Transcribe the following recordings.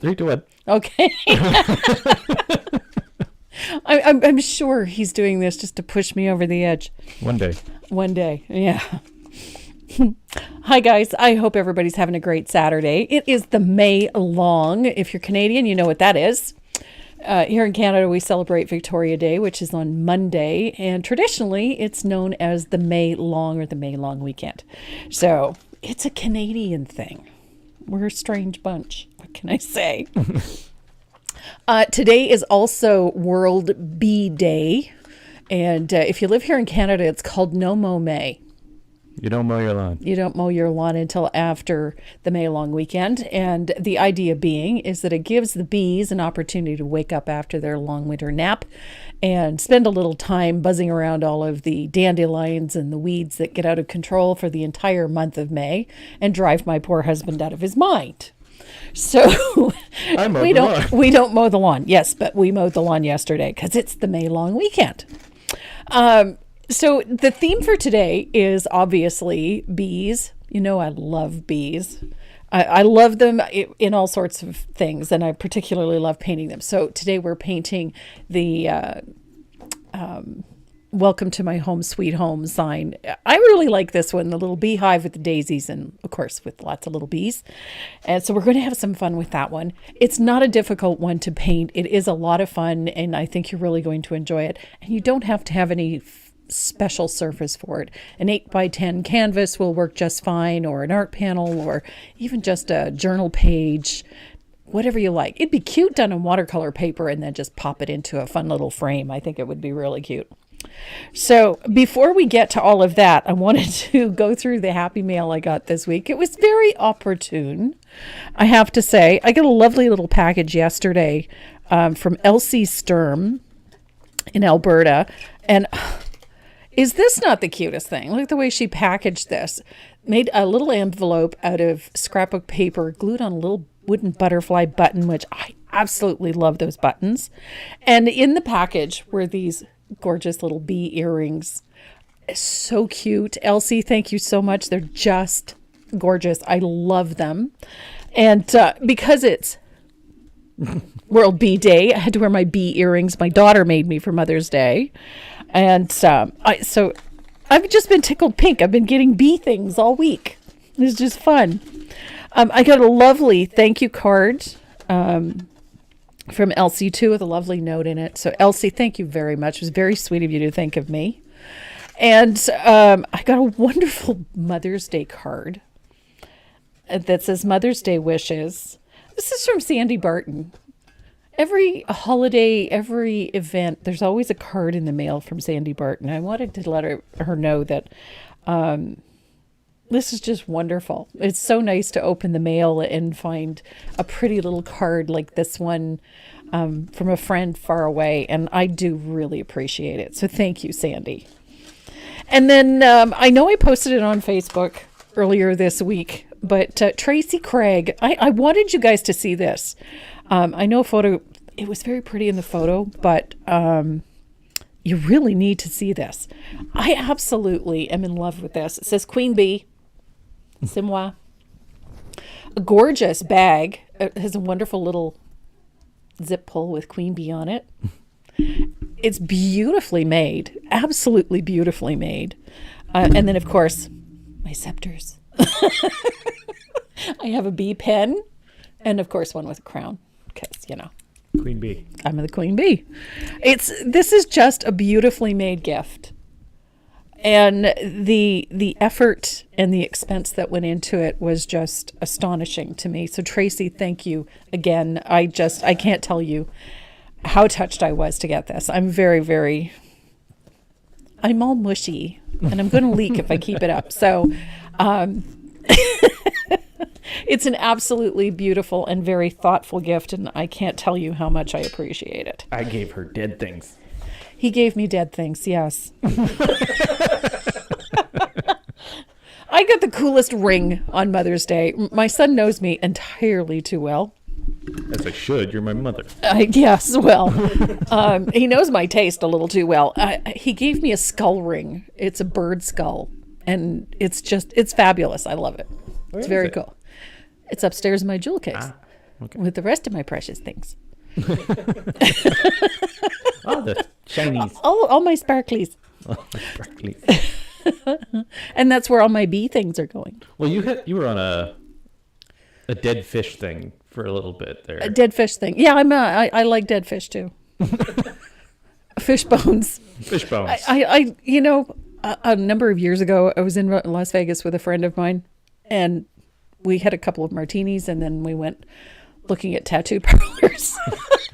3 to 1. Okay. I'm sure he's doing this just to push me over the edge. One day. One day, yeah. Hi, guys. I hope everybody's having a great Saturday. It is the May Long. If you're Canadian, you know what that is. Here in Canada, we celebrate Victoria Day, which is on Monday. And traditionally, it's known as the May Long or the May Long weekend. So it's a Canadian thing. We're a strange bunch. What can I say? Today is also World Bee Day. And if you live here in Canada, it's called No Mow May. You don't mow your lawn. You don't mow your lawn until after the May Long weekend. And the idea being is that it gives the bees an opportunity to wake up after their long winter nap and spend a little time buzzing around all of the dandelions and the weeds that get out of control for the entire month of May and drive my poor husband out of his mind. So we don't mow the lawn. Yes, but we mowed the lawn yesterday because it's the May Long weekend. So the theme for today is obviously bees. You know, I love bees. I love them in all sorts of things, and I particularly love painting them. So today we're painting the Welcome to My Home Sweet Home sign. I really like this one, the little beehive with the daisies and, of course, with lots of little bees. And so we're going to have some fun with that one. It's not a difficult one to paint. It is a lot of fun, and I think you're really going to enjoy it. And you don't have to have any special surface for it. An 8x10 canvas will work just fine, or an art panel, or even just a journal page, whatever you like. It'd be cute done on watercolor paper and then just pop it into a fun little frame. I think it would be really cute. So before we get to all of that, I wanted to go through the happy mail I got this week. It was very opportune, I have to say. I got a lovely little package yesterday from Elsie Sturm in Alberta, and is this not the cutest thing? Look at the way she packaged this. Made a little envelope out of scrapbook paper, glued on a little wooden butterfly button, which I absolutely love those buttons. And in the package were these gorgeous little bee earrings. So cute. Elsie, thank you so much. They're just gorgeous. I love them. And because it's World Bee Day, I had to wear my bee earrings my daughter made me for Mother's Day. And so I've just been tickled pink. I've been getting bee things all week. It's just fun. I got a lovely thank you card from Elsie too, with a lovely note in it. So Elsie, thank you very much. It was very sweet of you to think of me. And I got a wonderful Mother's Day card that says Mother's Day wishes. This is from Sandy Barton. Every holiday, every event, there's always a card in the mail from Sandy Barton. I wanted to let her know that this is just wonderful. It's so nice to open the mail and find a pretty little card like this one from a friend far away. And I do really appreciate it. So thank you, Sandy. And then I know I posted it on Facebook earlier this week, but Tracy Craig, I wanted you guys to see this. I know it was very pretty in the photo, but you really need to see this. I absolutely am in love with this. It says Queen Bee, c'est moi. A gorgeous bag. It has a wonderful little zip pull with Queen Bee on it. It's beautifully made, absolutely beautifully made. And then, of course, my scepters. I have a bee pen and, of course, one with a crown because, you know. Queen Bee. I'm the Queen Bee. This is just a beautifully made gift. And the effort and the expense that went into it was just astonishing to me. So Tracy, thank you again. I can't tell you how touched I was to get this. I'm very, very, I'm all mushy and I'm going to leak if I keep it up. So, it's an absolutely beautiful and very thoughtful gift, and I can't tell you how much I appreciate it. I gave her dead things. He gave me dead things, yes. I got the coolest ring on Mother's Day. My son knows me entirely too well. As I should. You're my mother. Yes, well, he knows my taste a little too well. He gave me a skull ring. It's a bird skull, and it's fabulous. I love it. It's very cool. It's upstairs in my jewel case Okay. with the rest of my precious things. Oh, the shinies. All my sparklies. Oh, sparkly. And that's where all my bee things are going. Well, you were on a dead fish thing for a little bit there. A dead fish thing. Yeah, I like dead fish too. Fish bones. Fish bones. I a number of years ago, I was in Las Vegas with a friend of mine, and we had a couple of martinis, and then we went looking at tattoo parlors,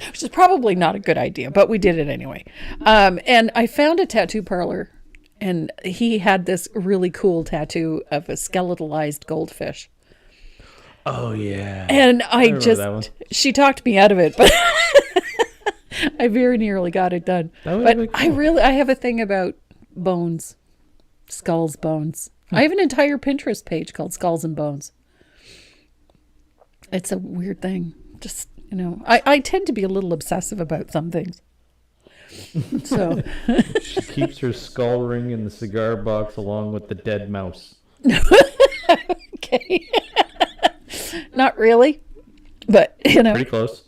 which is probably not a good idea, but we did it anyway. And I found a tattoo parlor, and he had this really cool tattoo of a skeletalized goldfish. Oh yeah. And she talked me out of it, but I very nearly got it done. That would But be cool. I have a thing about bones, skulls, bones. I have an entire Pinterest page called Skulls and Bones. It's a weird thing. Just, I tend to be a little obsessive about some things. So, She keeps her skull ring in the cigar box along with the dead mouse. okay. Not really, but, Pretty close.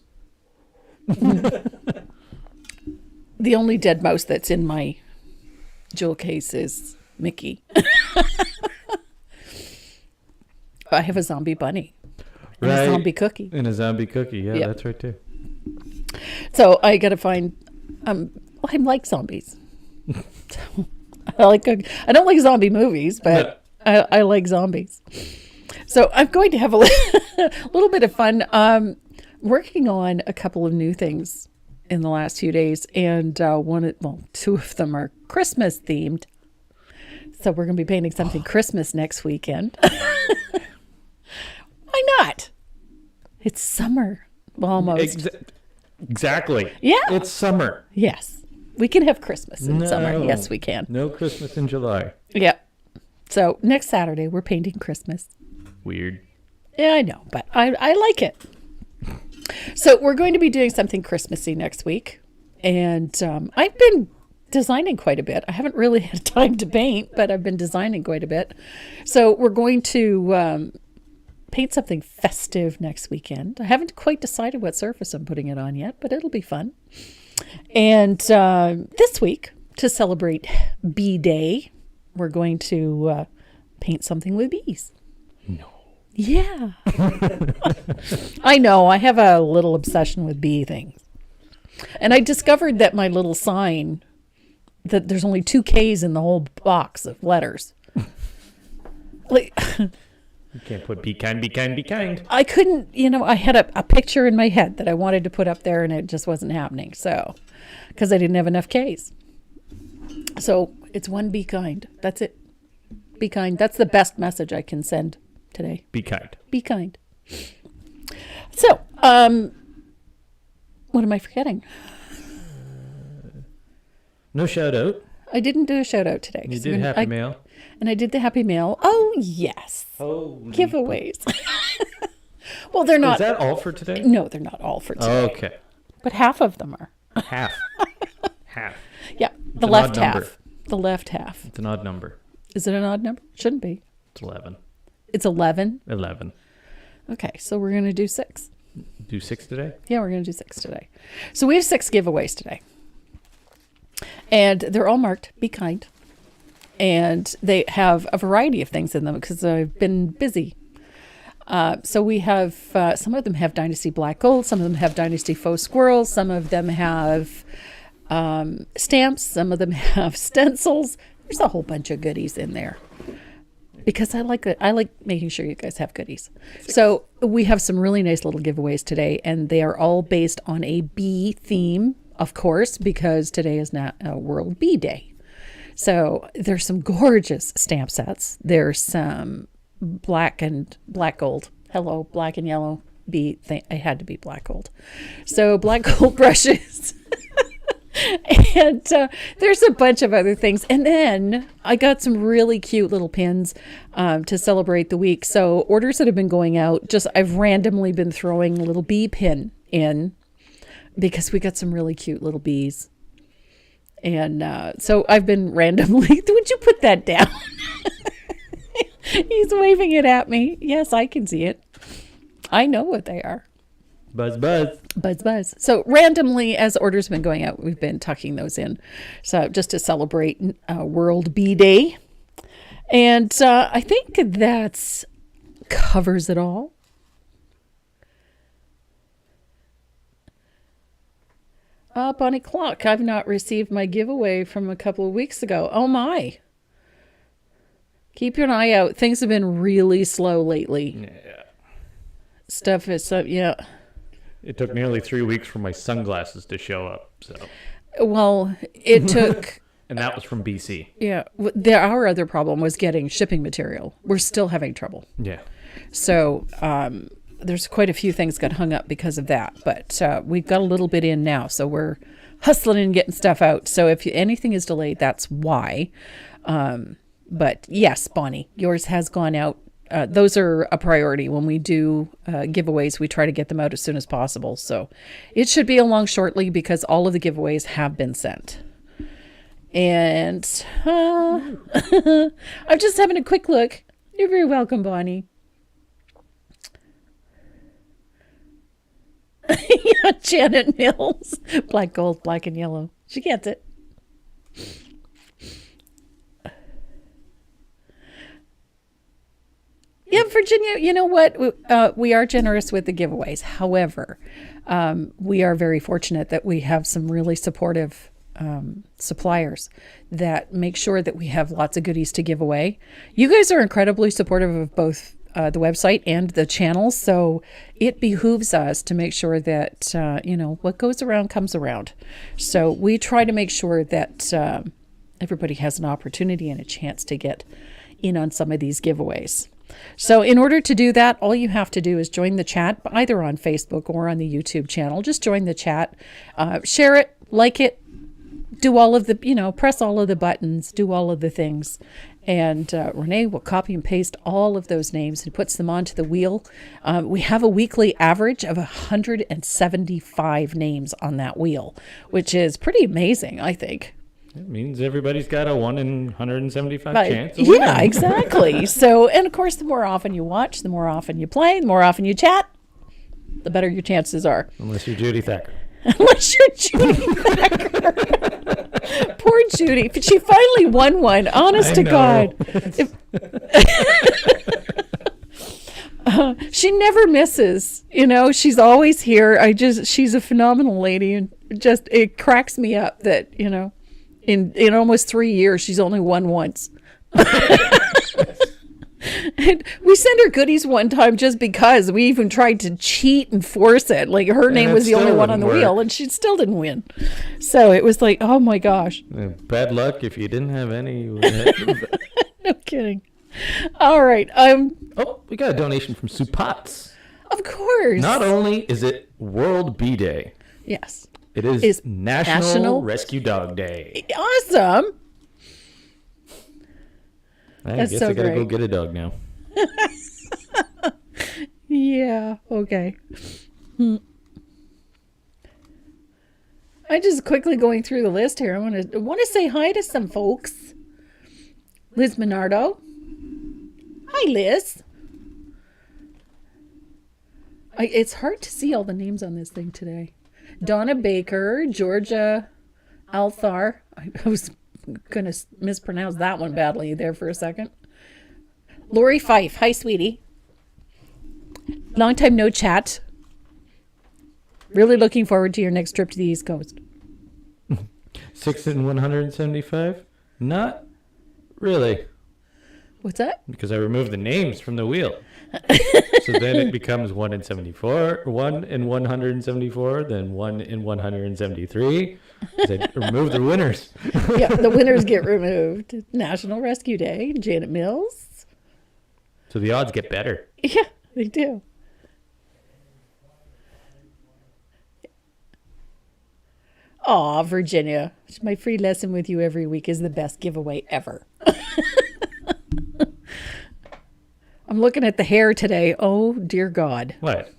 the only dead mouse that's in my jewel case is Mickey. I have a zombie bunny and a zombie cookie. And a zombie cookie. Yeah, Yep. that's right too. So I got to find, I like zombies. I don't like zombie movies, but I like zombies. So I'm going to have a little bit of fun working on a couple of new things in the last few days. And two of them are Christmas themed. So we're going to be painting something Christmas next weekend. Why not? It's summer. Well, almost. Exactly. Yeah. It's summer. Yes. We can have Christmas in summer. Yes, we can. No Christmas in July. Yeah. So next Saturday, we're painting Christmas. Weird. Yeah, I know, but I like it. So we're going to be doing something Christmassy next week. And I've been designing quite a bit. I haven't really had time to paint, but I've been designing quite a bit. So we're going to paint something festive next weekend. I haven't quite decided what surface I'm putting it on yet, but it'll be fun. And this week, to celebrate Bee Day, we're going to paint something with bees. No. Yeah. I know. I have a little obsession with bee things. And I discovered that my little sign, that there's only 2 Ks in the whole box of letters. Like, You can't put be kind, be kind, be kind. I couldn't, I had a picture in my head that I wanted to put up there and it just wasn't happening. So, because I didn't have enough Ks. So it's one be kind. That's it. Be kind. That's the best message I can send today. Be kind. Be kind. So, what am I forgetting? No shout out. I didn't do a shout out today. You did Happy Mail. And I did the Happy Mail. Oh, yes. Oh. Giveaways. Well, they're not. Is that all for today? No, they're not all for today. Okay. But half of them are. Half. Half. Yeah. The an left odd number. half. The left half. It's an odd number. Is it an odd number? Shouldn't be. It's 11. It's 11. 11. Okay. So we're going to do 6. Do 6 today? Yeah, we're going to do 6 today. So we have 6 giveaways today. And they're all marked Be Kind. And they have a variety of things in them because I've been busy. So we have, some of them have Dynasty Black Gold, some of them have Dynasty Faux Squirrel, some of them have stamps, some of them have stencils. There's a whole bunch of goodies in there. Because I like it. I like making sure you guys have goodies. So we have some really nice little giveaways today, and they are all based on a bee theme, of course, because today is not World Bee Day. So there's some gorgeous stamp sets. There's some black and black gold. Hello, black and yellow bee. I had to be black gold. So black gold brushes. And there's a bunch of other things. And then I got some really cute little pins to celebrate the week. So orders that have been going out, I've randomly been throwing a little bee pin in because we got some really cute little bees. And so I've been randomly, would you put that down? He's waving it at me. Yes, I can see it. I know what they are. Buzz, buzz. Buzz, buzz. So randomly, as orders have been going out, we've been tucking those in. So just to celebrate World Bee Day. And I think that's covers it all. Bonnie Clock, I've not received my giveaway from a couple of weeks ago. Oh my. Keep your eye out. Things have been really slow lately. Yeah. Stuff is, yeah. It took nearly 3 weeks for my sunglasses to show up. So, Well, it took, and that was from BC. yeah. Our other problem was getting shipping material. We're still having trouble. Yeah. So there's quite a few things got hung up because of that. But we've got a little bit in now. So we're hustling and getting stuff out. So if anything is delayed, that's why. But yes, Bonnie, yours has gone out. Those are a priority. When we do giveaways, we try to get them out as soon as possible. So it should be along shortly because all of the giveaways have been sent. And I'm just having a quick look. You're very welcome, Bonnie. Yeah, Janet Mills. Black, gold, black, and yellow. She gets it. Yeah, Virginia, you know what? We are generous with the giveaways. However, we are very fortunate that we have some really supportive suppliers that make sure that we have lots of goodies to give away. You guys are incredibly supportive of both the website and the channel, so it behooves us to make sure that, what goes around comes around. So we try to make sure that everybody has an opportunity and a chance to get in on some of these giveaways. So in order to do that, all you have to do is join the chat, either on Facebook or on the YouTube channel. Just join the chat, share it, like it, do all of the, press all of the buttons, do all of the things. And Renee will copy and paste all of those names and puts them onto the wheel. We have a weekly average of 175 names on that wheel, which is pretty amazing, I think. It means everybody's got a 1 in 175 But, chance of winning. yeah, exactly. So, and of course, the more often you watch, the more often you play, the more often you chat, the better your chances are. Unless you're Judy Thacker. Unless you're Judy Thacker. Poor Judy. She finally won one. Honest to God. She never misses. She's always here. She's a phenomenal lady, and just it cracks me up that in almost 3 years she's only won once. And we sent her goodies one time just because we even tried to cheat and force it. Like her name was the only one on the wheel, and she still didn't win. So it was like, oh my gosh. Bad luck if you didn't have any. No kidding. All right. Oh, we got a donation from Supats. Of course. Not only is it World Bee Day. Yes. It is National Rescue Dog Day. Awesome. I That's guess so I gotta great. go get a dog now. Yeah. Okay. I'm just quickly going through the list here. I want to say hi to some folks. Liz Minardo. Hi, Liz. It's hard to see all the names on this thing today. Donna Baker, Georgia Althar. I was going to mispronounce that one badly there for a second. Lori Fife. Hi, sweetie. Long time no chat. Really looking forward to your next trip to the East Coast. 6 in 175? Not really. What's that? Because I removed the names from the wheel. So then it becomes 1 in 74, 1 in 174, then 1 in 173. I remove the winners. Yeah, the winners get removed. National Rescue Day, Janet Mills. So the odds get better. Yeah, they do. Aw, Virginia. My free lesson with you every week is the best giveaway ever. I'm looking at the hair today. Oh, dear God. What?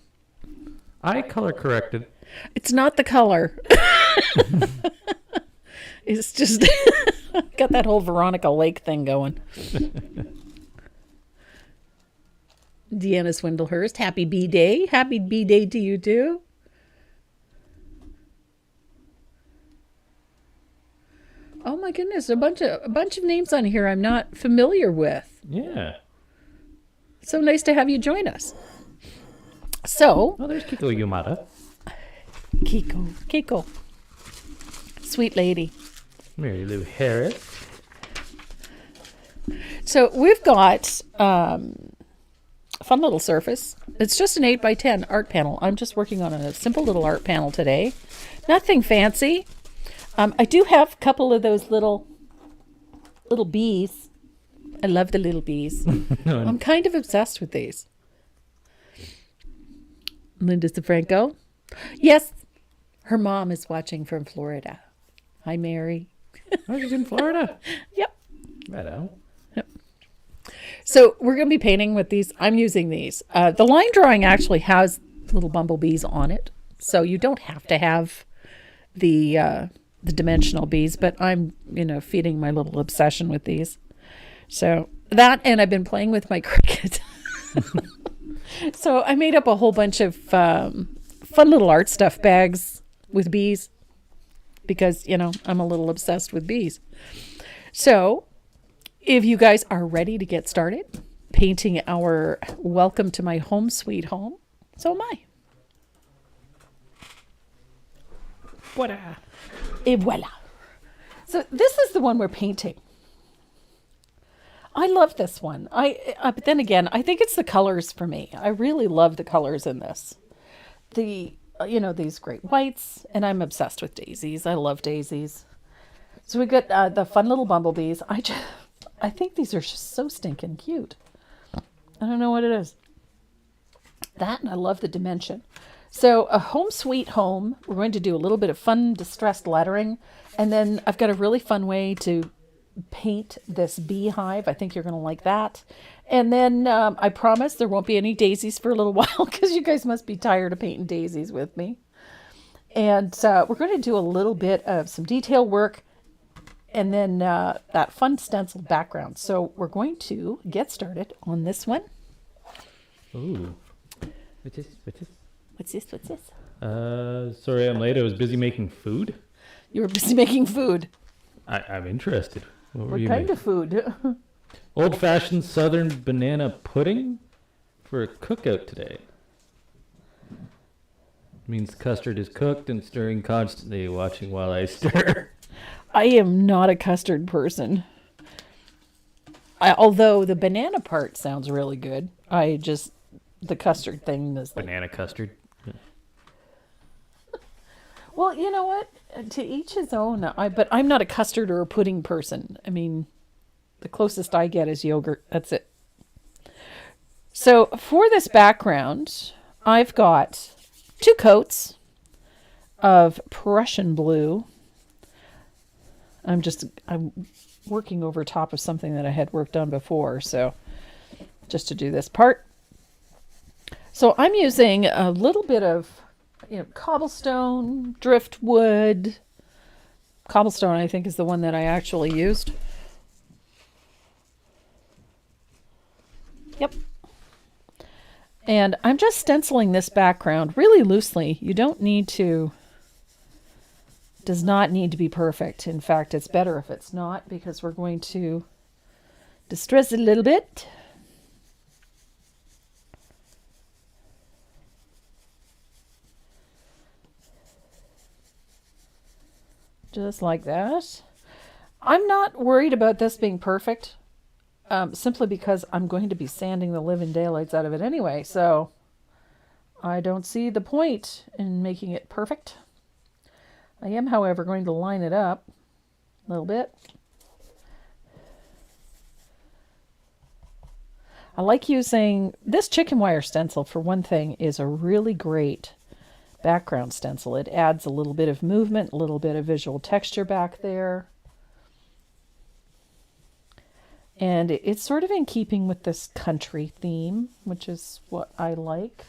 I color corrected. It's not the color. It's just got that whole Veronica Lake thing going. Deanna Swindlehurst, happy bee day. Happy bee day to you too. Oh my goodness, a bunch of names on here I'm not familiar with. Yeah. So nice to have you join us. So, Oh, there's Kiko Yumata. Kiko. Sweet lady. Mary Lou Harris. So we've got a fun little surface. It's just an 8x10 art panel. I'm just working on a simple little art panel today. Nothing fancy. I do have a couple of those little bees. I love the little bees. I'm kind of obsessed with these. Linda DeFranco. Yes, her mom is watching from Florida. Hi, Mary. Oh, she's in Florida. Yep. Right out. So we're going to be painting with these. I'm using these. The line drawing actually has little bumblebees on it, so you don't have to have the dimensional bees. But I'm, feeding my little obsession with these. So that, and I've been playing with my Cricut. So I made up a whole bunch of fun little art stuff bags with bees because I'm a little obsessed with bees. So if you guys are ready to get started painting our welcome to my home sweet home, so am I. Voila. Et voila. So this is the one we're painting. I love this one. But then again, I think it's the colors for me. I really love the colors in this. These great whites, and I'm obsessed with daisies. I love daisies. So we got the fun little bumblebees. I think these are just so stinking cute. I don't know what it is. That, and I love the dimension. So a home sweet home. We're going to do a little bit of fun distressed lettering. And then I've got a really fun way to paint this beehive. I think you're going to like that. And then I promise there won't be any daisies for a little while because you guys must be tired of painting daisies with me. And we're going to do a little bit of some detail work and then that fun stencil background. So we're going to get started on this one. Ooh. What's this? What's this? Sorry I'm late. I was busy making food. You were busy making food. I'm interested. What kind of food? Old-fashioned southern banana pudding for a cookout today. Means custard is cooked and stirring constantly, watching while I stir. I am not a custard person. Although the banana part sounds really good. The custard thing is like... Banana custard. Yeah. Well, you know what? To each his own. But I'm not a custard or a pudding person. I mean, the closest I get is yogurt. That's it. So for this background, I've got 2 coats of Prussian blue. I'm working over top of something that I had worked on before. So just to do this part. So I'm using a little bit of cobblestone, driftwood. Cobblestone, I think, is the one that I actually used. Yep. And I'm just stenciling this background really loosely. You don't need to, does not need to be perfect. In fact, it's better if it's not because we're going to distress it a little bit. Just like that. I'm not worried about this being perfect, simply because I'm going to be sanding the living daylights out of it anyway, so I don't see the point in making it perfect. I am, however, going to line it up a little bit. I like using this chicken wire stencil, for one thing, is a really great background stencil. It adds a little bit of movement, a little bit of visual texture back there. And it's sort of in keeping with this country theme, which is what I like.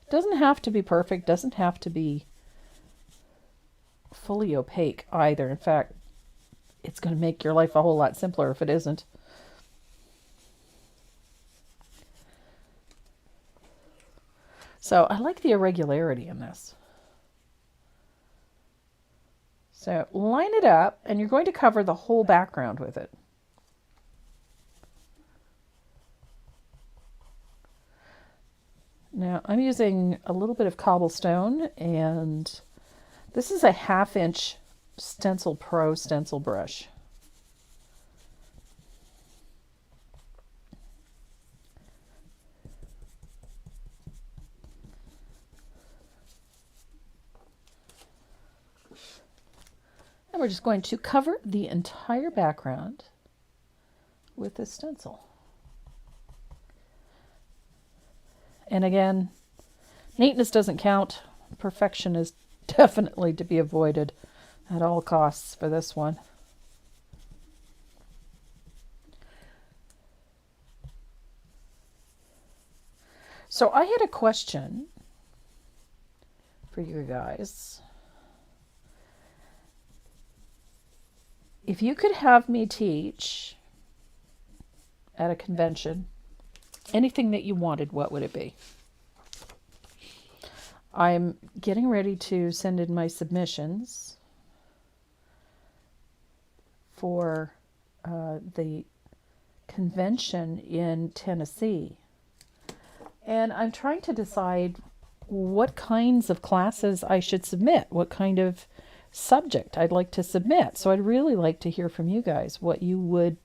Doesn't have to be perfect, doesn't have to be fully opaque either. In fact, it's going to make your life a whole lot simpler if it isn't. So I like the irregularity in this. So line it up, and you're going to cover the whole background with it. Now I'm using a little bit of cobblestone, and this is a 1/2 inch Stencil Pro stencil brush. And we're just going to cover the entire background with this stencil. And again, neatness doesn't count. Perfection is definitely to be avoided at all costs for this one. So I had a question for you guys. If you could have me teach at a convention anything that you wanted, what would it be? I'm getting ready to send in my submissions for the convention in Tennessee. And I'm trying to decide what kinds of classes I should submit, what kind of subject I'd like to submit. So I'd really like to hear from you guys what you would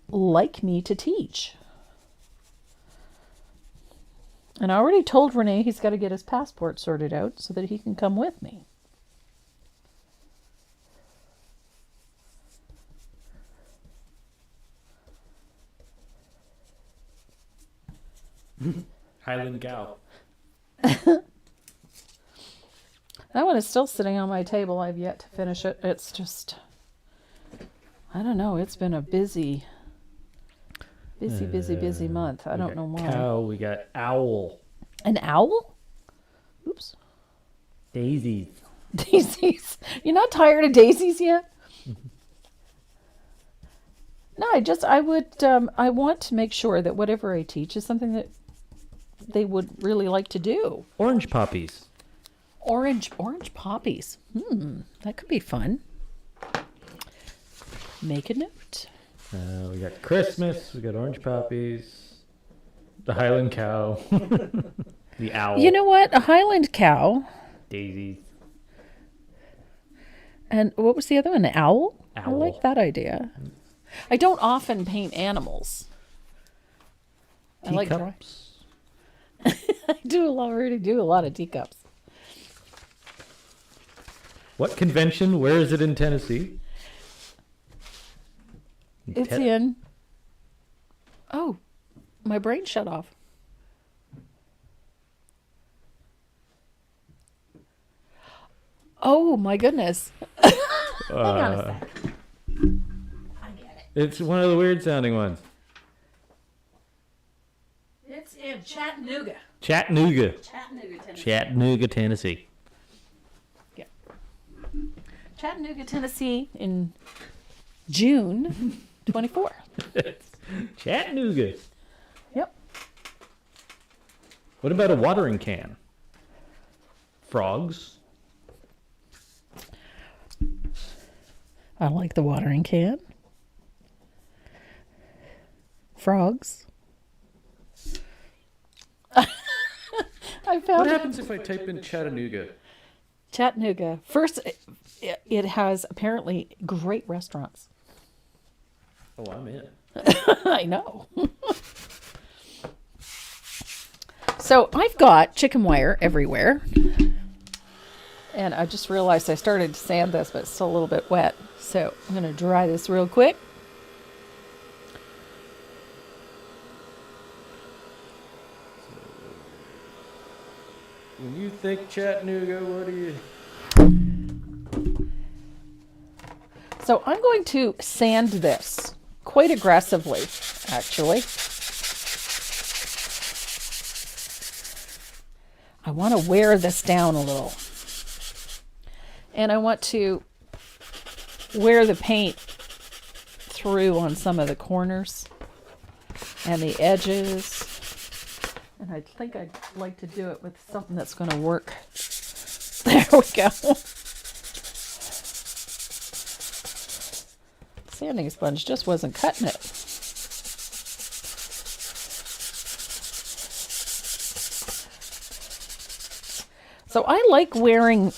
like me to teach. And I already told Renee he's got to get his passport sorted out so that he can come with me. Highland cow. That one is still sitting on my table. I've yet to finish it. It's just, I don't know. It's been a busy month. I don't know why. Cow. We got owl. An owl? Oops. Daisies. Daisies. You're not tired of daisies yet? No, I want to make sure that whatever I teach is something that they would really like to do. Orange poppies. Orange poppies. That could be fun. Make a note. We got Christmas. We got orange poppies. The Highland cow. The owl. You know what? A Highland cow. Daisies. And what was the other one? An owl? I Owl. like that idea. I don't often paint animals. I like drawing. Teacups. I already do a lot of teacups. What convention? Where is it in Tennessee? It's in. Oh, my brain shut off. Oh my goodness. Hang on a sec. I get it. It's one of the weird sounding ones. It's in Chattanooga. Chattanooga. Tennessee. Chattanooga, Tennessee. Yeah. Chattanooga, Tennessee in June 24th. Chattanooga. Yep. What about a watering can? Frogs. I like the watering can. Frogs. I found What happens if I type in Chattanooga? Chattanooga. First, it has apparently great restaurants. Oh, I'm in. I know. So I've got chicken wire everywhere. And I just realized I started to sand this, but it's still a little bit wet. So I'm going to dry this real quick. When you think Chattanooga, what do you... So I'm going to sand this quite aggressively, actually. I want to wear this down a little. And I want to wear the paint through on some of the corners and the edges. And I think I'd like to do it with something that's going to work. There we go. Sanding sponge just wasn't cutting it. So I like wearing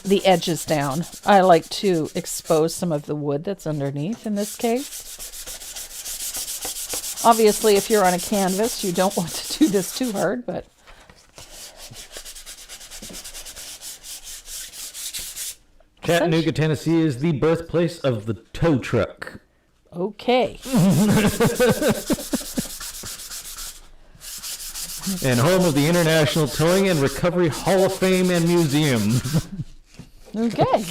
the edges down. I like to expose some of the wood that's underneath in this case. Obviously, if you're on a canvas, you don't want to do this too hard, but Chattanooga, Tennessee is the birthplace of the tow truck. okay. And home of the International Towing and Recovery Hall of Fame and Museum. Okay.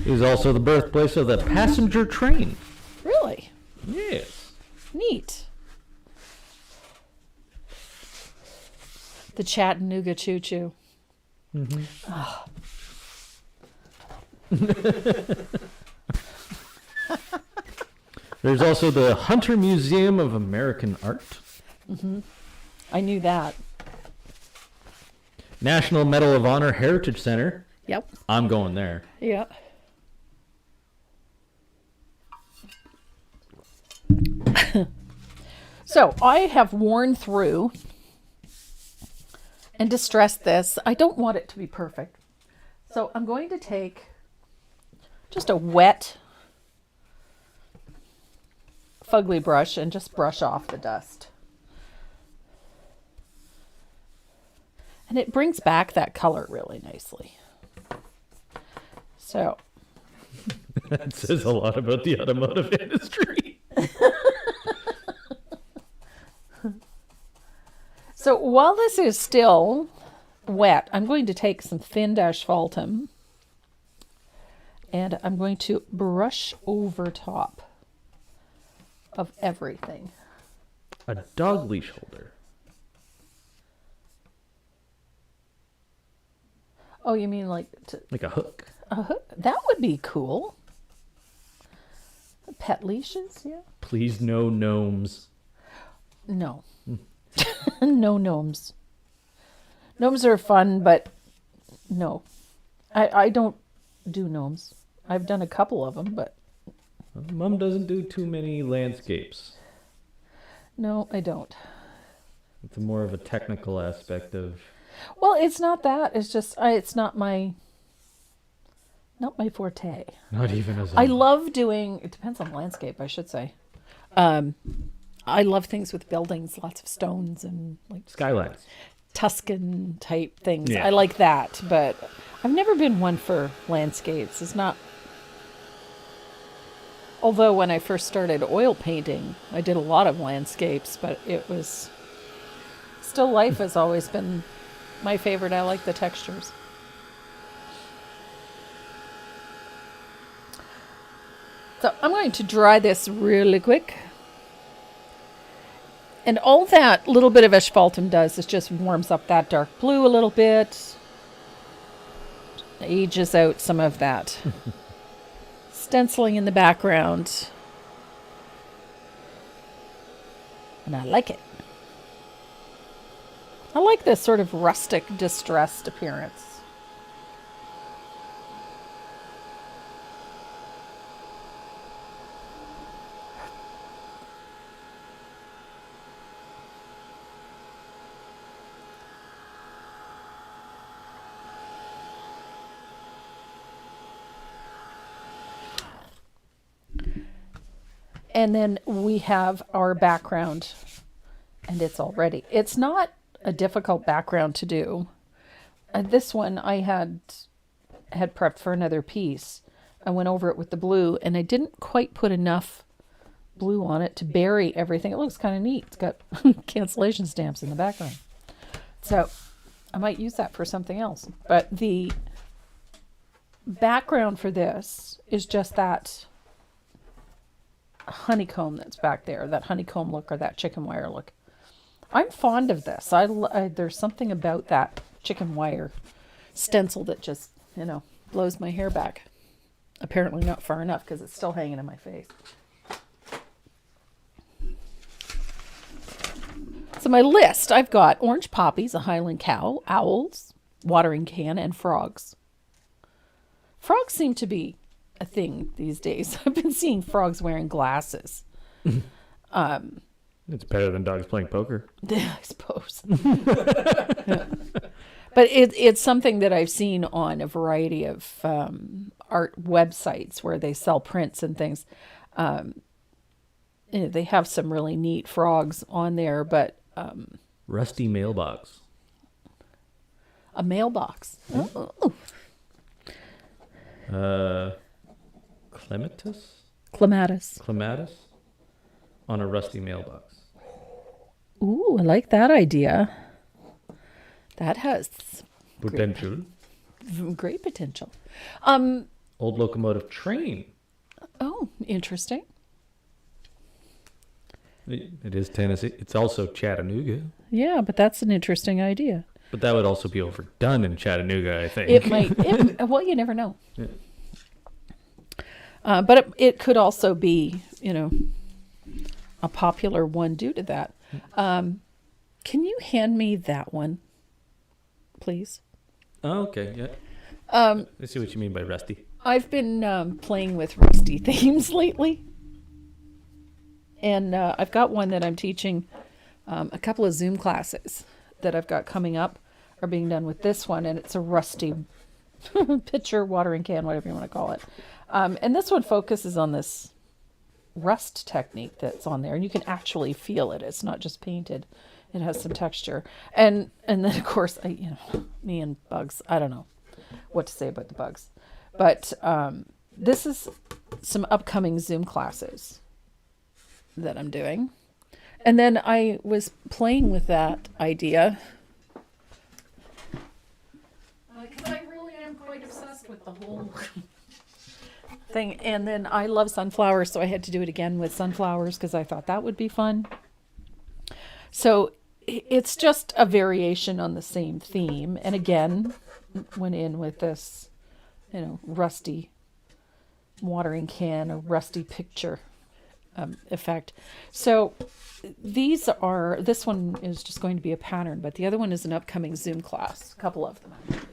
It is also the birthplace of the passenger train. Really? Yes. Neat. The Chattanooga Choo Choo. Mm-hmm. Oh. There's also the Hunter Museum of American Art. Mm-hmm. I knew that. National Medal of Honor Heritage Center. Yep. I'm going there. Yeah. So I have worn through and distressed this. I don't want it to be perfect. So I'm going to take just a wet fugly brush and just brush off the dust. And it brings back that color really nicely. So that says a lot about the automotive industry. So while this is still wet, I'm going to take some thinned asphaltum and I'm going to brush over top of everything. A dog leash holder. Oh, you mean like like a hook? A hook? That would be cool. Pet leashes, yeah. Please no gnomes. No. No gnomes. Gnomes are fun, but no. I don't do gnomes. I've done a couple of them, but... Mom doesn't do too many landscapes. No, I don't. It's more of a technical aspect of... Well, it's not that. It's just, it's not my forte. Not even as I love doing, it depends on the landscape, I should say. I love things with buildings, lots of stones and like skylines, Tuscan type things. Yeah. I like that, but I've never been one for landscapes. It's not. Although when I first started oil painting, I did a lot of landscapes, but it was still life has always been my favorite. I like the textures. So I'm going to dry this really quick. And all that little bit of asphaltum does is just warms up that dark blue a little bit. Ages out some of that stenciling in the background. And I like it. I like this sort of rustic, distressed appearance. And then we have our background, and it's all ready. It's not a difficult background to do. This one I had prepped for another piece. I went over it with the blue, and I didn't quite put enough blue on it to bury everything. It looks kind of neat. It's got cancellation stamps in the background. So I might use that for something else. But the background for this is just that honeycomb that's back there, that honeycomb look or that chicken wire look. I'm fond of this. There's something about that chicken wire stencil that just, blows my hair back. Apparently not far enough because it's still hanging in my face. So my list, I've got orange poppies, a Highland cow, owls, watering can, and frogs. Frogs seem to be a thing these days. I've been seeing frogs wearing glasses. It's better than dogs playing poker. I suppose. But it's something that I've seen on a variety of art websites where they sell prints and things. They have some really neat frogs on there, but... Rusty mailbox. A mailbox. Oh. Clematis on a rusty mailbox. Ooh, I like that idea. That has Potential. great potential. Old locomotive train. Oh, interesting. It is Tennessee. It's also Chattanooga. Yeah, but that's an interesting idea. But that would also be overdone in Chattanooga, I think. It might. Well, you never know. Yeah. But it could also be, a popular one due to that. Can you hand me that one, please? Oh, okay, yeah. I see what you mean by rusty. I've been playing with rusty themes lately. And I've got one that I'm teaching. A couple of Zoom classes that I've got coming up are being done with this one. And it's a rusty pitcher, watering can, whatever you want to call it. And this one focuses on this rust technique that's on there. And you can actually feel it. It's not just painted. It has some texture. And then, of course, me and bugs, I don't know what to say about the bugs. But this is some upcoming Zoom classes that I'm doing. And then I was playing with that idea. Because I really am quite obsessed with the whole thing. And then I love sunflowers, so I had to do it again with sunflowers because I thought that would be fun. So it's just a variation on the same theme. And again, went in with this, rusty watering can, a rusty picture effect. So this one is just going to be a pattern, but the other one is an upcoming Zoom class. A couple of them actually.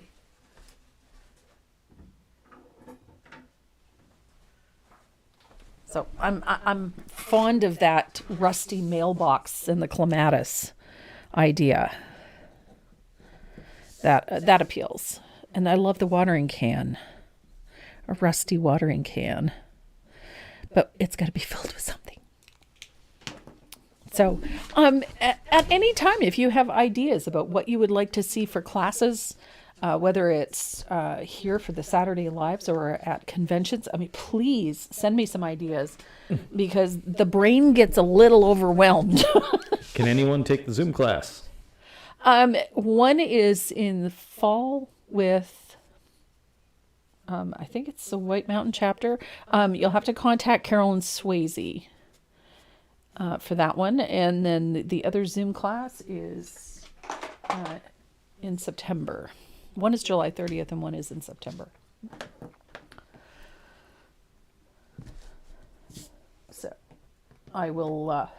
So I'm fond of that rusty mailbox and the clematis idea. That appeals. And I love the watering can. A rusty watering can. But it's got to be filled with something. So, at any time, if you have ideas about what you would like to see for classes, whether it's here for the Saturday Lives or at conventions, please send me some ideas because the brain gets a little overwhelmed. Can anyone take the Zoom class? One is in the fall with... I think it's the White Mountain chapter. You'll have to contact Carolyn Swayze for that one. And then the other Zoom class is in September. One is July 30th and one is in September. So I will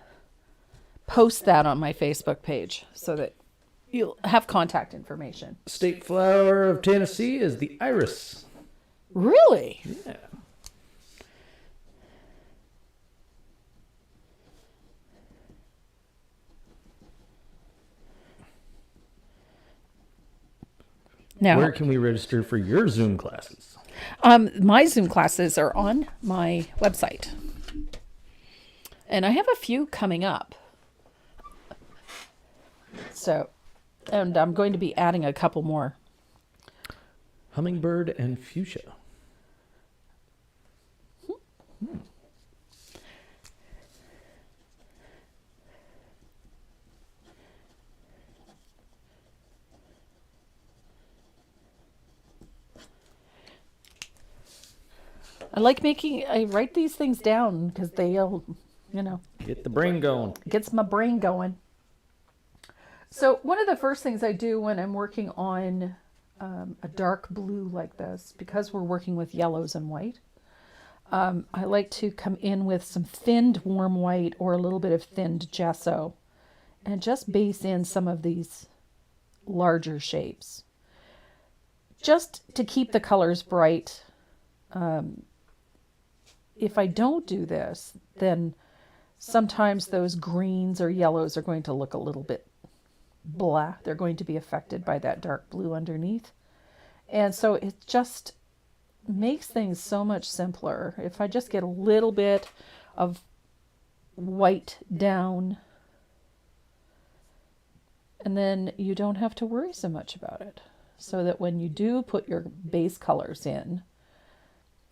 post that on my Facebook page so that you'll have contact information. State flower of Tennessee is the iris. Really? Yeah. Now, where can we register for your Zoom classes? My Zoom classes are on my website. And I have a few coming up. So, and I'm going to be adding a couple more. Hummingbird and fuchsia. I write these things down because they'll, Get the brain going. gets my brain going. So one of the first things I do when I'm working on a dark blue like this, because we're working with yellows and white, I like to come in with some thinned warm white or a little bit of thinned gesso and just base in some of these larger shapes. Just to keep the colors bright. If I don't do this, then sometimes those greens or yellows are going to look a little bit blah. They're going to be affected by that dark blue underneath. And so it just makes things so much simpler. If I just get a little bit of white down, and then you don't have to worry so much about it. So that when you do put your base colors in,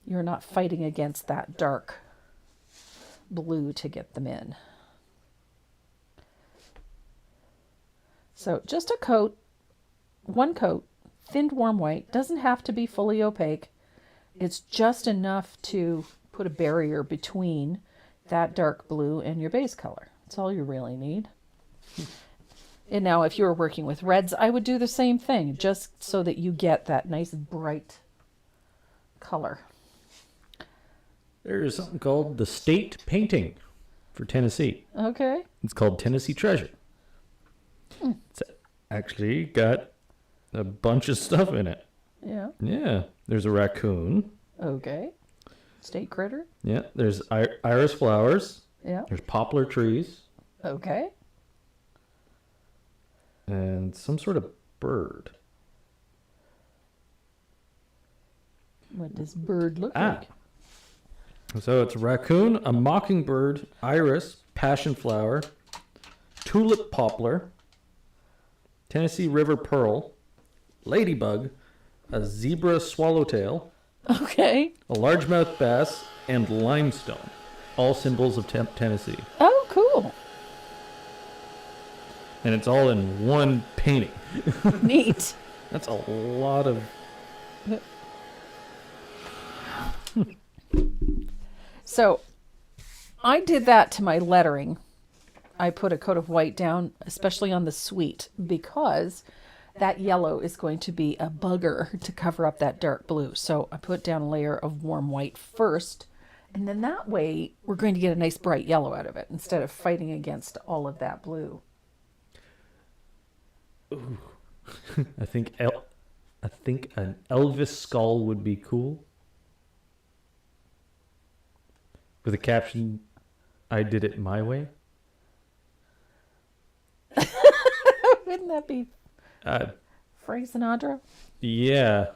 you're not fighting against that dark blue to get them in. So just a coat, one coat, thinned warm white. Doesn't have to be fully opaque. It's just enough to put a barrier between that dark blue and your base color. That's all you really need. And now if you were working with reds, I would do the same thing, just so that you get that nice bright color. There's something called the state painting for Tennessee. Okay. It's called Tennessee Treasure. It's actually got a bunch of stuff in it. Yeah. Yeah. There's a raccoon. Okay. State critter. Yeah. There's iris flowers. Yeah. There's poplar trees. Okay. And some sort of bird. What does bird look like? So it's a raccoon, a mockingbird, iris, passion flower, tulip poplar, Tennessee river pearl, ladybug, a zebra swallowtail, Okay. a largemouth bass, and limestone. All symbols of Tennessee. Oh, cool. And it's all in one painting. Neat. That's a lot of... So I did that to my lettering. I put a coat of white down, especially on the sweet, because that yellow is going to be a bugger to cover up that dark blue. So I put down a layer of warm white first, and then that way we're going to get a nice bright yellow out of it instead of fighting against all of that blue. Ooh. I think an Elvis skull would be cool. With a caption, "I did it my way." Wouldn't that be Frank Sinatra? Yeah.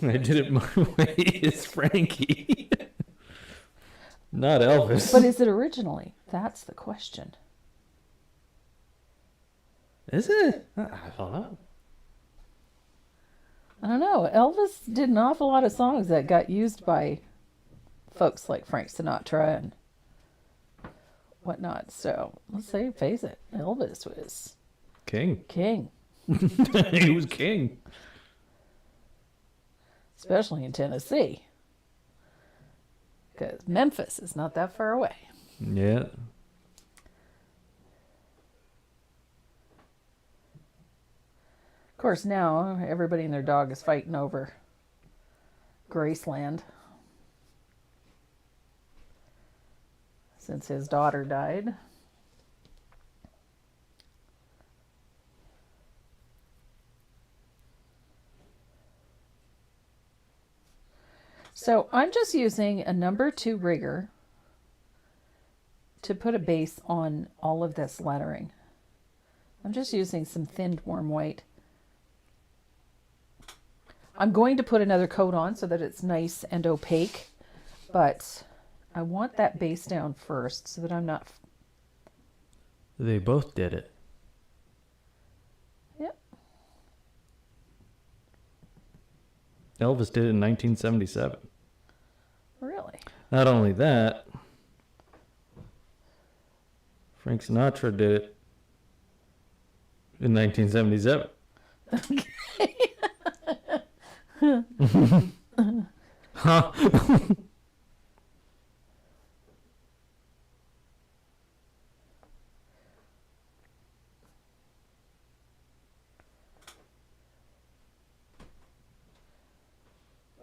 I did it my way is Frankie. Not Elvis. But is it originally? That's the question. Is it? I don't know. I don't know. Elvis did an awful lot of songs that got used by folks like Frank Sinatra and whatnot. So let's say, face it, Elvis was King. He was king. Especially in Tennessee. Because Memphis is not that far away. Yeah. Of course, now everybody and their dog is fighting over Graceland since his daughter died. So I'm just using a number 2 rigger to put a base on all of this lettering. I'm just using some thinned warm white. I'm going to put another coat on so that it's nice and opaque, but I want that base down first so that I'm not... They both did it. Yep. Elvis did it in 1977. Really? Not only that, Frank Sinatra did it in 1977. Huh?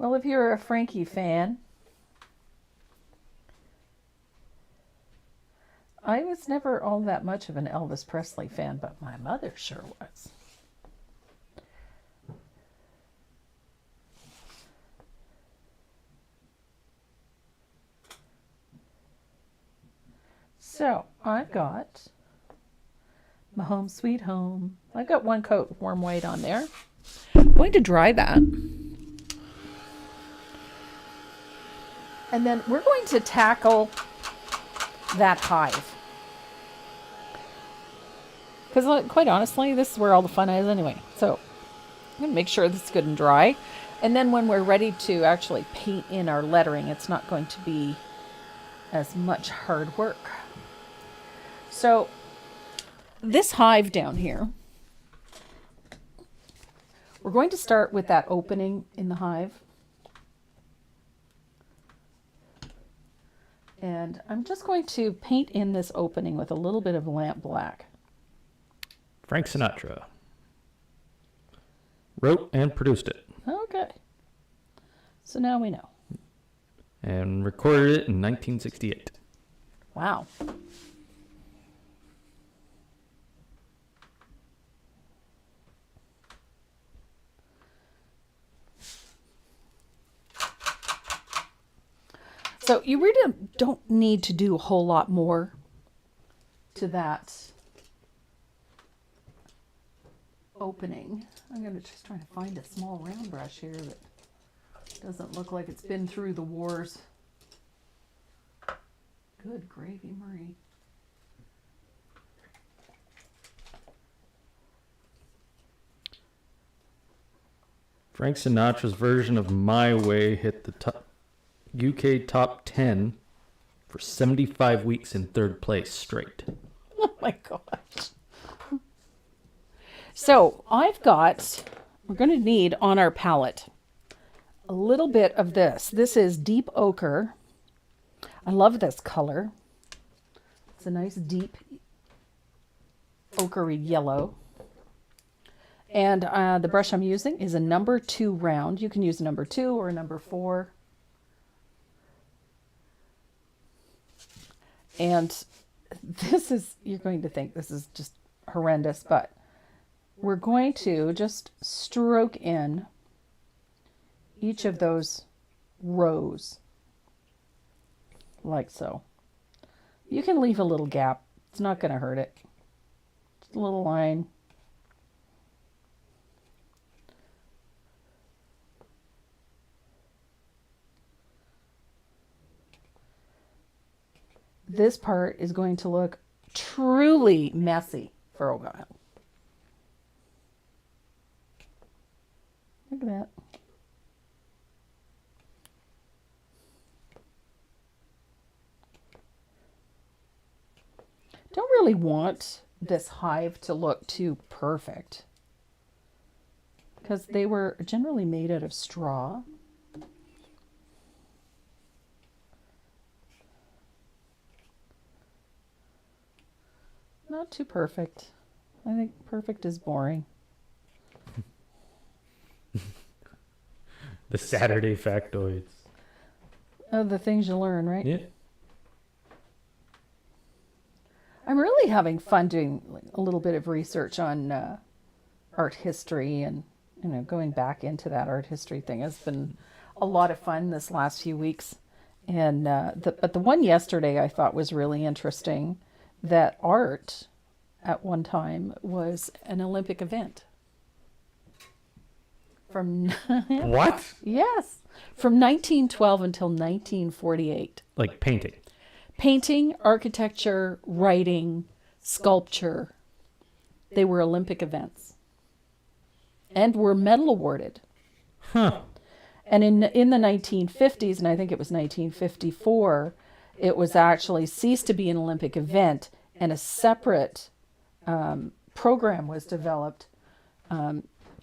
Well, if you're a Frankie fan, I was never all that much of an Elvis Presley fan, but my mother sure was. So I've got my Home Sweet Home. I've got one coat warm white on there. I'm going to dry that. And then we're going to tackle that hive. Because quite honestly, this is where all the fun is anyway. So I'm going to make sure this is good and dry. And then when we're ready to actually paint in our lettering, it's not going to be as much hard work. So this hive down here, we're going to start with that opening in the hive. And I'm just going to paint in this opening with a little bit of lamp black. Frank Sinatra wrote and produced it. Okay. So now we know. And recorded it in 1968. Wow. So you really don't need to do a whole lot more to that opening. I'm going to just try to find a small round brush here that doesn't look like it's been through the wars. Good gravy, Marie. Frank Sinatra's version of My Way hit the UK top 10 for 75 weeks in third place straight. Oh my gosh. So we're going to need on our palette a little bit of this. This is deep ochre. I love this color. It's a nice deep ochre yellow. And the brush I'm using is a number 2 round. You can use a number 2 or a number 4. And this is, you're going to think this is just horrendous, but we're going to just stroke in each of those rows like so. You can leave a little gap. It's not going to hurt it. Just a little line. This part is going to look truly messy for a while. Look at that. Don't really want this hive to look too perfect because they were generally made out of straw. Not too perfect. I think perfect is boring. The Saturday factoids. Oh, the things you learn, right? Yeah. I'm really having fun doing a little bit of research on art history and going back into that art history thing has been a lot of fun this last few weeks. And but the one yesterday I thought was really interesting, that art at one time was an Olympic event. From What? Yes, from 1912 until 1948. Like painting. Painting, architecture, writing, sculpture, they were Olympic events and were medal awarded. Huh. And in the 1950s, and I think it was 1954, it was actually ceased to be an Olympic event, and a separate program was developed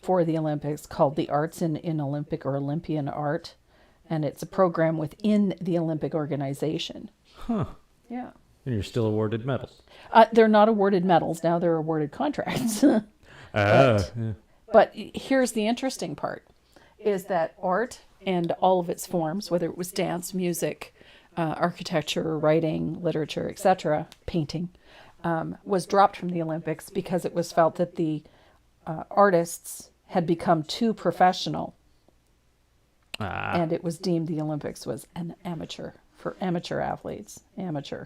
for the Olympics called the Arts in Olympic or Olympian Art, and it's a program within the Olympic organization. Huh. Yeah. And you're still awarded medals. They're not awarded medals. Now they're awarded contracts. Yeah. But here's the interesting part, is that art and all of its forms, whether it was dance, music, architecture, writing, literature, etc., painting, was dropped from the Olympics because it was felt that the artists had become too professional, and it was deemed the Olympics was an amateur, for amateur athletes, amateur.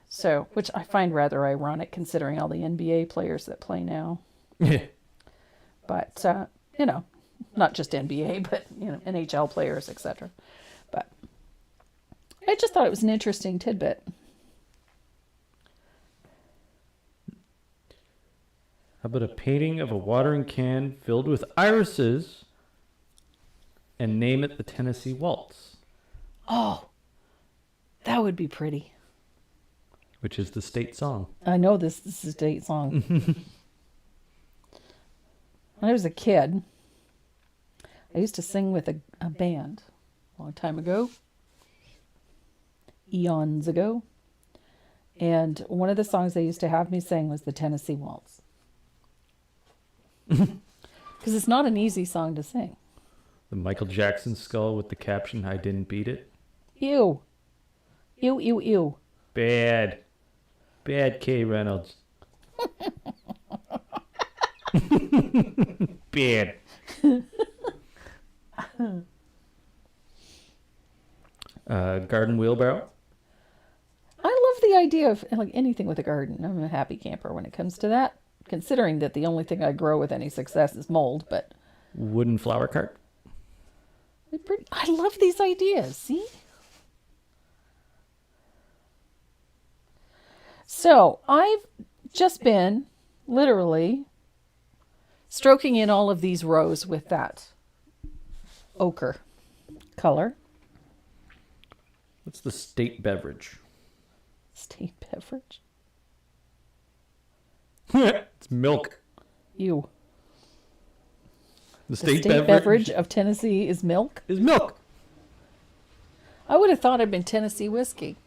So, which I find rather ironic considering all the NBA players that play now. Yeah. But, not just NBA, but, NHL players, etc. But I just thought it was an interesting tidbit. How about a painting of a watering can filled with irises and name it the Tennessee Waltz, Oh, that would be pretty. which is the state song. I know this is a state song. When I was a kid, I used to sing with a band a long time ago, eons ago. And one of the songs they used to have me sing was the Tennessee Waltz. Because it's not an easy song to sing. The Michael Jackson skull with the caption, "I didn't beat it." Ew. Ew, ew, ew. Bad. Bad K. Reynolds. Bad. Garden wheelbarrow. I love the idea of like anything with a garden. I'm a happy camper when it comes to that. Considering that the only thing I grow with any success is mold, but Wooden flower cart. I love these ideas. See? So I've just been literally stroking in all of these rows with that ochre color. What's the state beverage? State beverage. It's milk. Ew. The The state, state beverage of Tennessee is milk. is milk. I would have thought it'd been Tennessee whiskey.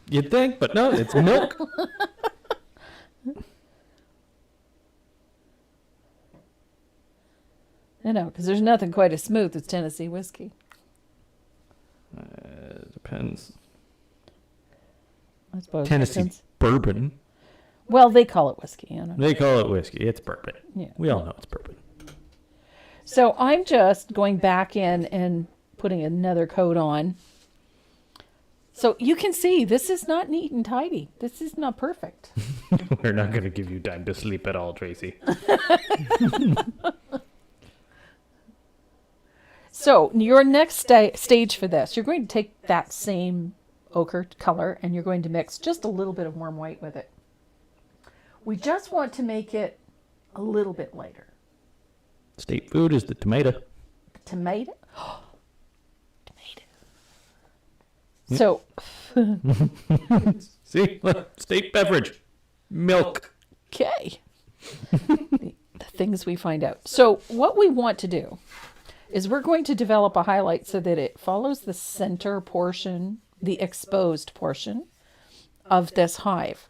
You'd think, but no, it's milk. I know, because there's nothing quite as smooth as Tennessee whiskey. Depends. I suppose. Tennessee bourbon. Well, they call it whiskey. I don't know. They call it whiskey. It's bourbon. Yeah. We all know it's bourbon. So I'm just going back in and putting another coat on. So you can see this is not neat and tidy. This is not perfect. We're not going to give you time to sleep at all, Tracy. So your next stage for this, you're going to take that same ochre color and you're going to mix just a little bit of warm white with it. We just want to make it a little bit lighter. State food is the tomato. Tomato? Tomato. So, See? Look, state beverage. Milk. okay. The things we find out. So what we want to do is we're going to develop a highlight so that it follows the center portion, the exposed portion of this hive.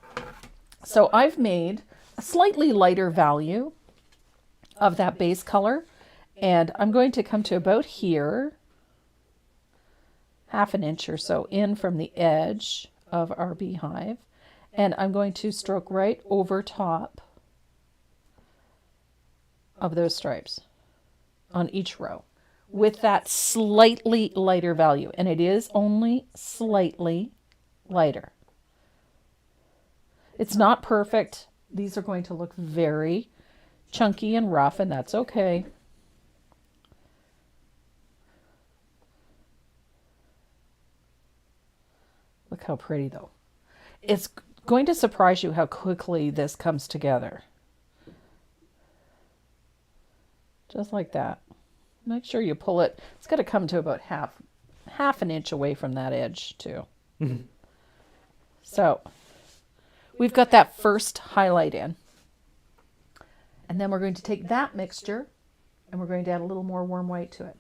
So I've made a slightly lighter value of that base color, and I'm going to come to about here, half an inch or so in from the edge of our beehive, and I'm going to stroke right over top of those stripes on each row with that slightly lighter value, and it is only slightly lighter. It's not perfect. These are going to look very chunky and rough, and that's okay. Look how pretty, though. It's going to surprise you how quickly this comes together. Just like that. Make sure you pull it. It's got to come to about half an inch away from that edge, too. Mm-hmm. So we've got that first highlight in. And then we're going to take that mixture and we're going to add a little more warm white to it.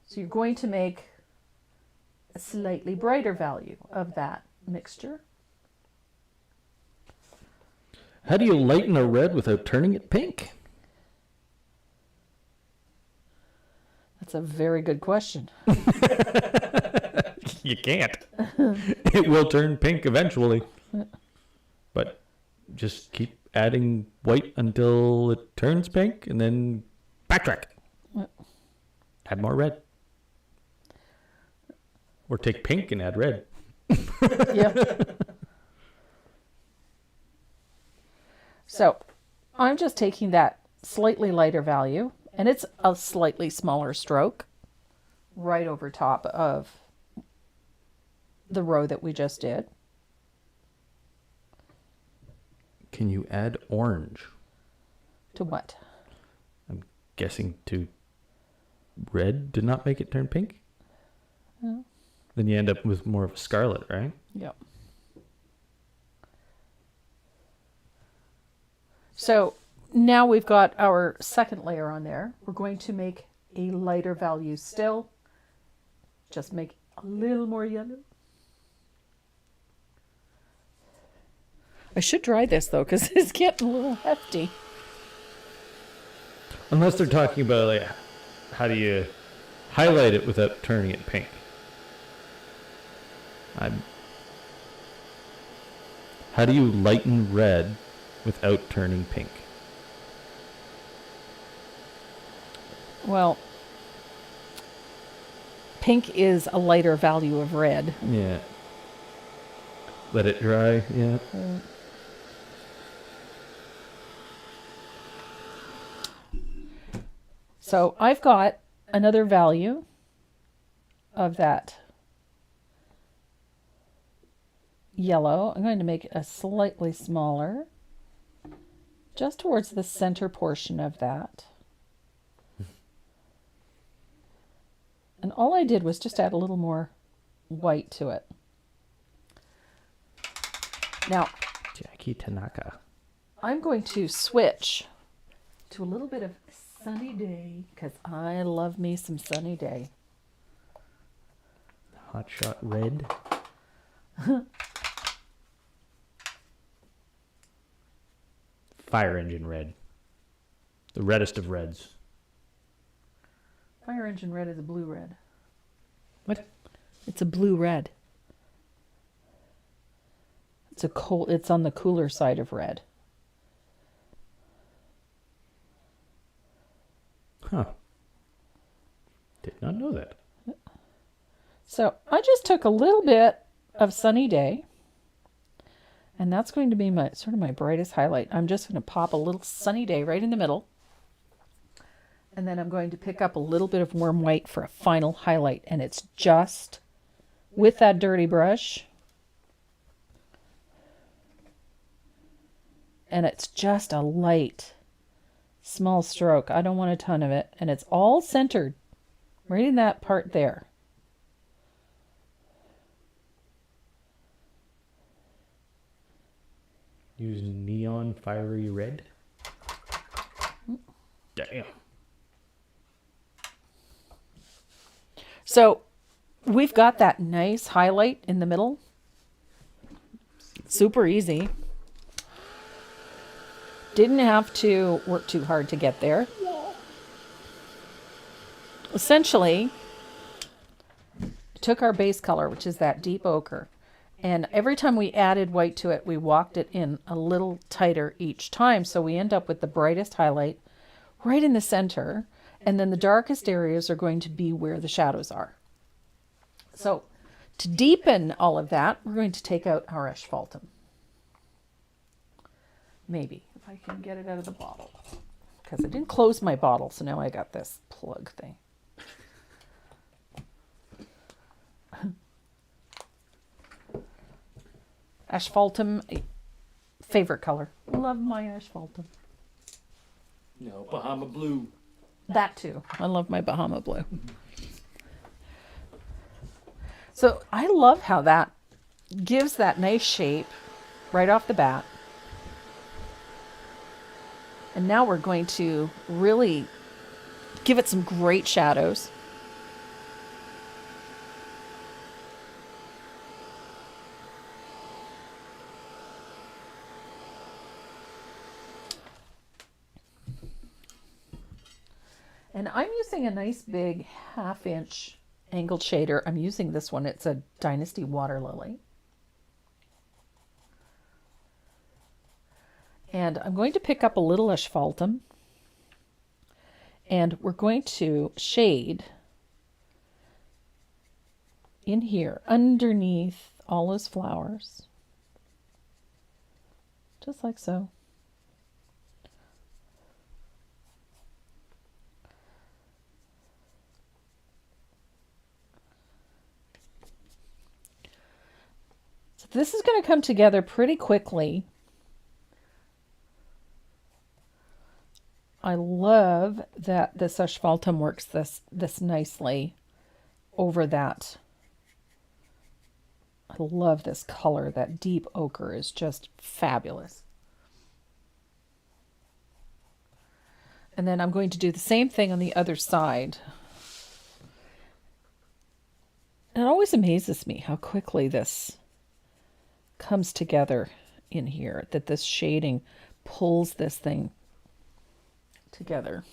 So you're going to make a slightly brighter value of that mixture. How do you lighten a red without turning it pink? That's a very good question. You can't. It will turn pink eventually. But just keep adding white until it turns pink and then backtrack. Add more red. Or take pink and add red. Yeah. So I'm just taking that slightly lighter value, and it's a slightly smaller stroke right over top of the row that we just did. Can you add orange? To what? I'm guessing to red to not make it turn pink? No. Then you end up with more of a scarlet, right? Yep. So now we've got our second layer on there. We're going to make a lighter value still. Just make a little more yellow. I should dry this though, because it's getting a little hefty. Unless they're talking about like how do you highlight it without turning it pink? How do you lighten red without turning pink? Well, pink is a lighter value of red. Yeah. Let it dry, yeah. So I've got another value of that yellow. I'm going to make it a slightly smaller, just towards the center portion of that. And all I did was just add a little more white to it. Now, Jackie Tanaka. I'm going to switch to a little bit of Sunny Day, because I love me some Sunny Day. Hot Shot Red. Fire Engine Red. The reddest of reds. Fire Engine Red is a blue red. What? It's a blue red. It's on the cooler side of red. Huh. Did not know that. So I just took a little bit of Sunny Day, and that's going to be my sort of my brightest highlight. I'm just going to pop a little Sunny Day right in the middle, and then I'm going to pick up a little bit of warm white for a final highlight, and it's just with that dirty brush, and it's just a light small stroke. I don't want a ton of it, and it's all centered right in that part there. Use neon fiery red. Damn. So we've got that nice highlight in the middle. Super easy. Didn't have to work too hard to get there. Essentially, took our base color, which is that deep ochre, and every time we added white to it, we walked it in a little tighter each time. So we end up with the brightest highlight right in the center, and then the darkest areas are going to be where the shadows are. So to deepen all of that, we're going to take out our asphaltum. Maybe, if I can get it out of the bottle. Because I didn't close my bottle, so now I got this plug thing. Asphaltum, favorite color. Love my asphaltum. No, Bahama Blue. That too. I love my Bahama Blue. So I love how that gives that nice shape right off the bat. And now we're going to really give it some great shadows. And I'm using a nice big 1/2 inch angled shader. I'm using this one. It's a Dynasty Water Lily. And I'm going to pick up a little asphaltum. And we're going to shade in here underneath all those flowers. Just like so. So this is going to come together pretty quickly. I love that this asphaltum works this nicely over that. I love this color. That deep ochre is just fabulous. And then I'm going to do the same thing on the other side. And it always amazes me how quickly this comes together in here, that this shading pulls this thing together.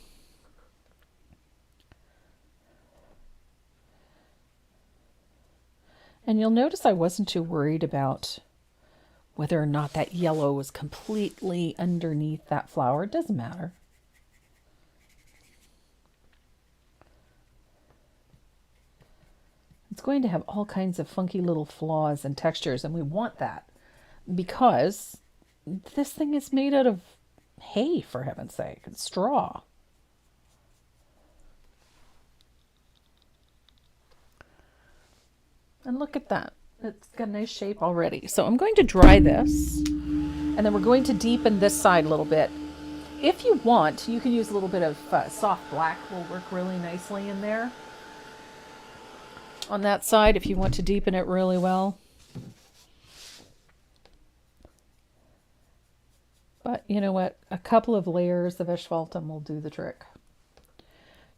And you'll notice I wasn't too worried about whether or not that yellow was completely underneath that flower. It doesn't matter. It's going to have all kinds of funky little flaws and textures, and we want that because this thing is made out of hay, for heaven's sake. It's straw. And look at that. It's got a nice shape already. So I'm going to dry this, and then we're going to deepen this side a little bit. If you want, you can use a little bit of soft black. Will work really nicely in there. On that side, if you want to deepen it really well. But you know what? A couple of layers of asphaltum will do the trick.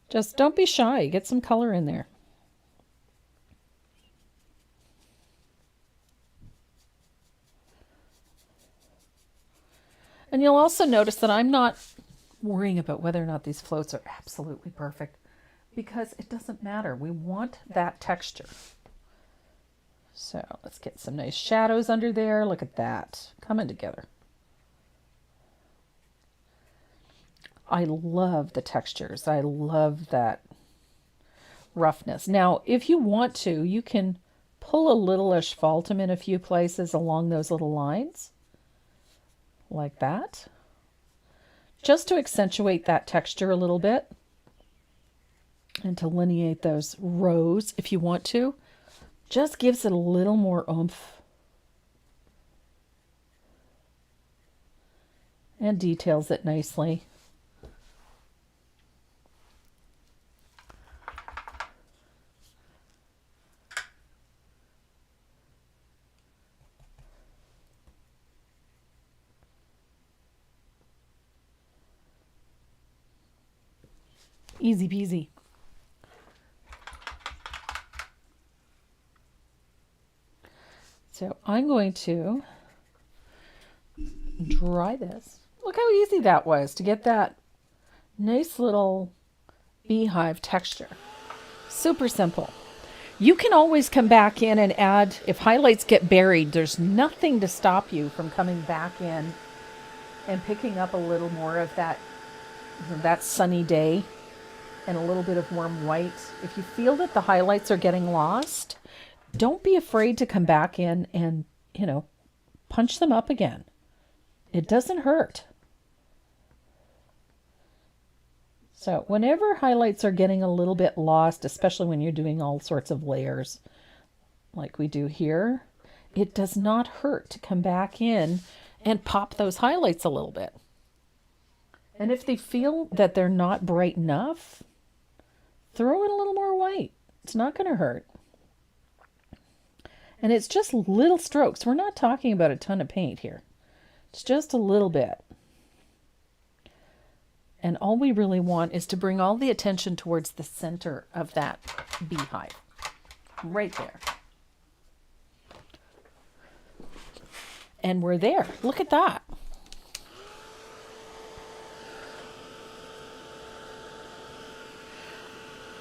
Just don't be shy. Get some color in there. And you'll also notice that I'm not worrying about whether or not these floats are absolutely perfect, because it doesn't matter. We want that texture. So let's get some nice shadows under there. Look at that coming together. I love the textures. I love that roughness. Now, if you want to, you can pull a little asphaltum in a few places along those little lines, like that, just to accentuate that texture a little bit and to delineate those rows if you want to. Just gives it a little more oomph and details it nicely. Easy peasy. So I'm going to dry this. Look how easy that was to get that nice little beehive texture. Super simple. You can always come back in and add, if highlights get buried, there's nothing to stop you from coming back in and picking up a little more of that sunny day and a little bit of warm white. If you feel that the highlights are getting lost, don't be afraid to come back in and, punch them up again. It doesn't hurt. So whenever highlights are getting a little bit lost, especially when you're doing all sorts of layers like we do here, it does not hurt to come back in and pop those highlights a little bit. And if they feel that they're not bright enough, throw in a little more white. It's not going to hurt. And it's just little strokes. We're not talking about a ton of paint here. It's just a little bit. And all we really want is to bring all the attention towards the center of that beehive. Right there. And we're there. Look at that.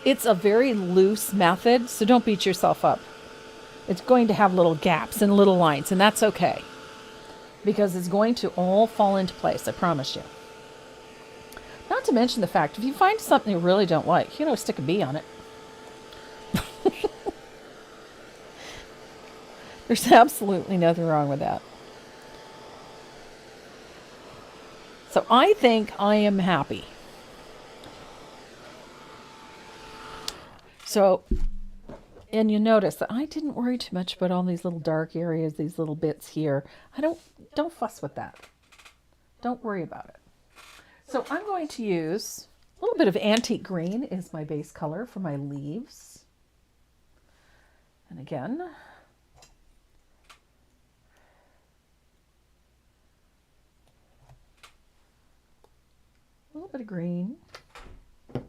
It's a very loose method, so don't beat yourself up. It's going to have little gaps and little lines, and that's okay. Because it's going to all fall into place, I promise you. Not to mention the fact, if you find something you really don't like, stick a bee on it. There's absolutely nothing wrong with that. So I think I am happy. So, and you notice that I didn't worry too much about all these little dark areas, these little bits here. Don't fuss with that. Don't worry about it. So I'm going to use a little bit of antique green is my base color for my leaves. And again, a little bit of green. I'm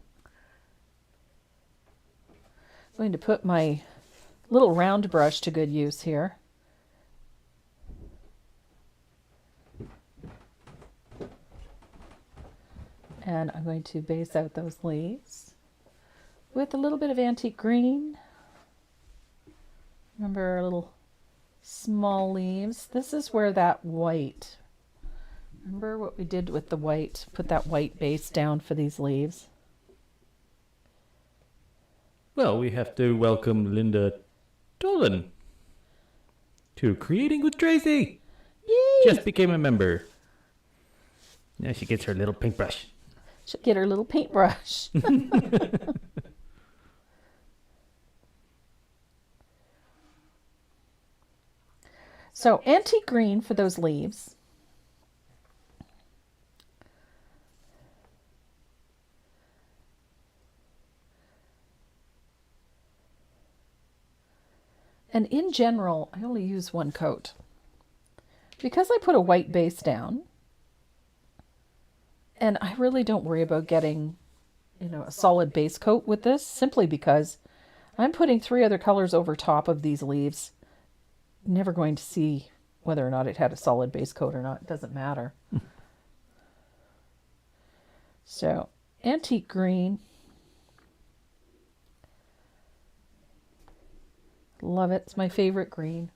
going to put my little round brush to good use here. And I'm going to base out those leaves with a little bit of antique green. Remember our little small leaves? This is where that white, remember what we did with the white? Put that white base down for these leaves. Well, we have to welcome Linda Dolan to Creating with Tracy. Yay! Just became a member. Now she gets her little paintbrush. She'll get her little paintbrush. So antique green for those leaves. And in general, I only use one coat. Because I put a white base down, and I really don't worry about getting, a solid base coat with this, simply because I'm putting 3 other colors over top of these leaves. Never going to see whether or not it had a solid base coat or not. It doesn't matter. So, antique green. Love it. It's my favorite green.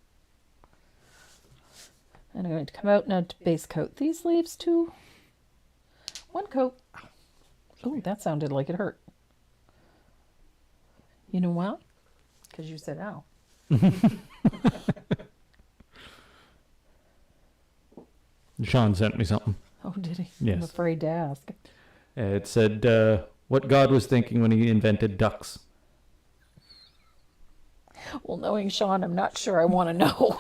And I'm going to come out now to base coat these leaves too. One coat. Oh, that sounded like it hurt. You know why? Because you said ow. Sean sent me something. Oh, did he? Yes. I'm afraid to ask. It said what God was thinking when he invented ducks. Well, knowing Sean, I'm not sure I want to know.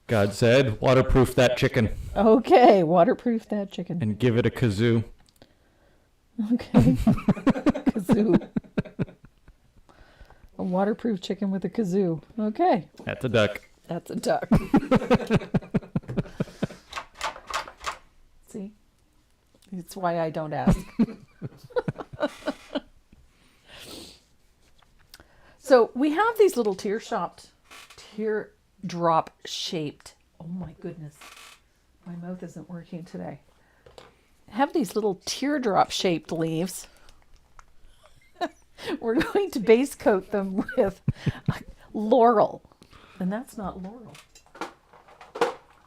God said, waterproof that chicken. Okay, waterproof that chicken. And give it a kazoo. Okay. Kazoo. A waterproof chicken with a kazoo. Okay. That's a duck. That's a duck. See? It's why I don't ask. So we have these little teardrop shaped. Oh my goodness. My mouth isn't working today. Have these little teardrop shaped leaves. We're going to base coat them with laurel. And that's not laurel.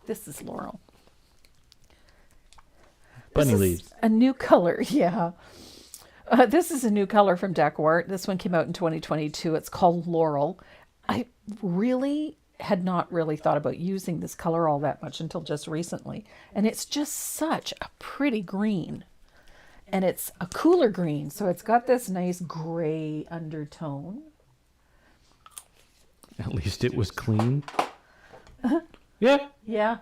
This is laurel. Bunny This is leaves. a new color, yeah. This is a new color from Decor. This one came out in 2022. It's called Laurel. I really had not really thought about using this color all that much until just recently. And it's just such a pretty green. And it's a cooler green, so it's got this nice gray undertone. At least it was clean. Yeah. Yeah.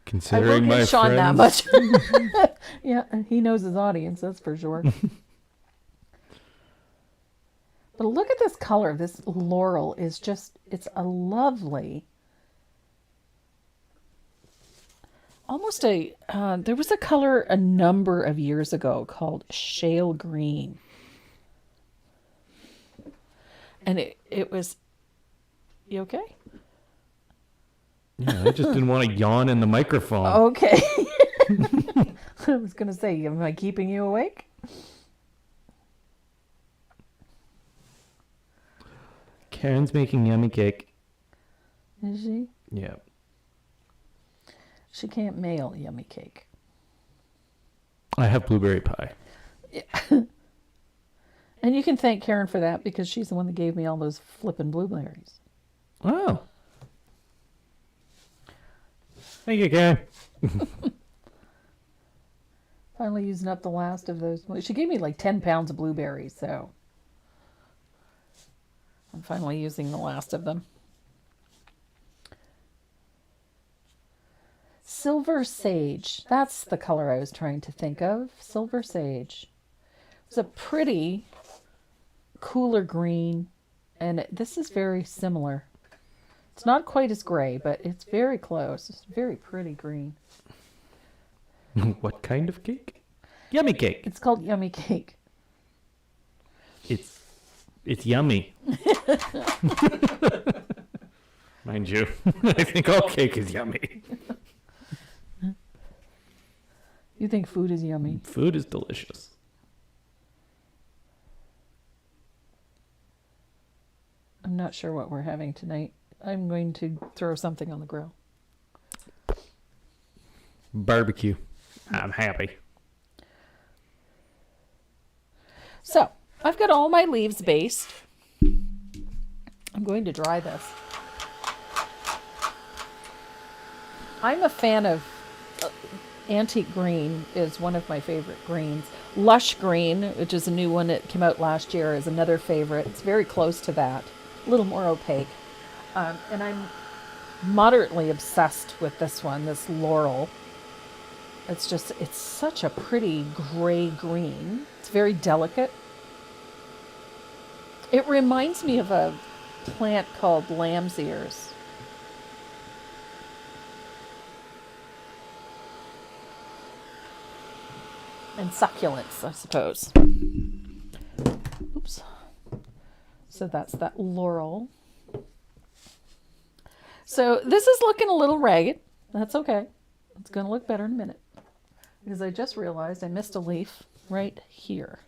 Considering I will my give Sean that friends. much. Yeah, he knows his audience, that's for sure. But look at this color. This laurel is just, it's a lovely, almost a, there was a color a number of years ago called shale green. And it was, you okay? Yeah, I just didn't want to yawn in the microphone. Okay. I was going to say, am I keeping you awake? Karen's making yummy cake. Is she? Yeah. She can't mail yummy cake. I have blueberry pie. And you can thank Karen for that because she's the one that gave me all those flippin' blueberries. Oh. Thank you, Karen. Finally using up the last of those. She gave me like 10 pounds of blueberries, so I'm finally using the last of them. Silver sage. That's the color I was trying to think of. Silver sage. It's a pretty cooler green, and this is very similar. It's not quite as gray, but it's very close. It's very pretty green. What kind of cake? Yummy cake. It's called yummy cake. It's yummy. Mind you, I think all cake is yummy. You think food is yummy? Food is delicious. I'm not sure what we're having tonight. I'm going to throw something on the grill. Barbecue. I'm happy. So, I've got all my leaves based. I'm going to dry this. I'm a fan of antique green is one of my favorite greens. Lush green, which is a new one that came out last year, is another favorite. It's very close to that. A little more opaque. And I'm moderately obsessed with this one, this laurel. It's such a pretty gray green. It's very delicate. It reminds me of a plant called lamb's ears. And succulents, I suppose. Oops. So that's that laurel. So this is looking a little ragged. That's okay. It's going to look better in a minute. Because I just realized I missed a leaf right here.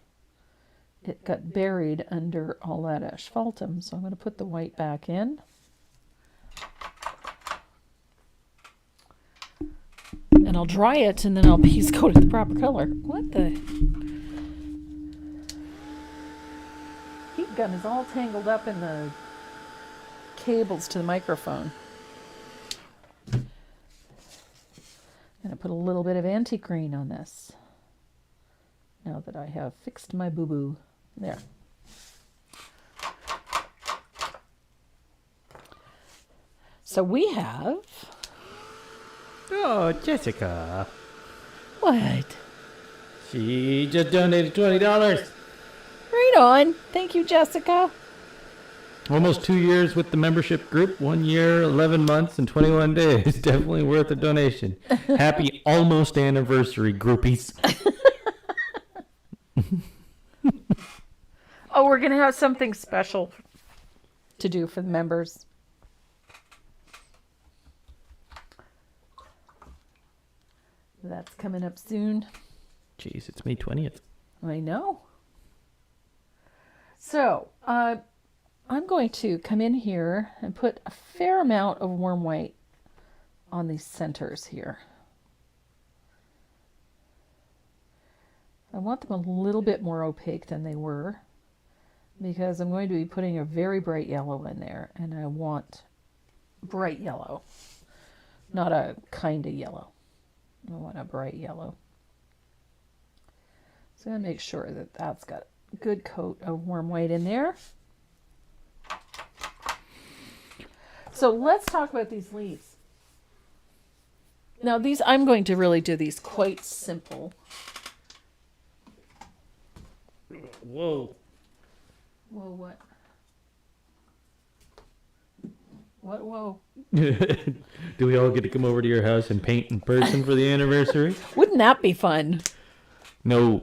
It got buried under all that asphaltum. So I'm going to put the white back in. And I'll dry it, and then I'll piece coat it the proper color. What the? Heat gun is all tangled up in the cables to the microphone. I'm going to put a little bit of antique green on this. Now that I have fixed my boo-boo. There. So we have... Oh, Jessica. What? She just donated $20. Right on. Thank you, Jessica. Almost 2 years with the membership group. 1 year, 11 months, and 21 days. Definitely worth a donation. Happy almost anniversary, groupies. Oh, we're going to have something special to do for the members. That's coming up soon. Jeez, it's May 20th. I know. So, I'm going to come in here and put a fair amount of warm white on these centers here. I want them a little bit more opaque than they were because I'm going to be putting a very bright yellow in there, and I want bright yellow, not a kind of yellow. I want a bright yellow. So I'm going to make sure that that's got a good coat of warm white in there. So let's talk about these leaves. Now these, I'm going to really do these quite simple. Whoa. Whoa, what? What, whoa? Do we all get to come over to your house and paint in person for the anniversary? Wouldn't that be fun? No.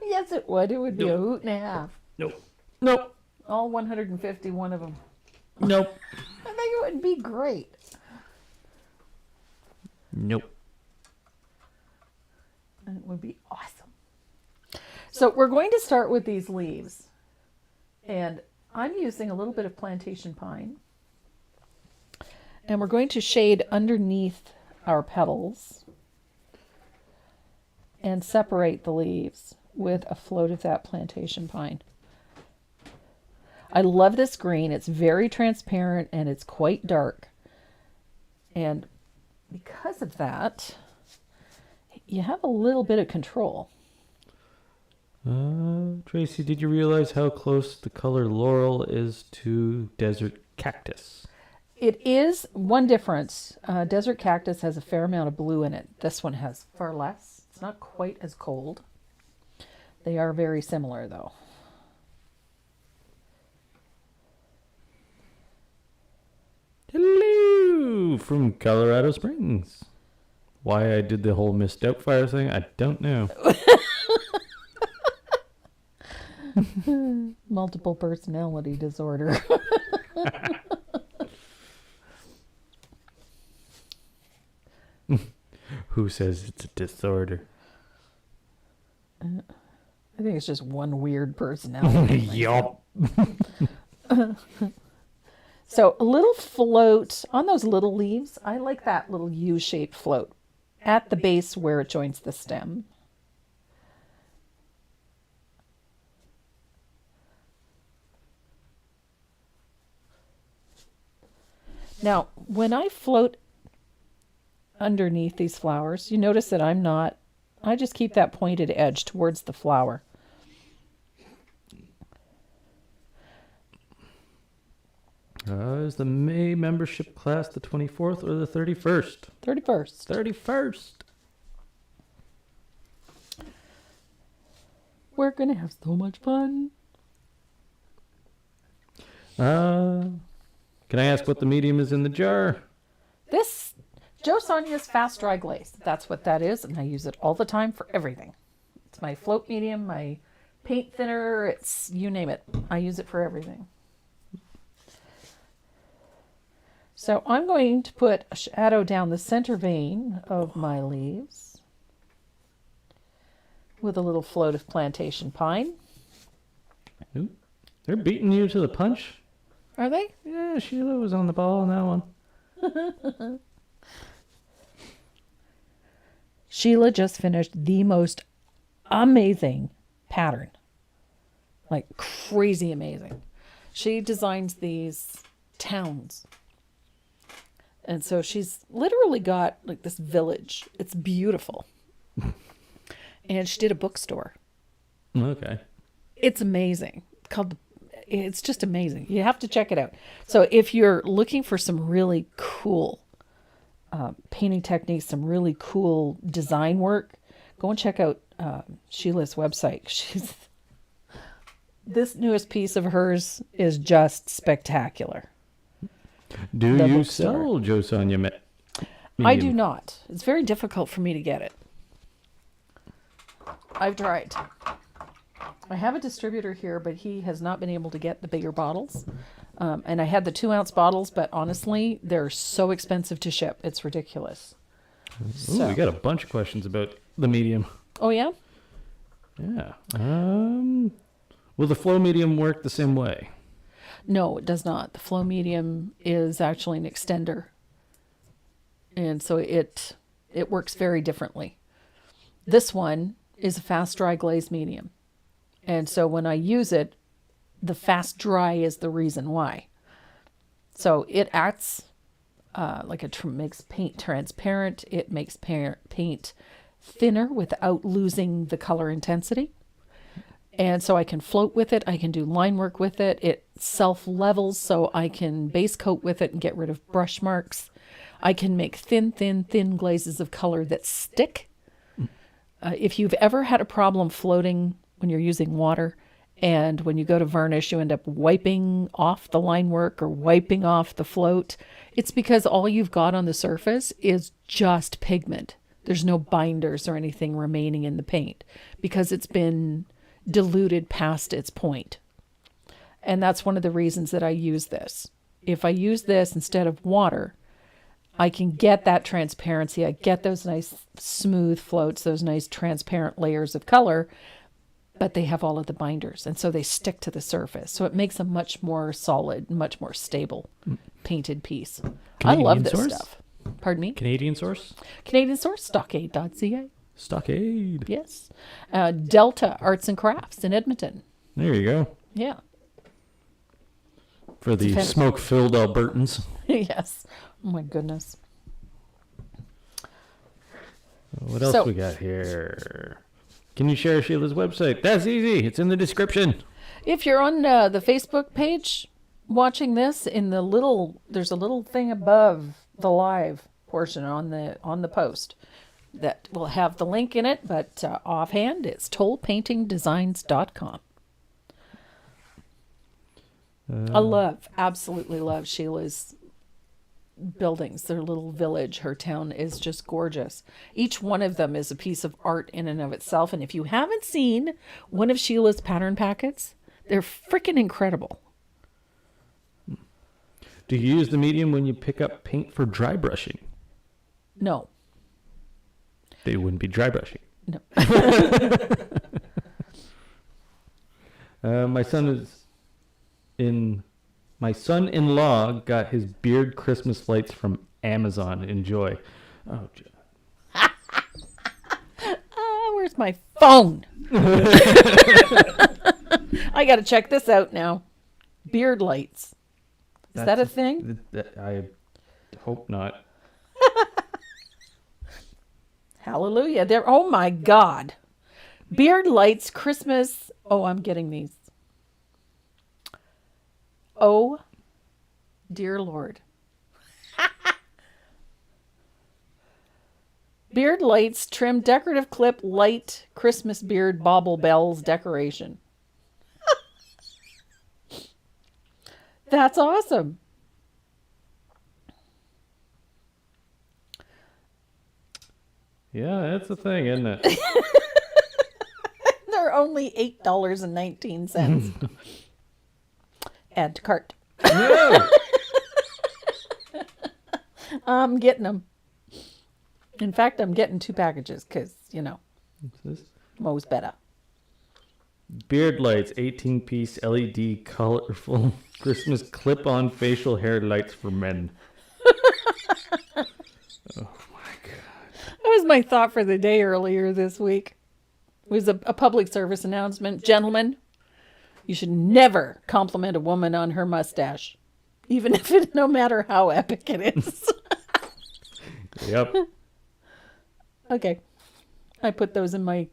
Yes, it would. It would be a hoot and a half. Nope. Nope. All 151 of them. Nope. I think it would be great. Nope. And it would be awesome. So we're going to start with these leaves. And I'm using a little bit of plantation pine. And we're going to shade underneath our petals and separate the leaves with a float of that plantation pine. I love this green. It's very transparent and it's quite dark. And because of that, you have a little bit of control. Tracy, did you realize how close the color laurel is to desert cactus? It is one difference. Desert cactus has a fair amount of blue in it. This one has far less. It's not quite as cold. They are very similar, though. Hello from Colorado Springs. Why I did the whole Miss Doubtfire thing, I don't know. Multiple personality disorder. Who says it's a disorder? I think it's just one weird personality. Yup. So a little float on those little leaves. I like that little U-shaped float at the base where it joins the stem. Now, when I float underneath these flowers, you notice that I just keep that pointed edge towards the flower. Is the May membership class the 24th or the 31st? 31st. 31st. We're going to have so much fun. Can I ask what the medium is in the jar? This Joe Sonia's Fast Dry Glaze. That's what that is, and I use it all the time for everything. It's my float medium, my paint thinner, it's you name it. I use it for everything. So I'm going to put a shadow down the center vein of my leaves with a little float of plantation pine. Ooh, they're beating you to the punch. Are they? Yeah, Sheila was on the ball on that one. Sheila just finished the most amazing pattern. Like crazy amazing. She designs these towns. And so she's literally got like this village. It's beautiful. And she did a bookstore. Okay. It's amazing. It's just amazing. You have to check it out. So if you're looking for some really cool painting techniques, some really cool design work, go and check out Sheila's website. This newest piece of hers is just spectacular. Do The you bookstore. sell Joe Sonia I do not. It's very difficult for me to get it. I've tried. I have a distributor here, but he has not been able to get the bigger bottles. And I had the 2-ounce bottles, but honestly, they're so expensive to ship. It's ridiculous. Ooh, we got a bunch of questions about the medium. Oh, yeah? Yeah. Will the flow medium work the same way? No, it does not. The flow medium is actually an extender. And so it works very differently. This one is a fast dry glaze medium. And so when I use it, the fast dry is the reason why. So it acts like it makes paint transparent. It makes paint thinner without losing the color intensity. And so I can float with it. I can do line work with it. It self-levels, so I can base coat with it and get rid of brush marks. I can make thin glazes of color that stick. If you've ever had a problem floating when you're using water, and when you go to varnish, you end up wiping off the line work or wiping off the float, it's because all you've got on the surface is just pigment. There's no binders or anything remaining in the paint because it's been diluted past its point. And that's one of the reasons that I use this. If I use this instead of water, I can get that transparency. I get those nice smooth floats, those nice transparent layers of color. but they have all of the binders, and so they stick to the surface. So it makes a much more solid, much more stable painted piece. I love this source? stuff. Pardon me? Canadian source? Canadian source, stockade.ca. Stockade. Yes. Delta Arts and Crafts in Edmonton. There you go. Yeah. For the smoke-filled Albertans. Yes. Oh my goodness. What else we got here? Can you share Sheila's website? That's easy. It's in the description. If you're on the Facebook page watching this, there's a little thing above the live portion on the post that will have the link in it, but offhand, it's tollpaintingdesigns.com. I absolutely love Sheila's buildings, their little village. Her town is just gorgeous. Each one of them is a piece of art in and of itself. And if you haven't seen one of Sheila's pattern packets, they're freaking incredible. Do you use the medium when you pick up paint for dry brushing? No. They wouldn't be dry brushing. No. My son-in-law got his beard Christmas lights from Amazon. Enjoy. Oh, Where's my phone? I got to check this out now. Beard lights. Is that a thing? I hope not. Hallelujah. Oh my God. Beard lights, Christmas. Oh, I'm getting these. Oh, dear Lord. Beard lights, trim, decorative clip, light, Christmas beard, bauble bells, decoration. That's awesome. Yeah, that's the thing, isn't it? They're only $8.19. Add to cart. No. I'm getting them. In fact, I'm getting 2 packages because, What's this? Mo's better. Beard lights, 18-piece LED colorful Christmas clip-on facial hair lights for men. Oh my God. That was my thought for the day earlier this week. It was a public service announcement. Gentlemen, you should never compliment a woman on her mustache, even if no matter how epic it is. Yep. Okay. I put those in my...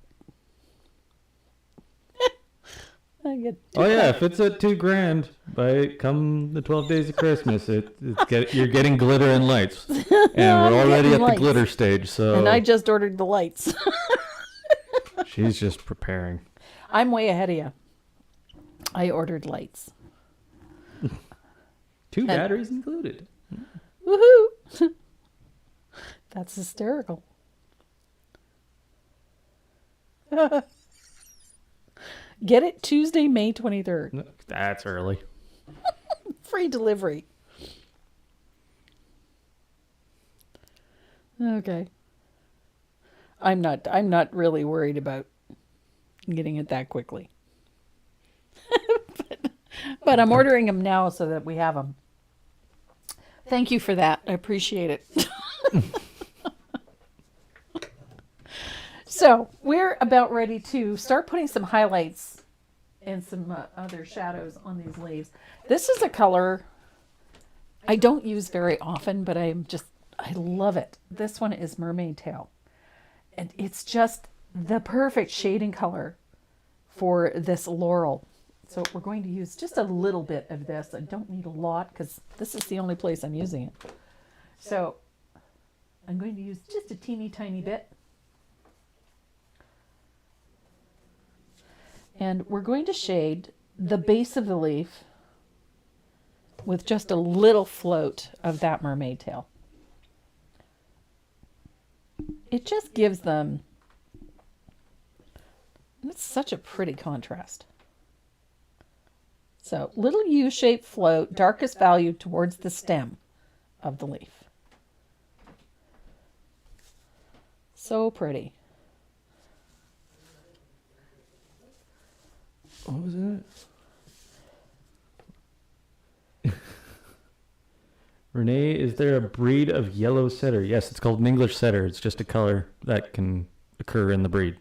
Oh yeah, if it's at $2,000 come the 12 days of Christmas, you're getting glitter and lights, and we're already at the glitter stage. So and I just ordered the lights. She's just preparing. I'm way ahead of you. I ordered lights. 2 batteries included. Woohoo! That's hysterical. Get it Tuesday, May 23rd. That's early. Free delivery. Okay. I'm not really worried about getting it that quickly. but I'm ordering them now so that we have them. Thank you for that. I appreciate it. So we're about ready to start putting some highlights and some other shadows on these leaves. This is a color I don't use very often, but I love it. This one is Mermaid Tail. And it's just the perfect shading color for this laurel. So we're going to use just a little bit of this. I don't need a lot because this is the only place I'm using it. So I'm going to use just a teeny tiny bit. And we're going to shade the base of the leaf with just a little float of that mermaid tail. It just gives them, it's such a pretty contrast. So little U-shaped float, darkest value towards the stem of the leaf. So pretty. What was it? Renee, is there a breed of yellow setter? Yes, it's called an English setter. It's just a color that can occur in the breed.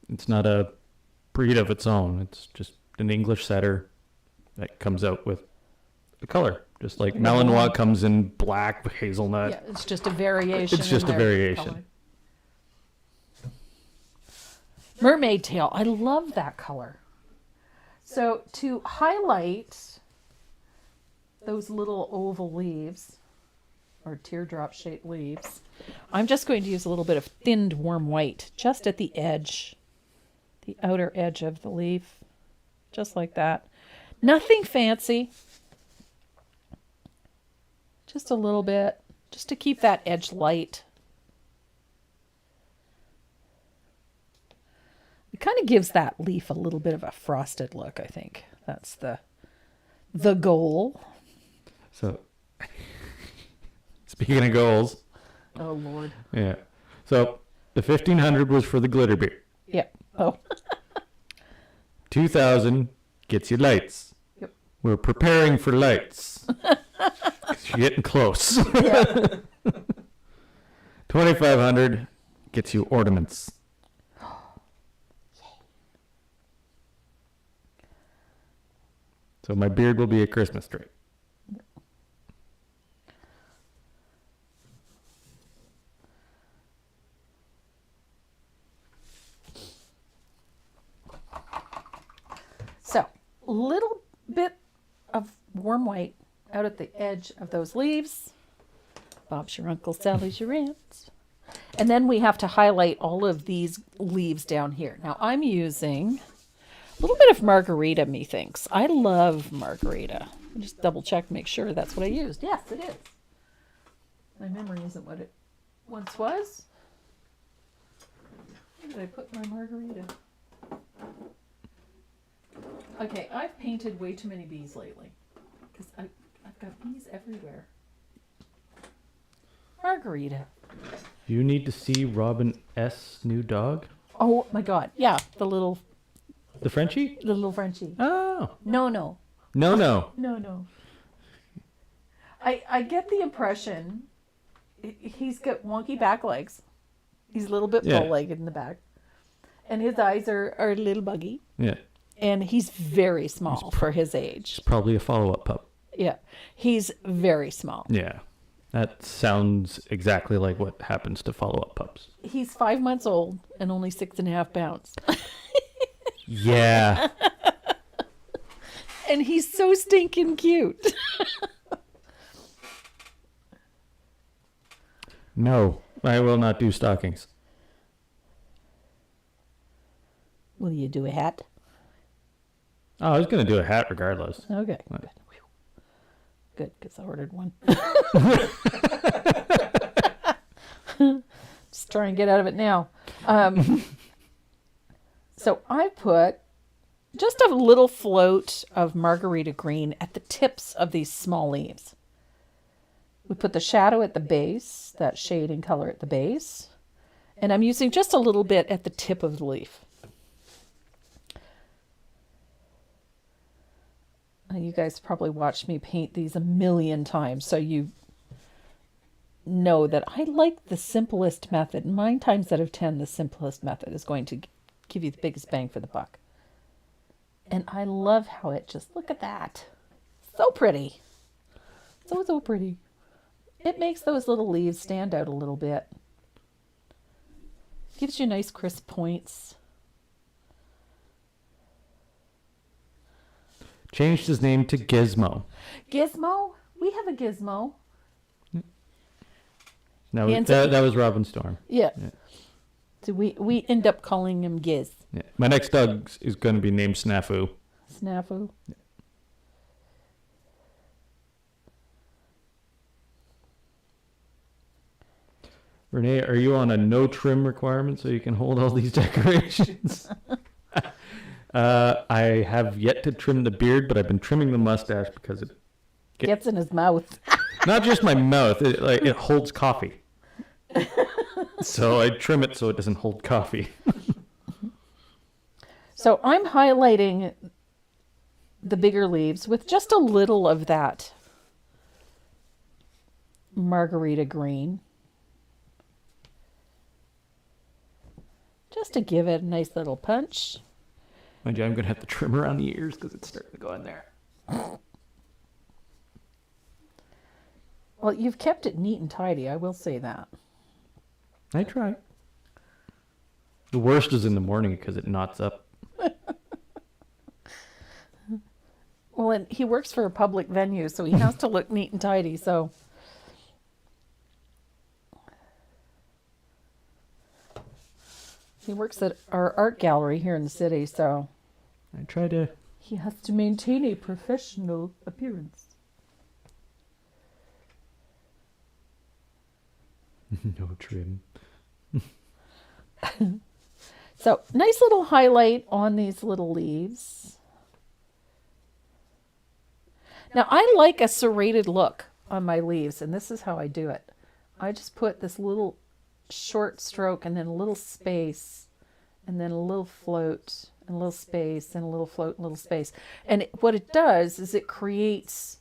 It's not a breed of its own. It's just an English setter that comes out with a color. Just like Malinois comes in black with hazelnut. Yeah, it's just a variation. It's just a variation. Color. Mermaid tail. I love that color. So to highlight those little oval leaves or teardrop shaped leaves, I'm just going to use a little bit of thinned warm white just at the edge, the outer edge of the leaf, just like that. Nothing fancy. Just a little bit, just to keep that edge light. It kind of gives that leaf a little bit of a frosted look, I think. That's the goal. So, speaking of goals. Oh, Lord. Yeah. So, the 1500 was for the glitter beer. Yeah. Oh. 2000 gets you lights. Yep. We're preparing for lights. You're getting close. Yeah. 2500 gets you ornaments. So my beard will be a Christmas tree. So, little bit of warm white out at the edge of those leaves. Bob's your uncle, Sally's your aunt. And then we have to highlight all of these leaves down here. Now I'm using a little bit of margarita, methinks. I love margarita. I'll just double check, make sure that's what I used. Yes, it is. My memory isn't what it once was. Where did I put my margarita? Okay, I've painted way too many bees lately. Because I've got bees everywhere. Margarita. You need to see Robin S. new dog. Oh my God. Yeah, the little Frenchie? The little Frenchie. Oh. No. No. No. I get the impression he's got wonky back legs. He's a little bit bow-legged in the back. And his eyes are a little buggy. Yeah. And he's very small for his age. It's probably a follow-up pup. Yeah. He's very small. Yeah. That sounds exactly like what happens to follow-up pups. He's 5 months old and only 6.5 pounds. Yeah. And he's so stinking cute. No, I will not do stockings. Will you do a hat? Oh, I was going to do a hat regardless. Okay. Good, because I ordered one. Just try and get out of it now. So I put just a little float of margarita green at the tips of these small leaves. We put the shadow at the base, that shade and color at the base. And I'm using just a little bit at the tip of the leaf. You guys probably watched me paint these a million times, so you know that I like the simplest method. 9 times out of 10, the simplest method is going to give you the biggest bang for the buck. And I love how it just, look at that. So pretty. So pretty. It makes those little leaves stand out a little bit. Gives you nice crisp points. Changed his name to Gizmo. Gizmo? We have a Gizmo. That was Robin Storm. Yeah. So we end up calling him Giz. Yeah. My next dog is going to be named Snafu. Snafu. Yeah. Renee, are you on a no trim requirement so you can hold all these decorations? I have yet to trim the beard, but I've been trimming the mustache because it gets in his mouth. Not just my mouth, it holds coffee. So I trim it so it doesn't hold coffee. So I'm highlighting the bigger leaves with just a little of that margarita green. Just to give it a nice little punch. Mind you, I'm going to have to trim around the ears because it's starting to go in there. Well, you've kept it neat and tidy, I will say that. I try. The worst is in the morning because it knots up. Well, and he works for a public venue, so he has to look neat and tidy, so. He works at our art gallery here in the city, so. I try to. He has to maintain a professional appearance. No trim. So, nice little highlight on these little leaves. Now, I like a serrated look on my leaves, and this is how I do it. I just put this little short stroke and then a little space, and then a little float, and a little space, and a little float, and a little space. And what it does is it creates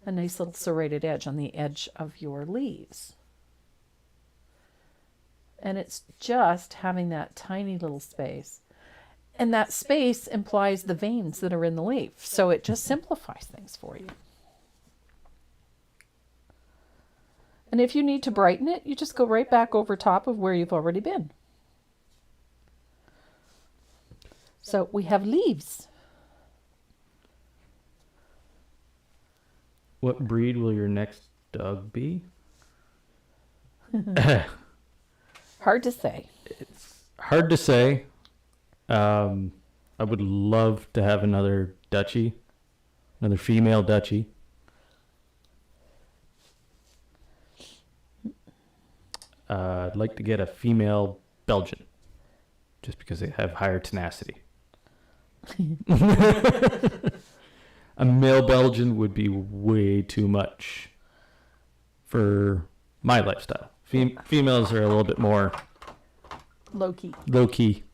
a nice little serrated edge on the edge of your leaves. And it's just having that tiny little space. And that space implies the veins that are in the leaf. So it just simplifies things for you. And if you need to brighten it, you just go right back over top of where you've already been. So we have leaves. What breed will your next dog be? Hard to say. It's hard to say. I would love to have another Dutchie, another female Dutchie. I'd like to get a female Belgian, just because they have higher tenacity. A male Belgian would be way too much for my lifestyle. Females are a little bit more Low key. low key.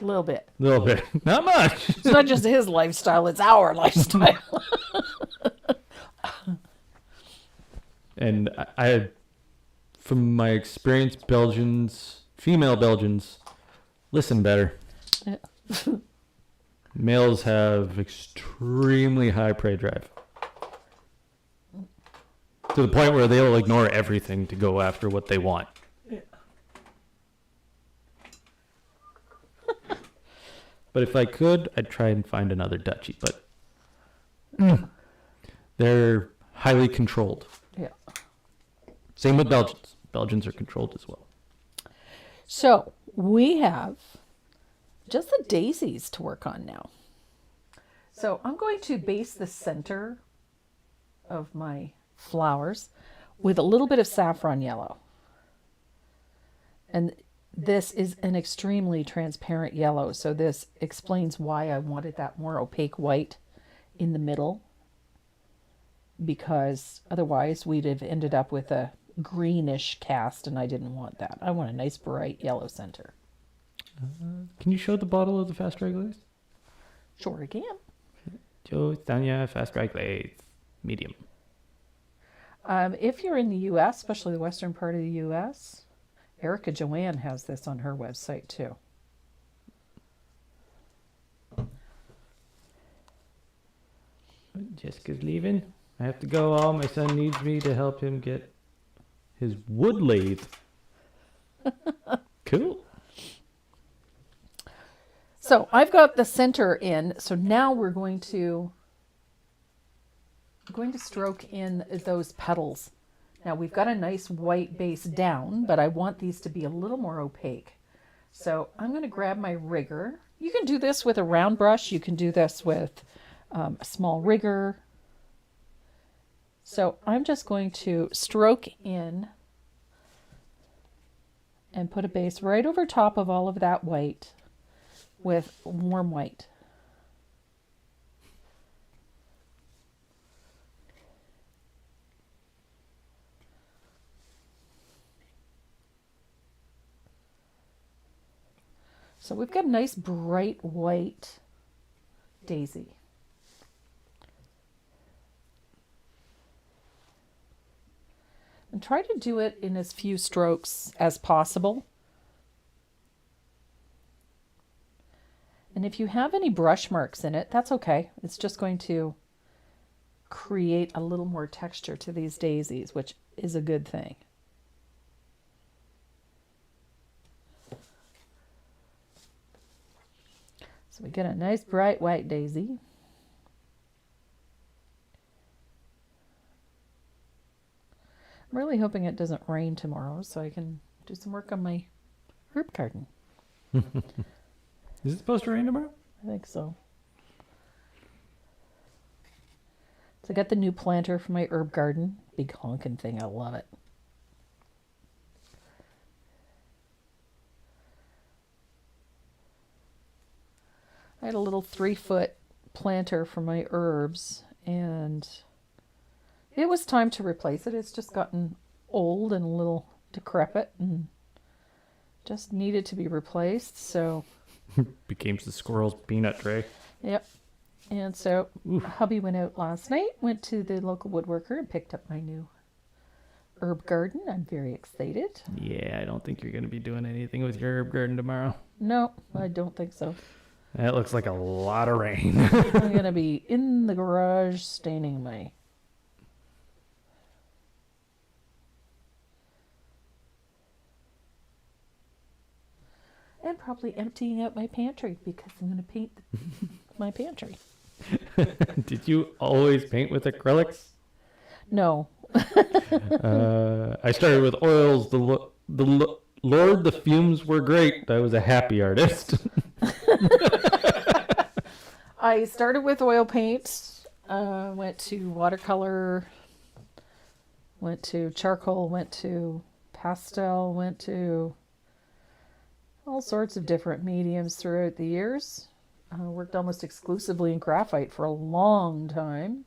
A little bit. A little bit. Not much. It's not just his lifestyle, it's our lifestyle. And I, from my experience, female Belgians, listen better. Males have extremely high prey drive. To the point where they'll ignore everything to go after what they want. But if I could, I'd try and find another Dutchie. But they're highly controlled. Yeah. Same with Belgians. Belgians are controlled as well. So we have just the daisies to work on now. So I'm going to base the center of my flowers with a little bit of saffron yellow. And this is an extremely transparent yellow, so this explains why I wanted that more opaque white in the middle, because otherwise we'd have ended up with a greenish cast, and I didn't want that. I want a nice bright yellow center. Can you show the bottle of the Fast Dry Glaze? Sure again. Joe Tanya Fast Dry Glaze, medium. If you're in the U.S., especially the western part of the U.S., Erica Joanne has this on her website too. Jessica's leaving. I have to go. All my son needs me to help him get his wood lathe. Cool. So I've got the center in. So now we're going to stroke in those petals. Now we've got a nice white base down, but I want these to be a little more opaque. So I'm going to grab my rigger. You can do this with a round brush. You can do this with a small rigger. So I'm just going to stroke in and put a base right over top of all of that white with warm white. So we've got a nice bright white daisy. And try to do it in as few strokes as possible. And if you have any brush marks in it, that's okay. It's just going to create a little more texture to these daisies, which is a good thing. So we get a nice bright white daisy. I'm really hoping it doesn't rain tomorrow so I can do some work on my herb garden. Is it supposed to rain tomorrow? I think so. So I got the new planter for my herb garden. Big honking thing. I love it. I had a little 3-foot planter for my herbs, and it was time to replace it. It's just gotten old and a little decrepit and just needed to be replaced. So Became the squirrel's peanut tray. yep. And so hubby went out last night, went to the local woodworker and picked up my new herb garden. I'm very excited. Yeah, I don't think you're going to be doing anything with your herb garden tomorrow. No, I don't think so. That looks like a lot of rain. I'm going to be in the garage staining my... and probably emptying out my pantry because I'm going to paint my pantry. Did you always paint with acrylics? No. I started with oils. Lord, the fumes were great. I was a happy artist. I started with oil paint, went to watercolor, went to charcoal, went to pastel, went to all sorts of different mediums throughout the years. Worked almost exclusively in graphite for a long time.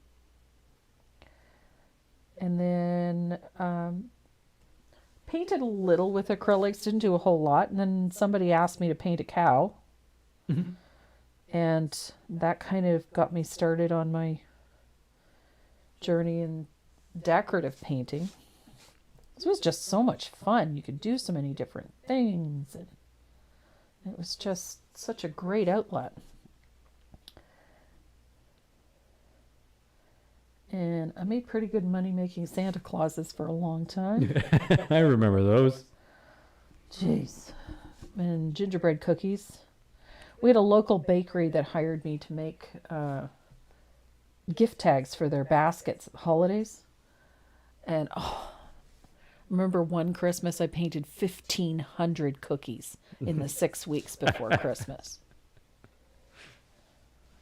And then painted a little with acrylics, didn't do a whole lot. And then somebody asked me to paint a cow. Mm-hmm. And that kind of got me started on my journey in decorative painting. This was just so much fun. You could do so many different things. And it was just such a great outlet. And I made pretty good money making Santa Clauses for a long time. I remember those. Jeez. And gingerbread cookies. We had a local bakery that hired me to make gift tags for their baskets at the holidays. And remember one Christmas I painted 1,500 cookies in the 6 weeks before Christmas.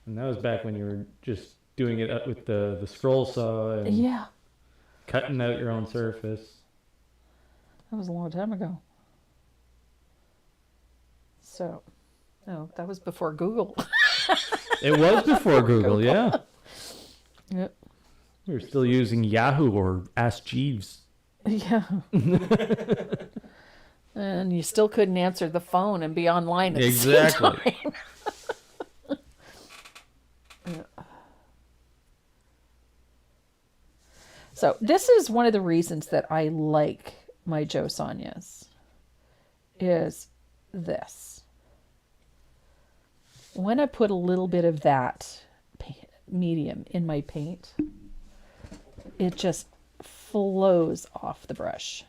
And that was back when you were just doing it with the scroll saw and Yeah. cutting out your own surface. That was a long time ago. So, no, that was before Google. It was before Google, yeah. Yep. We were still using Yahoo or Ask Jeeves. Yeah. And you still couldn't answer the phone and be online at the same time. Yeah. So this is one of the reasons that I like my Joe Sonias is this. When I put a little bit of that medium in my paint, it just flows off the brush.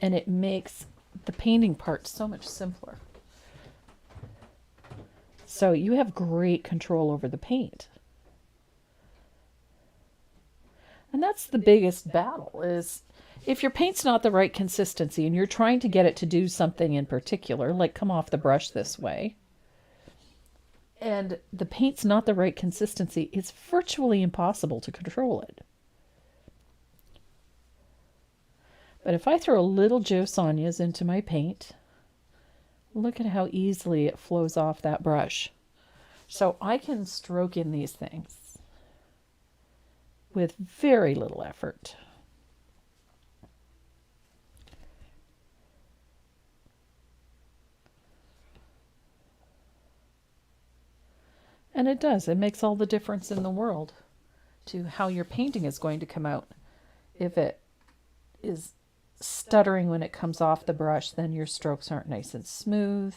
And it makes the painting part so much simpler. So you have great control over the paint. And that's the biggest battle is if your paint's not the right consistency and you're trying to get it to do something in particular, like come off the brush this way, and the paint's not the right consistency, it's virtually impossible to control it. But if I throw a little Joe Sonias into my paint, look at how easily it flows off that brush. So I can stroke in these things with very little effort. And it does. It makes all the difference in the world to how your painting is going to come out. If it is stuttering when it comes off the brush, then your strokes aren't nice and smooth.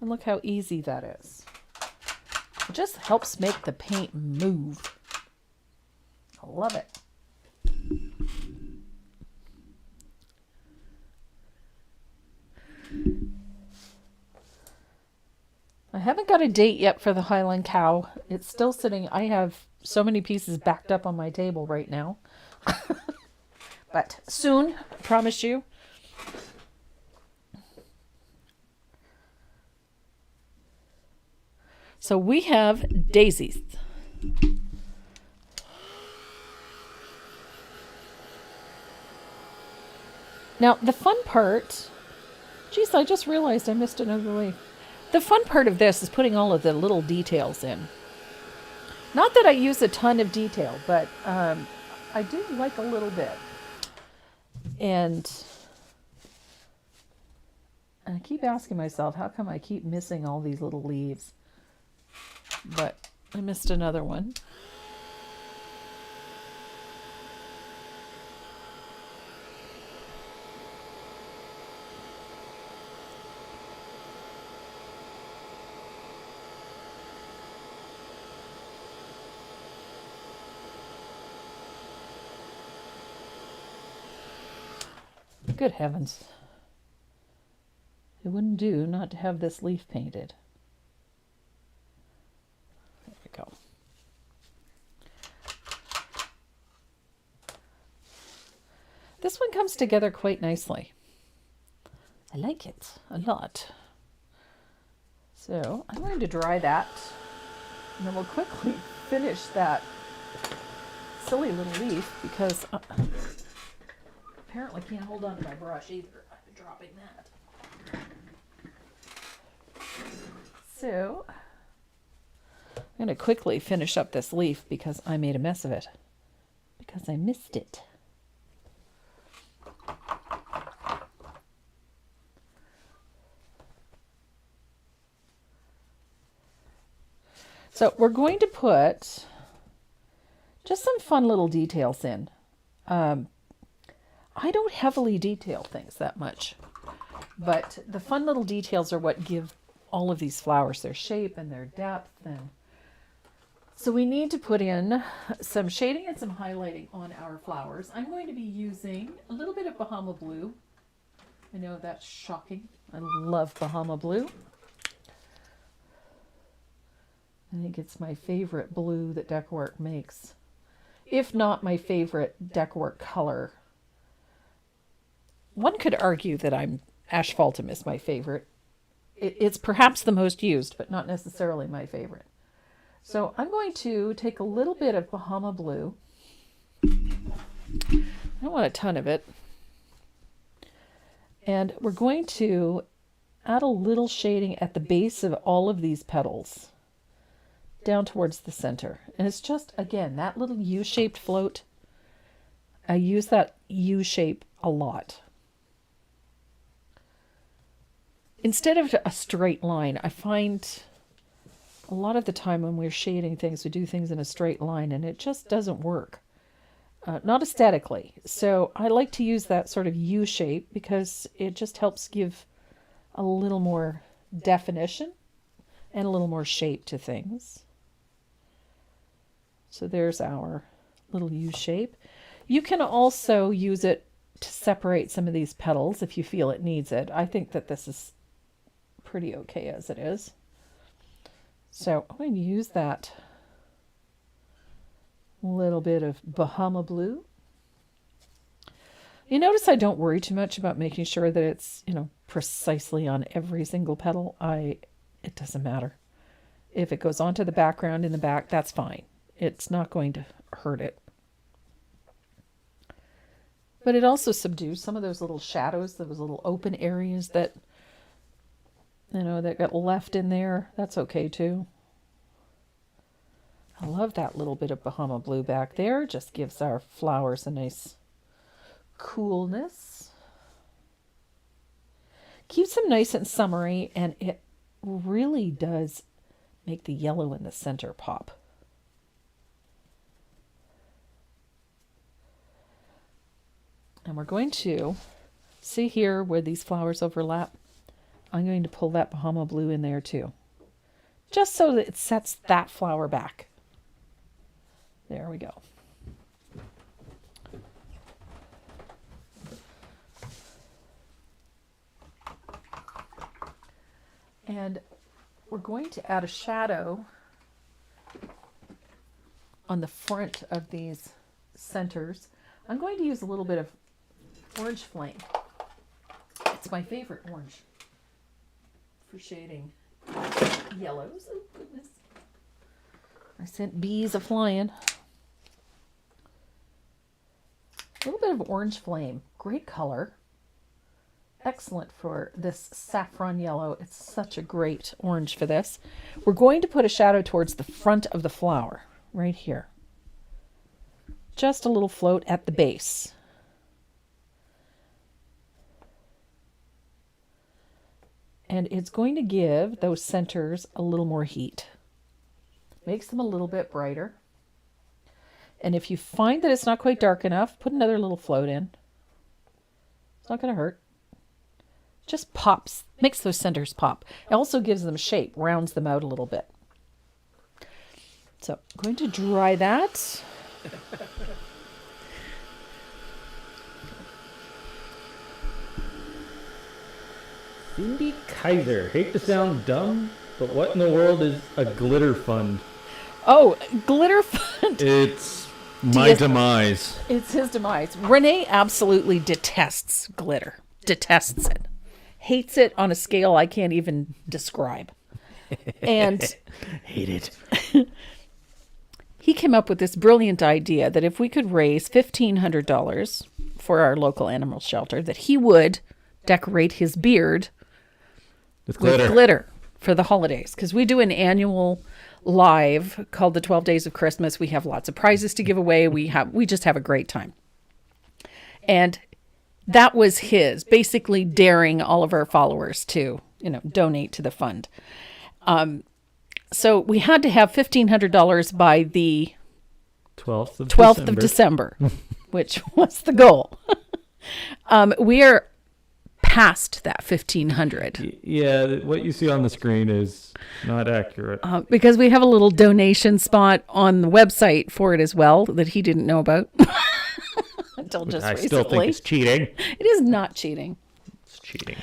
And look how easy that is. It just helps make the paint move. I love it. I haven't got a date yet for the Highland Cow. It's still sitting. I have so many pieces backed up on my table right now. But soon, I promise you. So we have daisies. Now, the fun part, geez, I just realized I missed another leaf. The fun part of this is putting all of the little details in. Not that I use a ton of detail, but I do like a little bit. And I keep asking myself, how come I keep missing all these little leaves? But I missed another one. Good heavens. It wouldn't do not to have this leaf painted. There we go. This one comes together quite nicely. I like it a lot. So I'm going to dry that, and then we'll quickly finish that silly little leaf because apparently can't hold on to my brush either. I've been dropping that. So I'm going to quickly finish up this leaf because I made a mess of it. Because I missed it. So we're going to put just some fun little details in. I don't heavily detail things that much, but the fun little details are what give all of these flowers their shape and their depth. And so we need to put in some shading and some highlighting on our flowers. I'm going to be using a little bit of Bahama Blue. I know that's shocking. I love Bahama Blue. I think it's my favorite blue that Decowork makes, if not my favorite Decowork color. One could argue that Asphaltum is my favorite. It's perhaps the most used, but not necessarily my favorite. So I'm going to take a little bit of Bahama Blue. I don't want a ton of it. And we're going to add a little shading at the base of all of these petals, down towards the center. And it's just, again, that little U-shaped float. I use that U shape a lot. Instead of a straight line, I find a lot of the time when we're shading things, we do things in a straight line and it just doesn't work. Not aesthetically. So I like to use that sort of U shape because it just helps give a little more definition and a little more shape to things. So there's our little U shape. You can also use it to separate some of these petals if you feel it needs it. I think that this is pretty okay as it is. So I'm going to use that little bit of Bahama Blue. You notice I don't worry too much about making sure that it's, precisely on every single petal. It doesn't matter. If it goes onto the background in the back, that's fine. It's not going to hurt it. But it also subdues some of those little shadows, those little open areas that, that got left in there. That's okay too. I love that little bit of Bahama Blue back there. Just gives our flowers a nice coolness. Keeps them nice and summery, and it really does make the yellow in the center pop. And we're going to see here where these flowers overlap. I'm going to pull that Bahama blue in there too, just so that it sets that flower back. There we go. And we're going to add a shadow on the front of these centers. I'm going to use a little bit of orange flame. It's my favorite orange for shading yellows. Oh goodness. I sent bees a-flying. A little bit of orange flame. Great color. Excellent for this saffron yellow. It's such a great orange for this. We're going to put a shadow towards the front of the flower, right here. Just a little float at the base. And it's going to give those centers a little more heat. Makes them a little bit brighter. And if you find that it's not quite dark enough, put another little float in. It's not going to hurt. Just pops, makes those centers pop. It also gives them shape, rounds them out a little bit. So I'm going to dry that. Cindy Kaiser. Hate to sound dumb, but what in the world is a glitter fund? Oh, glitter fund. It's my demise. It's his demise. Renee absolutely detests glitter. Detests it. Hates it on a scale I can't even describe. And hate it. He came up with this brilliant idea that if we could raise $1,500 for our local animal shelter, that he would decorate his beard with glitter for the holidays. Because we do an annual live called the 12 Days of Christmas. We have lots of prizes to give away. We just have a great time. And that was his, basically daring all of our followers to, donate to the fund. So we had to have $1,500 by the 12th of December, which was the goal. We are past that 1,500. Yeah, what you see on the screen is not accurate. Because we have a little donation spot on the website for it as well that he didn't know about. Until just recently. I still think it's cheating. It is not cheating. It's cheating.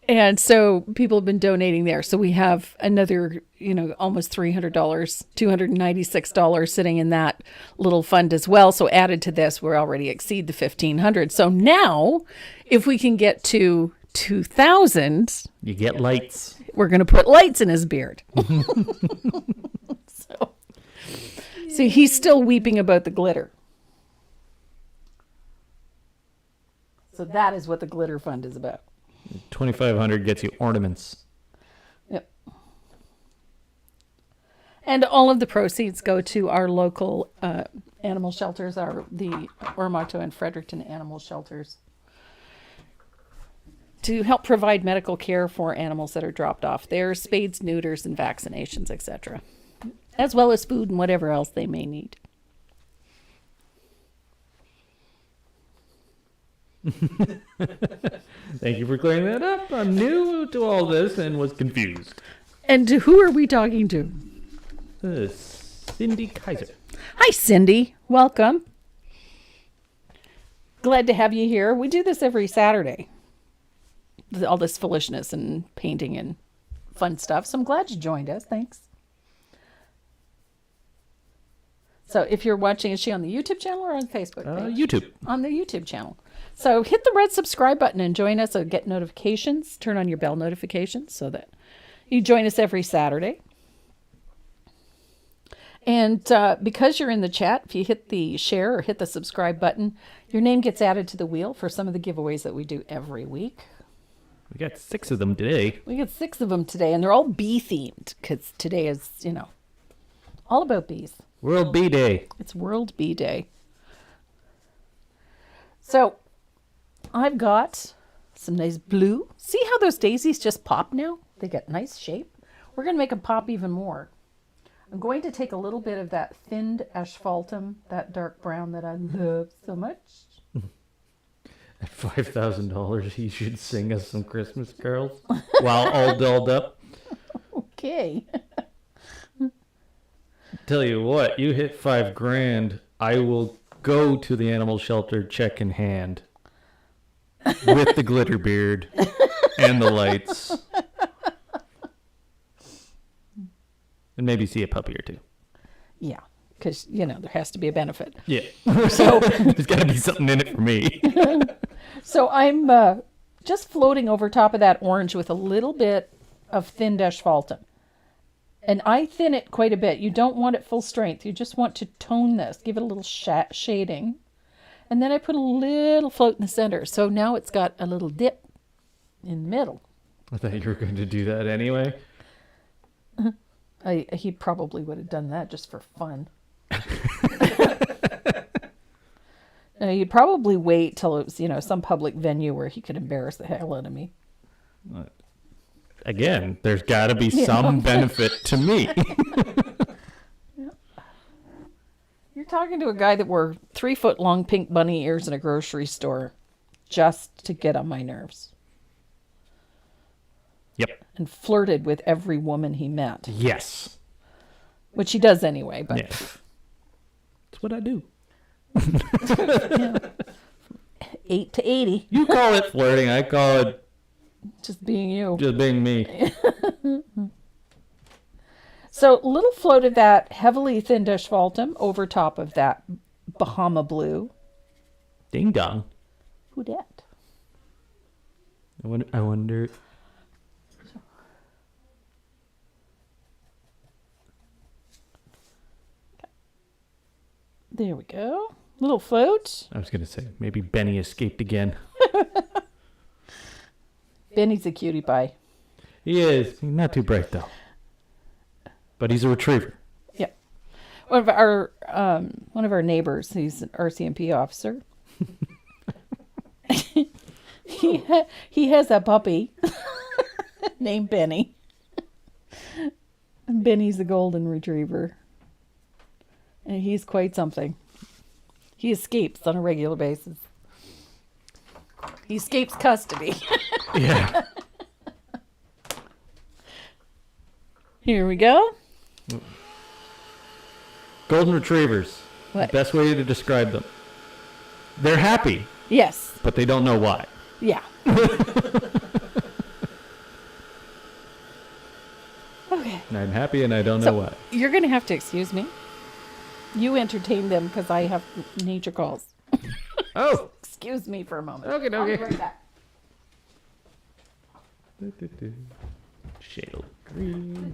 And so people have been donating there. So we have another, almost $300, $296 sitting in that little fund as well. So added to this, we're already exceed the 1,500. So now, if we can get to 2,000, you get lights. We're going to put lights in his beard. So he's still weeping about the glitter. So that is what the glitter fund is about. 2,500 gets you ornaments. Yep. And all of the proceeds go to our local animal shelters, the Oromocto and Fredericton animal shelters, to help provide medical care for animals that are dropped off there, spades, neuters, and vaccinations, etc., as well as food and whatever else they may need. Thank you for clearing that up. I'm new to all this and was confused. And who are we talking to? Cindy Kaiser. Hi, Cindy. Welcome. Glad to have you here. We do this every Saturday. All this foolishness and painting and fun stuff. So I'm glad you joined us. Thanks. So if you're watching, is she on the YouTube channel or on Facebook page? YouTube. On the YouTube channel. So hit the red subscribe button and join us. So get notifications. Turn on your bell notifications so that you join us every Saturday. And because you're in the chat, if you hit the share or hit the subscribe button, your name gets added to the wheel for some of the giveaways that we do every week. We got 6 of them today. We got 6 of them today, and they're all bee themed because today is, all about bees. World Bee Day. It's World Bee Day. So I've got Some nice blue. See how those daisies just pop now? They get nice shape. We're going to make them pop even more. I'm going to take a little bit of that thinned asphaltum, that dark brown that I love so much. At $5,000, you should sing us some Christmas carols while all dolled up. Okay. Tell you what, you hit $5,000, I will go to the animal shelter check in hand with the glitter beard and the lights. And maybe see a puppy or two. Yeah, because, there has to be a benefit. Yeah. So there's got to be something in it for me. So I'm just floating over top of that orange with a little bit of thinned asphaltum. And I thin it quite a bit. You don't want it full strength. You just want to tone this, give it a little shading. And then I put a little float in the center. So now it's got a little dip in the middle. I thought you were going to do that anyway. He probably would have done that just for fun. No, he'd probably wait till it was, some public venue where he could embarrass the hell out of me. Again, there's got to be some benefit to me. Yeah. You're talking to a guy that wore 3-foot-long pink bunny ears in a grocery store just to get on my nerves. Yep. And flirted with every woman he met. Yes. Which he does anyway, but... Yeah. That's what I do. 8 to 80. You call it flirting, I call it... Just being you. Just being me. So a little float of that heavily thinned asphaltum over top of that Bahama blue. Ding dong. Who dat? I wonder... There we go. Little float. I was going to say, maybe Benny escaped again. Benny's a cutie pie. He is. He's not too bright, though. But he's a retriever. Yeah. One of our neighbors, he's an RCMP officer. he has a puppy named Benny. Benny's a golden retriever. And he's quite something. He escapes on a regular basis. He escapes custody. Yeah. Here we go. Golden retrievers. What? The best way to describe them. They're happy, Yes. but they don't know why. Yeah. Okay. And I'm happy and I don't know why. You're going to have to excuse me. You entertain them because I have nature calls. Oh. Excuse me for a moment. Okay, I'll be okay. right back. Shale green.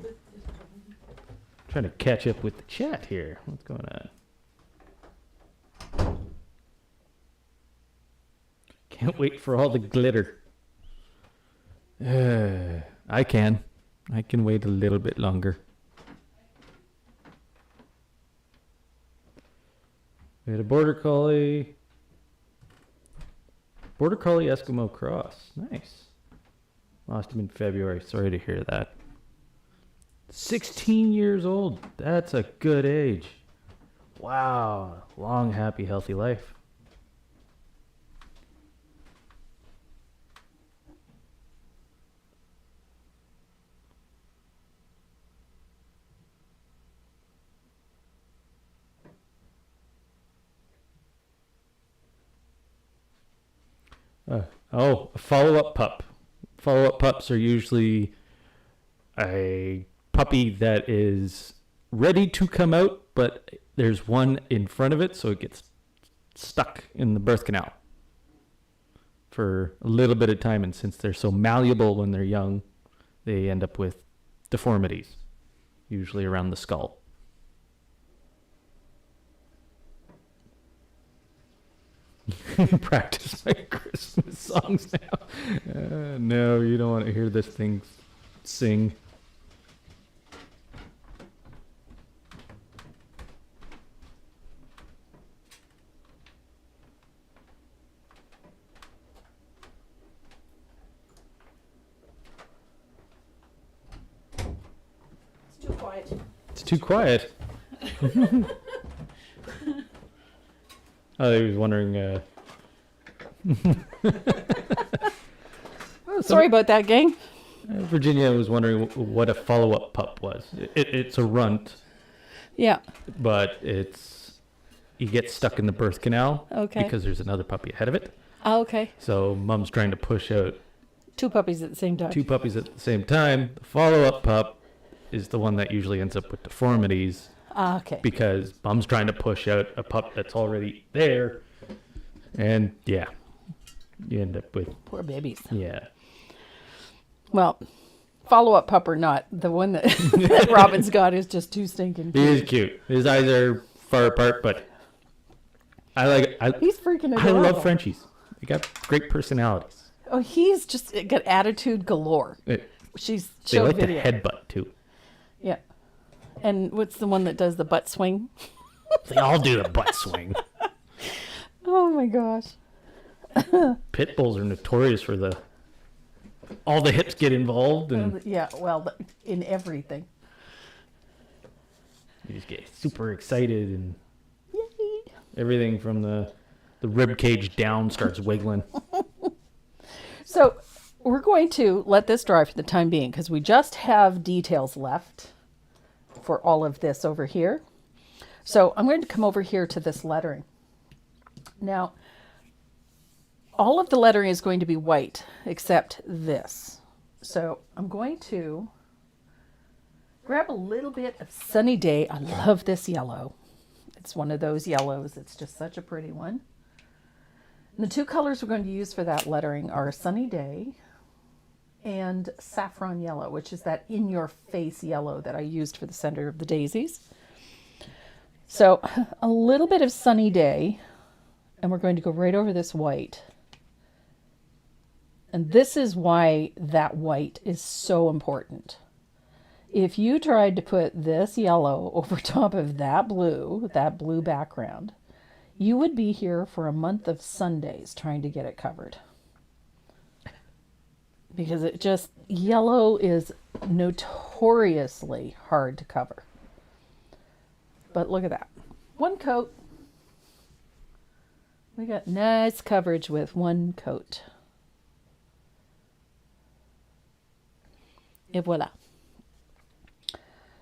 Trying to catch up with the chat here. What's going on? Can't wait for all the glitter. I can wait a little bit longer. We had a border collie. Border collie Eskimo cross. Nice. Lost him in February. Sorry to hear that. 16 years old. That's a good age. Wow. Long, happy, healthy life. A follow-up pup. Follow-up pups are usually a puppy that is ready to come out, but there's one in front of it, so it gets stuck in the birth canal for a little bit of time. And since they're so malleable when they're young, they end up with deformities, usually around the skull. Practice my Christmas songs now. No, you don't want to hear this thing sing. quiet. It's too quiet. Oh, he was wondering. Sorry about that, gang. Virginia was wondering what a follow-up pup was. It's a runt, Yeah. but he gets stuck in the birth canal Okay. because there's another puppy ahead of it. Oh, okay. So mom's trying to push out 2 puppies at the same time. 2 puppies at the same time. The follow-up pup is the one that usually ends up with deformities Ah, okay. because mom's trying to push out a pup that's already there. And yeah, you end up with, Poor babies. yeah. Well, follow-up pup or not, the one that, that Robin's got is just too stinking He cute. is cute. His eyes are far apart, but I He's freaking adorable. love Frenchies. They got great personalities. Oh, he's just got attitude galore. She's They showed like video. to headbutt too. Yeah. And what's the one that does the butt swing? They all do the butt swing. Oh my gosh. Pit bulls are notorious for all the hips get involved and Yeah, well, in everything. you just get super excited and Yay. everything from the rib cage down starts wiggling. So we're going to let this dry for the time being because we just have details left for all of this over here. So I'm going to come over here to this lettering. Now, all of the lettering is going to be white except this. So I'm going to grab a little bit of Sunny Day. I love this yellow. It's one of those yellows. It's just such a pretty one. And the 2 colors we're going to use for that lettering are Sunny Day and Saffron Yellow, which is that in-your-face yellow that I used for the center of the daisies. So a little bit of Sunny Day, and we're going to go right over this white. And this is why that white is so important. If you tried to put this yellow over top of that blue background, you would be here for a month of Sundays trying to get it covered. Because yellow is notoriously hard to cover. But look at that. 1 coat. We got nice coverage with 1 coat. Et voila.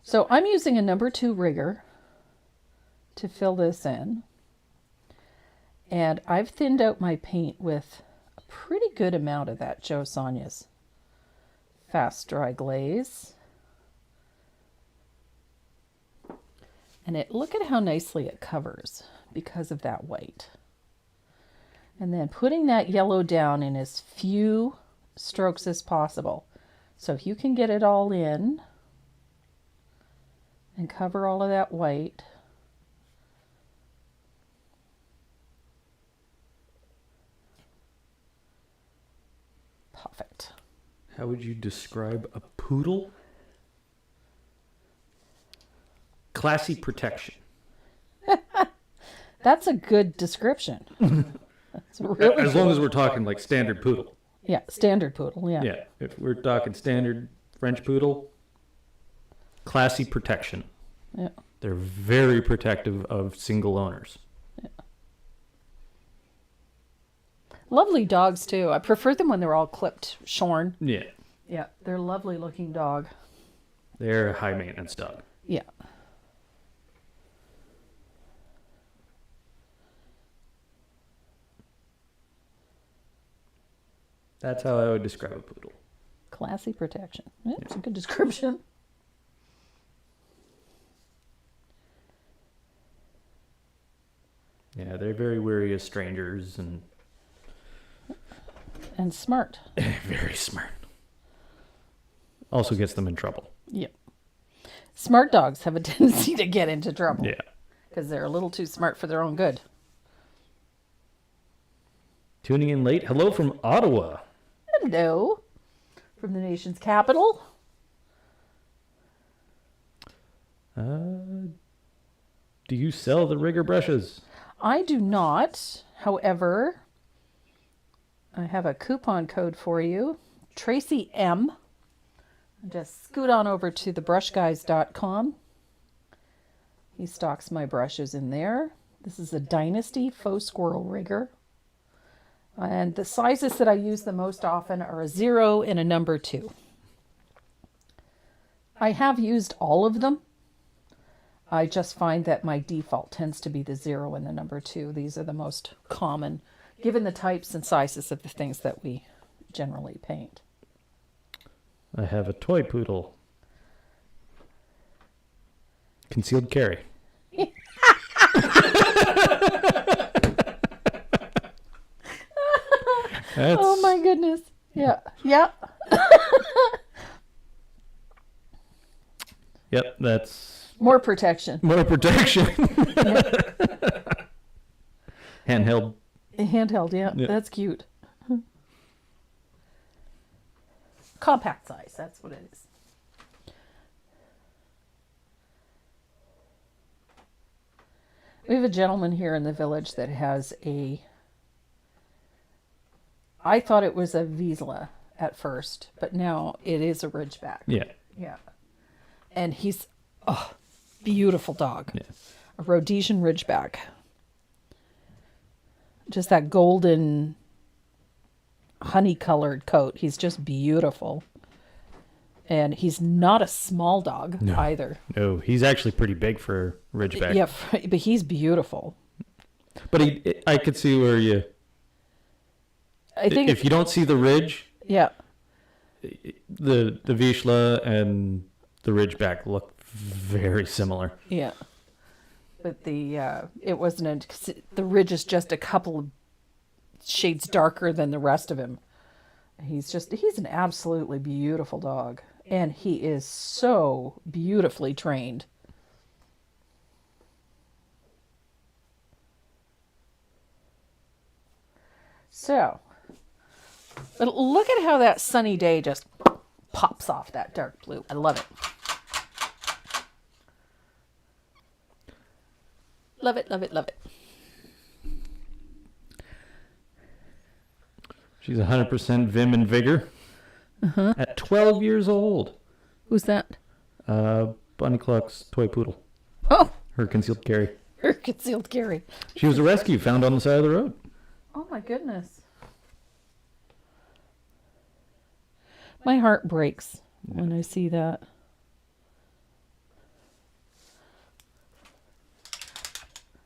So I'm using a number 2 rigger to fill this in. And I've thinned out my paint with a pretty good amount of that Joe Sonia's Fast Dry Glaze. And look at how nicely it covers because of that white. And then putting that yellow down in as few strokes as possible. So if you can get it all in and cover all of that white. Perfect. How would you describe a poodle? Classy protection. That's a good description. That's really As long as we're talking like standard poodle. Yeah, standard poodle, yeah. Yeah, if we're talking standard French poodle, classy protection. Yeah. They're very protective of single owners. Lovely dogs too. I prefer them when they're all clipped, shorn. Yeah, Yeah, they're a lovely looking dog. they're a high maintenance dog. Yeah. That's how I would describe a poodle. Classy protection. Yeah, it's a good description. Yeah, they're very wary of strangers and And smart. very smart. Also gets them in trouble. Yep. Smart dogs have a tendency to get into trouble. Yeah. Because they're a little too smart for their own good. Tuning in late. Hello from Ottawa. Hello. From the nation's capital. Do you sell the rigger brushes? I do not. However, I have a coupon code for you. Tracy M. Just scoot on over to thebrushguys.com. He stocks my brushes in there. This is a Dynasty Faux Squirrel Rigger. And the sizes that I use the most often are a 0 and a number 2. I have used all of them. I just find that my default tends to be the 0 and the number 2. These are the most common, given the types and sizes of the things that we generally paint. I have a toy poodle. Concealed carry. Oh my goodness. Yeah. Yeah. Yep, that's More protection. more protection. Handheld. Handheld, yeah. Yeah. That's cute. Compact size, that's what it is. We have a gentleman here in the village that has I thought it was a Vizsla at first, but now it is a Ridgeback. Yeah. Yeah. And he's beautiful dog. Yeah. A Rhodesian Ridgeback. Just that golden honey-colored coat. He's just beautiful. And he's not a small dog either. No, he's actually pretty big for Ridgeback. Yeah, but he's beautiful. But I could see where I think if you don't see the ridge, yeah. the Vizsla and the Ridgeback look very similar. Yeah. But it wasn't the ridge is just a couple of shades darker than the rest of him. He's an absolutely beautiful dog. And he is so beautifully trained. So, but look at how that sunny day just pops off that dark blue. I love it. Love it, love it, love it. She's 100% vim and vigor at 12 years old. Who's that? Bunny Cluck's toy poodle. Oh, Her concealed carry. her concealed carry. She was a rescue found on the side of the road. Oh my goodness. My heart breaks when I see that.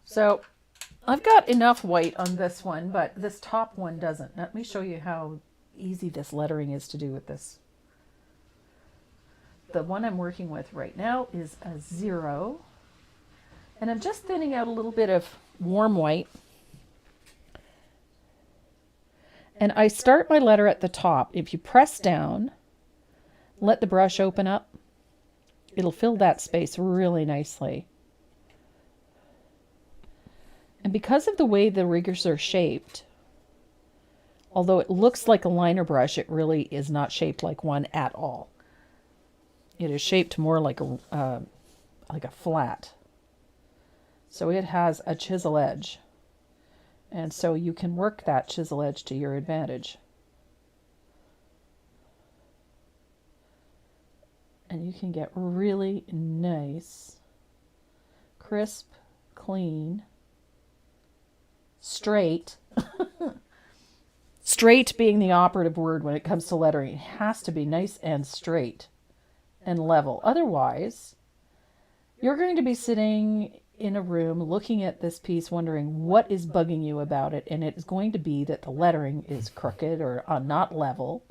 So I've got enough white on this one, but this top one doesn't. Let me show you how easy this lettering is to do with this. The one I'm working with right now is a 0. And I'm just thinning out a little bit of warm white. And I start my letter at the top. If you press down, let the brush open up, it'll fill that space really nicely. And because of the way the riggers are shaped, although it looks like a liner brush, it really is not shaped like one at all. It is shaped more like a flat. So it has a chisel edge. And so you can work that chisel edge to your advantage. And you can get really nice, crisp, clean, straight. Straight being the operative word when it comes to lettering. It has to be nice and straight and level. Otherwise, you're going to be sitting in a room looking at this piece wondering what is bugging you about it, and it's going to be that the lettering is crooked or not level.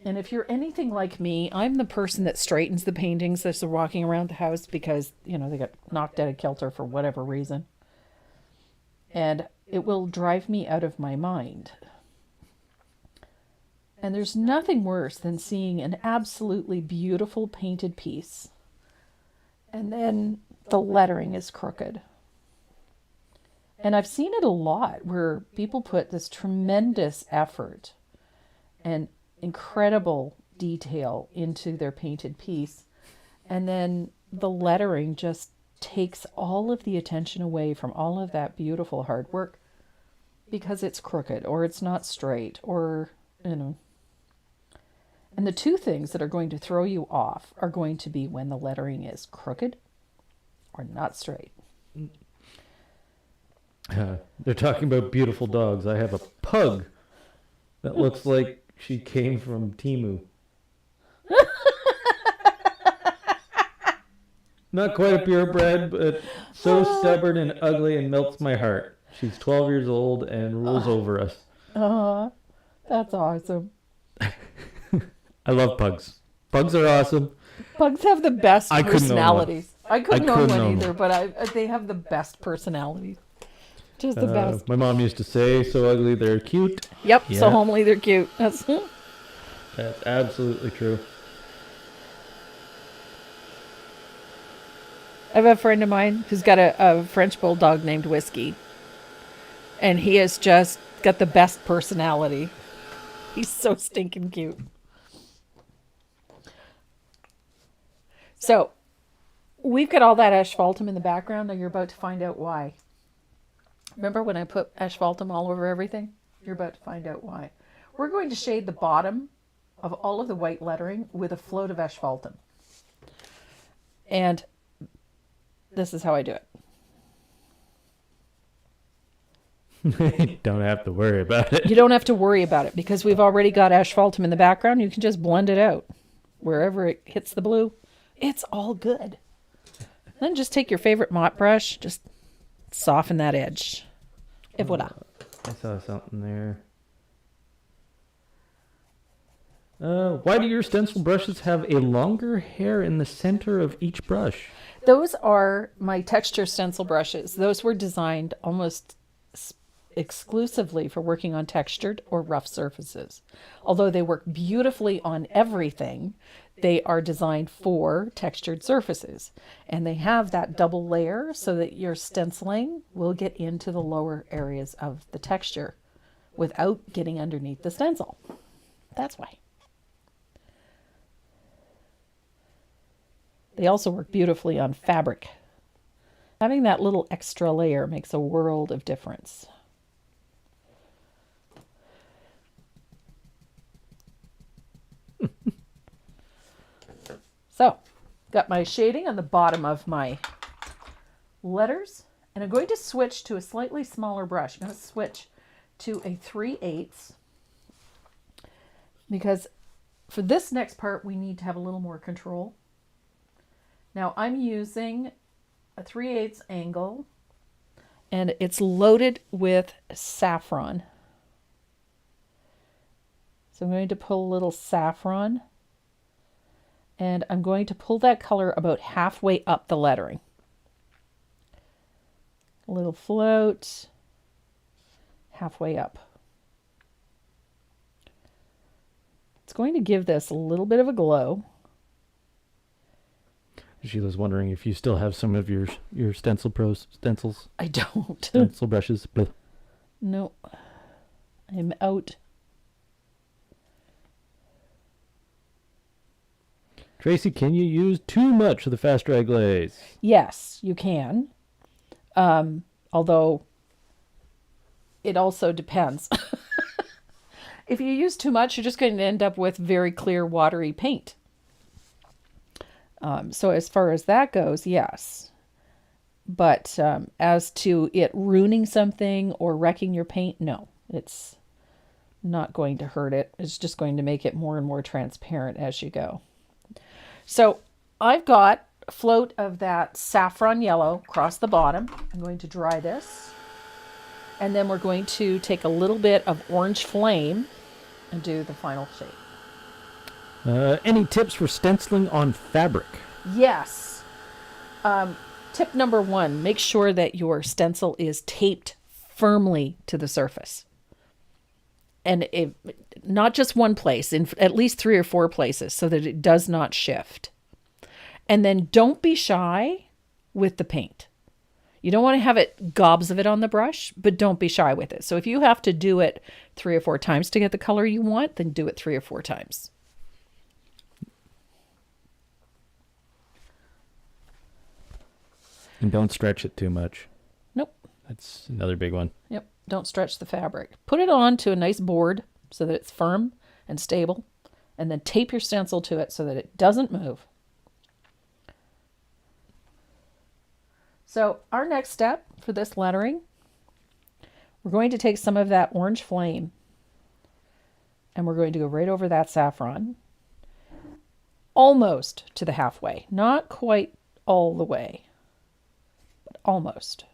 And if you're anything like me, I'm the person that straightens the paintings as they're walking around the house because, they got knocked out of kilter for whatever reason. And it will drive me out of my mind. And there's nothing worse than seeing an absolutely beautiful painted piece and then the lettering is crooked. And I've seen it a lot where people put this tremendous effort and incredible detail into their painted piece, and then the lettering just takes all of the attention away from all of that beautiful hard work because it's crooked or it's not straight or. And And the two things that are going to throw you off are going to be when the lettering is crooked or not straight. They're talking about beautiful dogs. I have a pug that looks like she came from Timu. Not quite a purebred, but so stubborn and ugly and melts my heart. She's 12 years old and rules over us. That's awesome. I love pugs. Pugs are awesome. Pugs have the best I couldn't own one. personalities. I couldn't own couldn't one own either, but they have the best personalities. Just the best. My mom used to say, so ugly they're cute. Yep, Yeah. so homely, they're cute. That's absolutely true. I have a friend of mine who's got a French bulldog named Whiskey. And he has just got the best personality. He's so stinking cute. So, we've got all that asphaltum in the background, and you're about to find out why. Remember when I put asphaltum all over everything? You're about to find out why. We're going to shade the bottom of all of the white lettering with a float of asphaltum. And this is how I do it. You don't have to worry about it. You don't have to worry about it because we've already got asphaltum in the background. You can just blend it out. Wherever it hits the blue, it's all good. Then just take your favorite mop brush, just soften that edge. Et voila. I saw something there. Why do your stencil brushes have a longer hair in the center of each brush? Those are my texture stencil brushes. Those were designed almost exclusively for working on textured or rough surfaces. Although they work beautifully on everything, they are designed for textured surfaces. And they have that double layer so that your stenciling will get into the lower areas of the texture without getting underneath the stencil. That's why. They also work beautifully on fabric. Having that little extra layer makes a world of difference. So, got my shading on the bottom of my letters, and I'm going to switch to a slightly smaller brush. I'm going to switch to a 3/8 because for this next part we need to have a little more control. Now I'm using a 3/8 angle, and it's loaded with saffron. So I'm going to pull a little saffron, and I'm going to pull that color about halfway up the lettering. A little float, halfway up. It's going to give this a little bit of a glow. Sheila's wondering if you still have some of your Stencil Pro stencils. I don't. Stencil brushes. Blah. No. I'm out. Tracy, can you use too much of the fast dry glaze? Yes, you can. Although it also depends. If you use too much, you're just going to end up with very clear, watery paint. So as far as that goes, yes. But as to it ruining something or wrecking your paint, no. It's not going to hurt it. It's just going to make it more and more transparent as you go. So I've got a float of that saffron yellow across the bottom. I'm going to dry this. And then we're going to take a little bit of orange flame and do the final shade. Any tips for stenciling on fabric? Yes. Tip number 1, make sure that your stencil is taped firmly to the surface. And not just one place, in at least 3 or 4 places so that it does not shift. And then don't be shy with the paint. You don't want to have it gobs of it on the brush, but don't be shy with it. So if you have to do it 3 or 4 times to get the color you want, then do it 3 or 4 times. And don't stretch it too much. Nope. That's another big one. Yep. Don't stretch the fabric. Put it on to a nice board so that it's firm and stable, and then tape your stencil to it so that it doesn't move. So our next step for this lettering, we're going to take some of that orange flame and we're going to go right over that saffron, almost to the halfway, not quite all the way, but almost.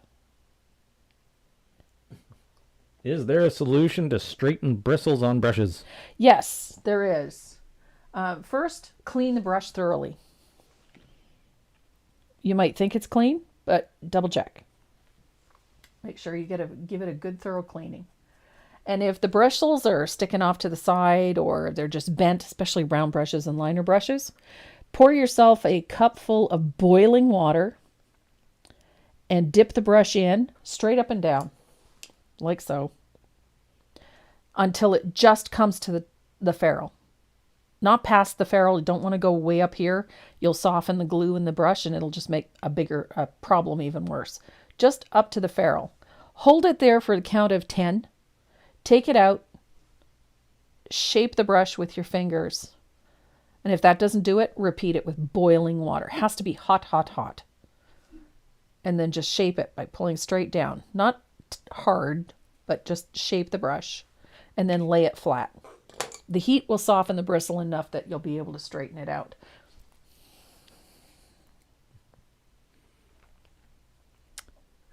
Is there a solution to straighten bristles on brushes? Yes, there is. First, clean the brush thoroughly. You might think it's clean, but double check. Make sure you give it a good thorough cleaning. And if the bristles are sticking off to the side or they're just bent, especially round brushes and liner brushes, pour yourself a cupful of boiling water and dip the brush in straight up and down, like so, until it just comes to the ferrule. Not past the ferrule. You don't want to go way up here. You'll soften the glue in the brush and it'll just make a problem even worse. Just up to the ferrule. Hold it there for the count of 10. Take it out. Shape the brush with your fingers. And if that doesn't do it, repeat it with boiling water. It has to be hot, hot, hot. And then just shape it by pulling straight down. Not hard, but just shape the brush. And then lay it flat. The heat will soften the bristle enough that you'll be able to straighten it out.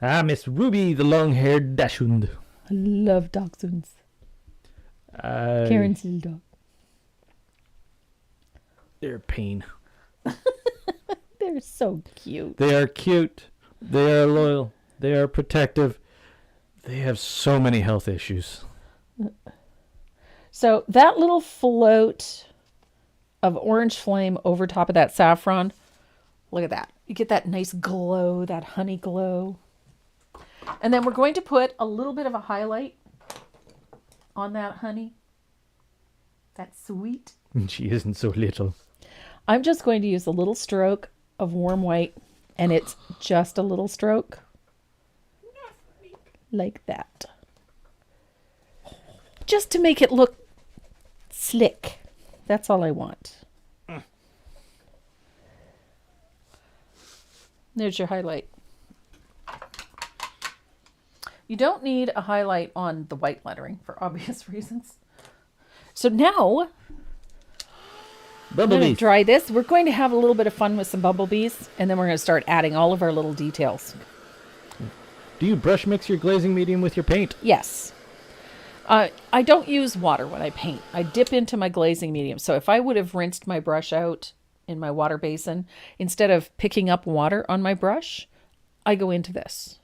Ah, Miss Ruby, the long-haired dachshund. I love dachshunds. Karen's little dog. They're a pain. They're so cute. They are cute. They are loyal. They are protective. They have so many health issues. So that little float of orange flame over top of that saffron, look at that. You get that nice glow, that honey glow. And then we're going to put a little bit of a highlight on that honey. That's sweet. She isn't so little. I'm just going to use a little stroke of warm white, and it's just a little stroke. Like that. Just to make it look slick. That's all I want. There's your highlight. You don't need a highlight on the white lettering for obvious reasons. So now, I'm going to dry this. We're going to have a little bit of fun with some bumblebees, and then we're going to start adding all of our little details. Do you brush mix your glazing medium with your paint? Yes. I don't use water when I paint. I dip into my glazing medium. So if I would have rinsed my brush out in my water basin, instead of picking up water on my brush, I go into this.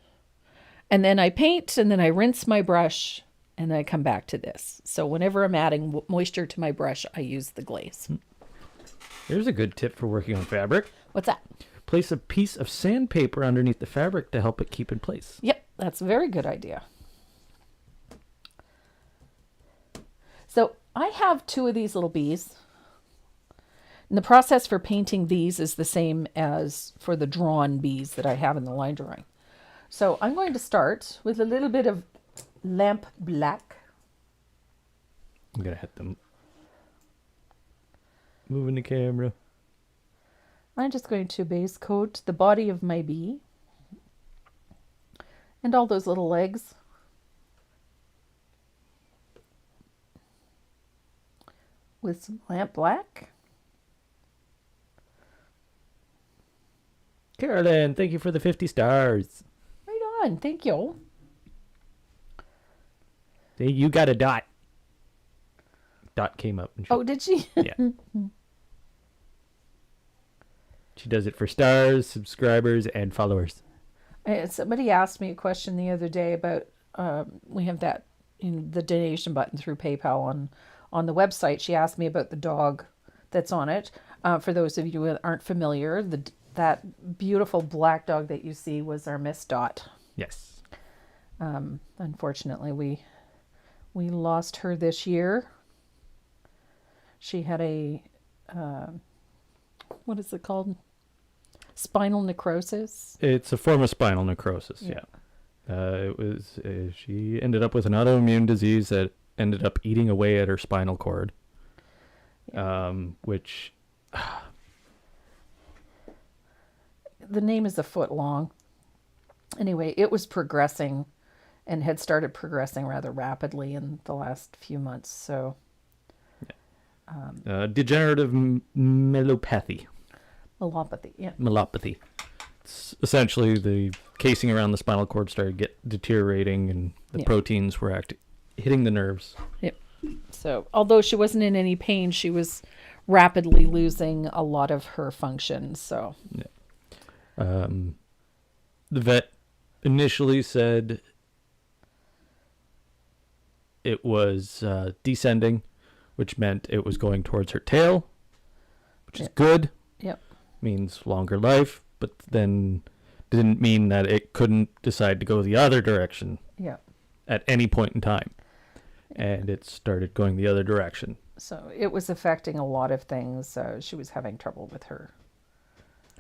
And then I paint, and then I rinse my brush, and then I come back to this. So whenever I'm adding moisture to my brush, I use the glaze. Here's a good tip for working on fabric. What's that? Place a piece of sandpaper underneath the fabric to help it keep in place. Yep, that's a very good idea. So I have 2 of these little bees. And the process for painting these is the same as for the drawn bees that I have in the line drawing. So I'm going to start with a little bit of lamp black. I'm going to hit them. Moving the camera. I'm just going to base coat the body of my bee and all those little legs. With some lamp black. Carolyn, thank you for the 50 stars. Right on, thank you. See, you got a dot. Dot came up. And Oh, did she? Yeah. She does it for stars, subscribers, and followers. Somebody asked me a question the other day about, we have that in the donation button through PayPal on the website. She asked me about the dog that's on it. For those of you who aren't familiar, that beautiful black dog that you see was our Miss Dot. Yes. Unfortunately, we lost her this year. She had a, what is it called? Spinal necrosis. It's a form of spinal necrosis, yeah. It was, she ended up with an autoimmune disease that ended up eating away at her spinal cord. which The name is a foot long. Anyway, it was progressing and had started progressing rather rapidly in the last few months. So, degenerative myelopathy. myelopathy, yeah. Myelopathy. It's essentially the casing around the spinal cord started deteriorating, and the proteins were hitting the nerves. Yep. So, although she wasn't in any pain, she was rapidly losing a lot of her functions. So, the vet initially said it was descending, which meant it was going towards her tail, which is good. Yep. Means longer life, but then didn't mean that it couldn't decide to go the other direction. Yeah. At any point in time. And it started going the other direction. So it was affecting a lot of things. She was having trouble with her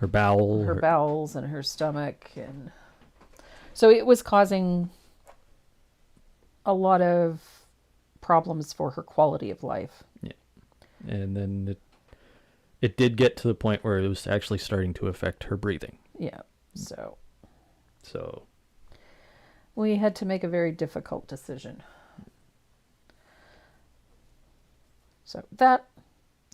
bowels and her stomach, and so it was causing a lot of problems for her quality of life. Yeah. And then it did get to the point where it was actually starting to affect her breathing. Yeah. So we had to make a very difficult decision. So that,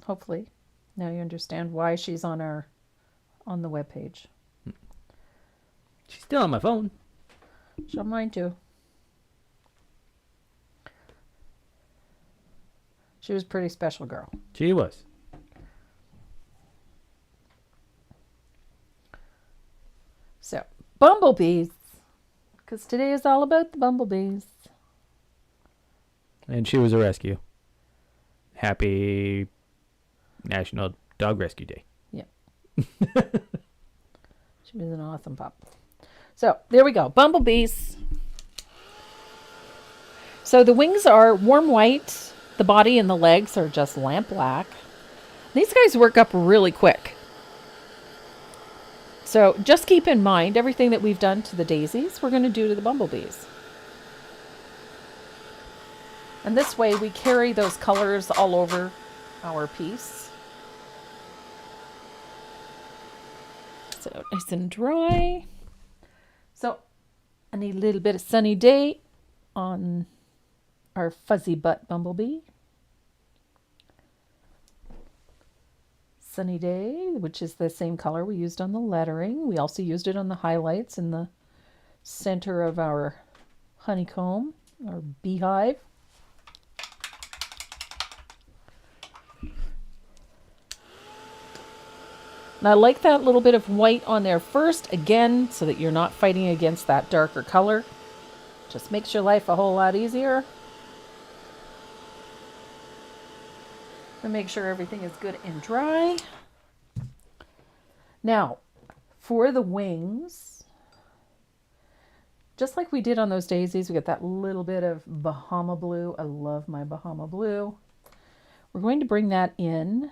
hopefully, now you understand why she's on the webpage. She's still on my phone. She's on mine too. She was a pretty special girl. She was. So, bumblebees. Because today is all about the bumblebees. And she was a rescue. Happy National Dog Rescue Day. Yeah. She was an awesome pup. So, there we go. Bumblebees. So, the wings are warm white. The body and the legs are just lamp black. These guys work up really quick. So, just keep in mind everything that we've done to the daisies, we're going to do to the bumblebees. And this way we carry those colors all over our piece. So nice and dry. So I need a little bit of sunny day on our fuzzy butt bumblebee. Sunny day, which is the same color we used on the lettering. We also used it on the highlights in the center of our honeycomb, our beehive. And I like that little bit of white on there first, again, so that you're not fighting against that darker color. Just makes your life a whole lot easier. And make sure everything is good and dry. Now, for the wings, just like we did on those daisies, we got that little bit of Bahama blue. I love my Bahama blue. We're going to bring that in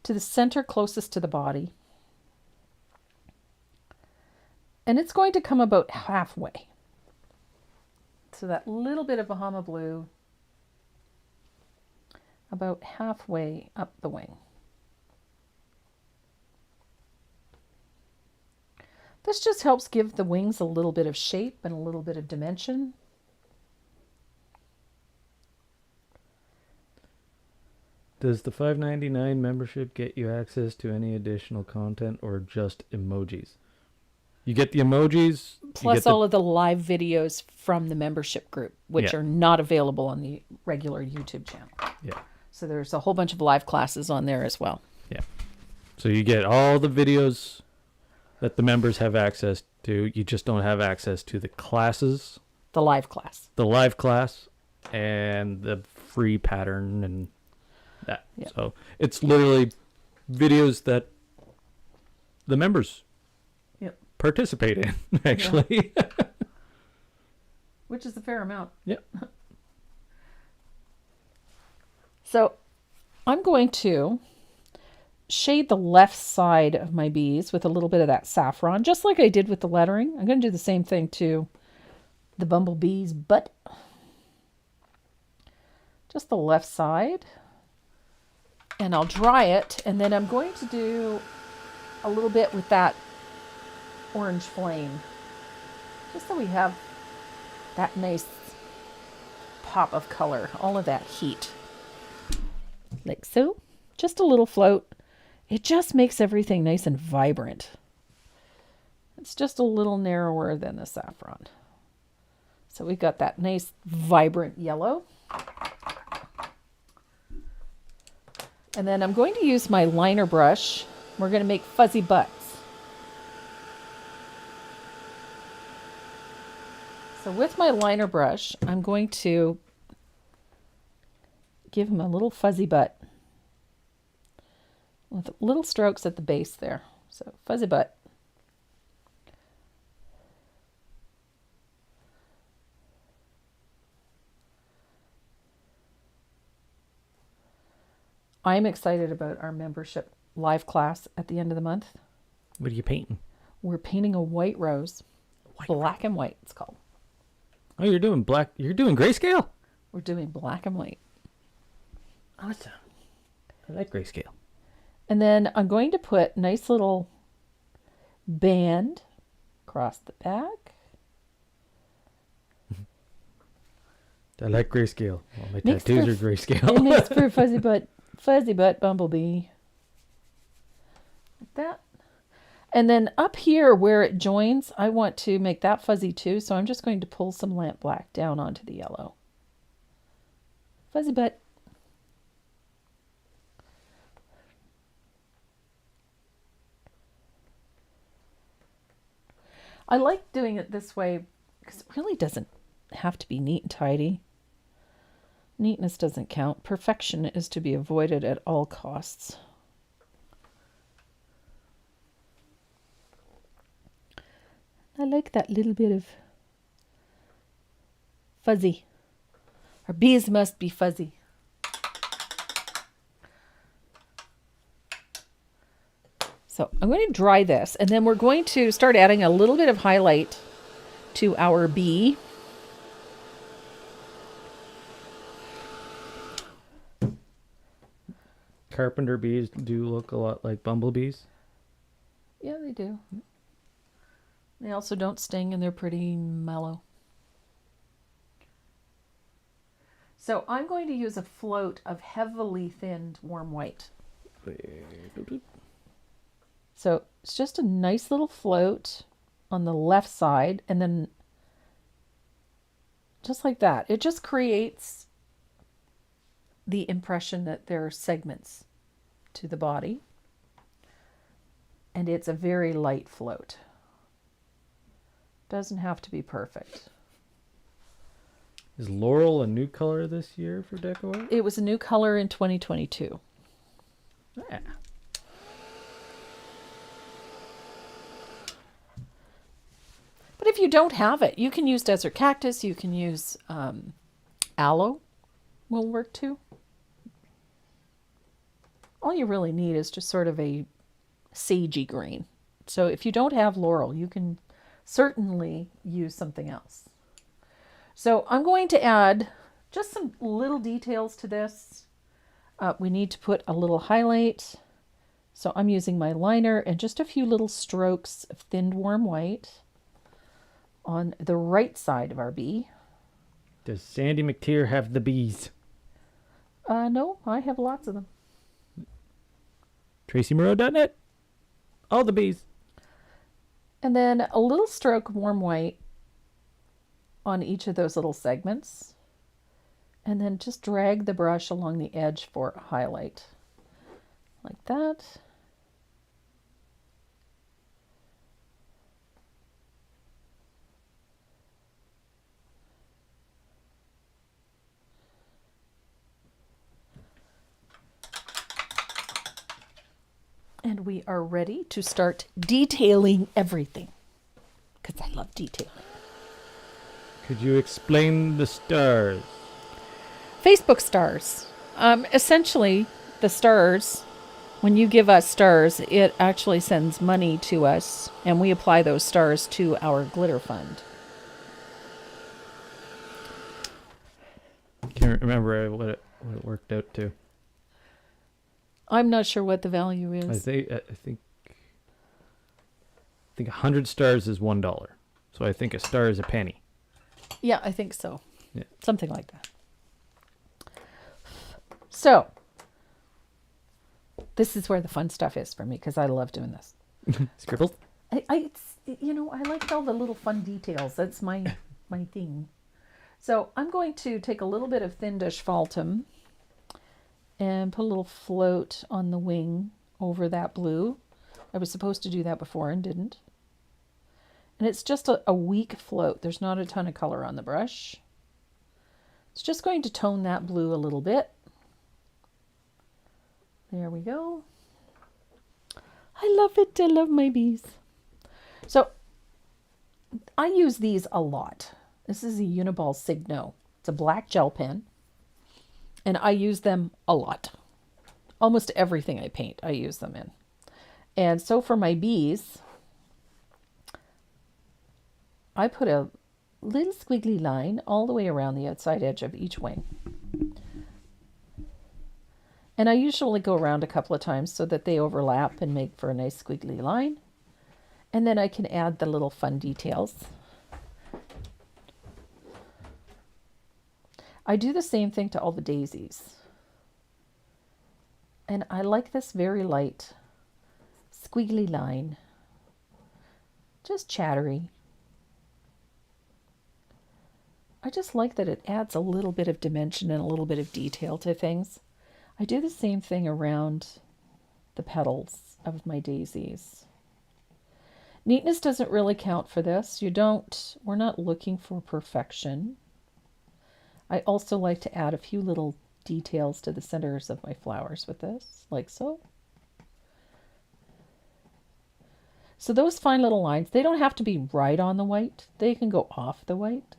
to the center closest to the body. And it's going to come about halfway. So that little bit of Bahama blue about halfway up the wing. This just helps give the wings a little bit of shape and a little bit of dimension. Does the $5.99 membership get you access to any additional content or just emojis? You get the emojis. Plus all of the live videos from the membership group, which are not available on the regular YouTube channel. Yeah. So there's a whole bunch of live classes on there as well. Yeah. So you get all the videos that the members have access to. You just don't have access to the classes. The live class. The live class and the free pattern and that. Yeah. So it's literally videos that the members participate in, actually. Yeah. Which is a fair amount. Yep. So I'm going to shade the left side of my bees with a little bit of that saffron, just like I did with the lettering. I'm going to do the same thing to the bumblebee's butt. Just the left side. and I'll dry it, and then I'm going to do a little bit with that orange flame, just so we have that nice pop of color, all of that heat. Like so. Just a little float. It just makes everything nice and vibrant. It's just a little narrower than the saffron. So we've got that nice vibrant yellow. And then I'm going to use my liner brush. We're going to make fuzzy butts. So with my liner brush, I'm going to give him a little fuzzy butt with little strokes at the base there. So fuzzy butt. I'm excited about our membership live class at the end of the month. What are you painting? We're painting a white rose. Black and white, it's called. Oh, you're doing black. You're doing grayscale? We're doing black and white. Awesome. I like grayscale. And then I'm going to put nice little band across the back. I like grayscale. Well, my Makes tattoos for- are grayscale. It makes for a fuzzy butt bumblebee. Like that. And then up here where it joins, I want to make that fuzzy too. So I'm just going to pull some lamp black down onto the yellow. Fuzzy butt. I like doing it this way because it really doesn't have to be neat and tidy. Neatness doesn't count. Perfection is to be avoided at all costs. I like that little bit of fuzzy. Our bees must be fuzzy. So I'm going to dry this, and then we're going to start adding a little bit of highlight to our bee. Carpenter bees do look a lot like bumblebees. Yeah, they do. They also don't sting, and they're pretty mellow. So I'm going to use a float of heavily thinned warm white. So it's just a nice little float on the left side, and then just like that. It just creates the impression that there are segments to the body, and it's a very light float. Doesn't have to be perfect. Is laurel a new color this year for deco art? It was a new color in 2022. Yeah. But if you don't have it, you can use desert cactus. You can use aloe. Will work too. All you really need is just sort of a sagey green. So if you don't have laurel, you can certainly use something else. So I'm going to add just some little details to this. We need to put a little highlight. So I'm using my liner and just a few little strokes of thinned warm white on the right side of our bee. Does Sandy McTeer have the bees? No, I have lots of them. TracyMoreau.net. All the bees. And then a little stroke of warm white on each of those little segments. And then just drag the brush along the edge for a highlight. Like that. And we are ready to start detailing everything. Because I love detailing. Could you explain the stars? Facebook stars. Essentially, the stars, when you give us stars, it actually sends money to us, and we apply those stars to our glitter fund. Can't remember what it worked out to. I'm not sure what the value I is. think 100 stars is $1. So I think a star is a penny. Yeah, I think so. Yeah. Something like that. So, this is where the fun stuff is for me because I love doing this. Scribbles? I like all the little fun details. That's my thing. So I'm going to take a little bit of thin dish Faltum and put a little float on the wing over that blue. I was supposed to do that before and didn't. And it's just a weak float. There's not a ton of color on the brush. It's just going to tone that blue a little bit. There we go. I love it. I love my bees. So I use these a lot. This is a Uniball Signo. It's a black gel pen. And I use them a lot. Almost everything I paint, I use them in. And so for my bees, I put a little squiggly line all the way around the outside edge of each wing. And I usually go around a couple of times so that they overlap and make for a nice squiggly line. And then I can add the little fun details. I do the same thing to all the daisies. And I like this very light squiggly line. Just chattery. I just like that it adds a little bit of dimension and a little bit of detail to things. I do the same thing around the petals of my daisies. Neatness doesn't really count for this. We're not looking for perfection. I also like to add a few little details to the centers of my flowers with this, like so. So those fine little lines, they don't have to be right on the white. They can go off the white.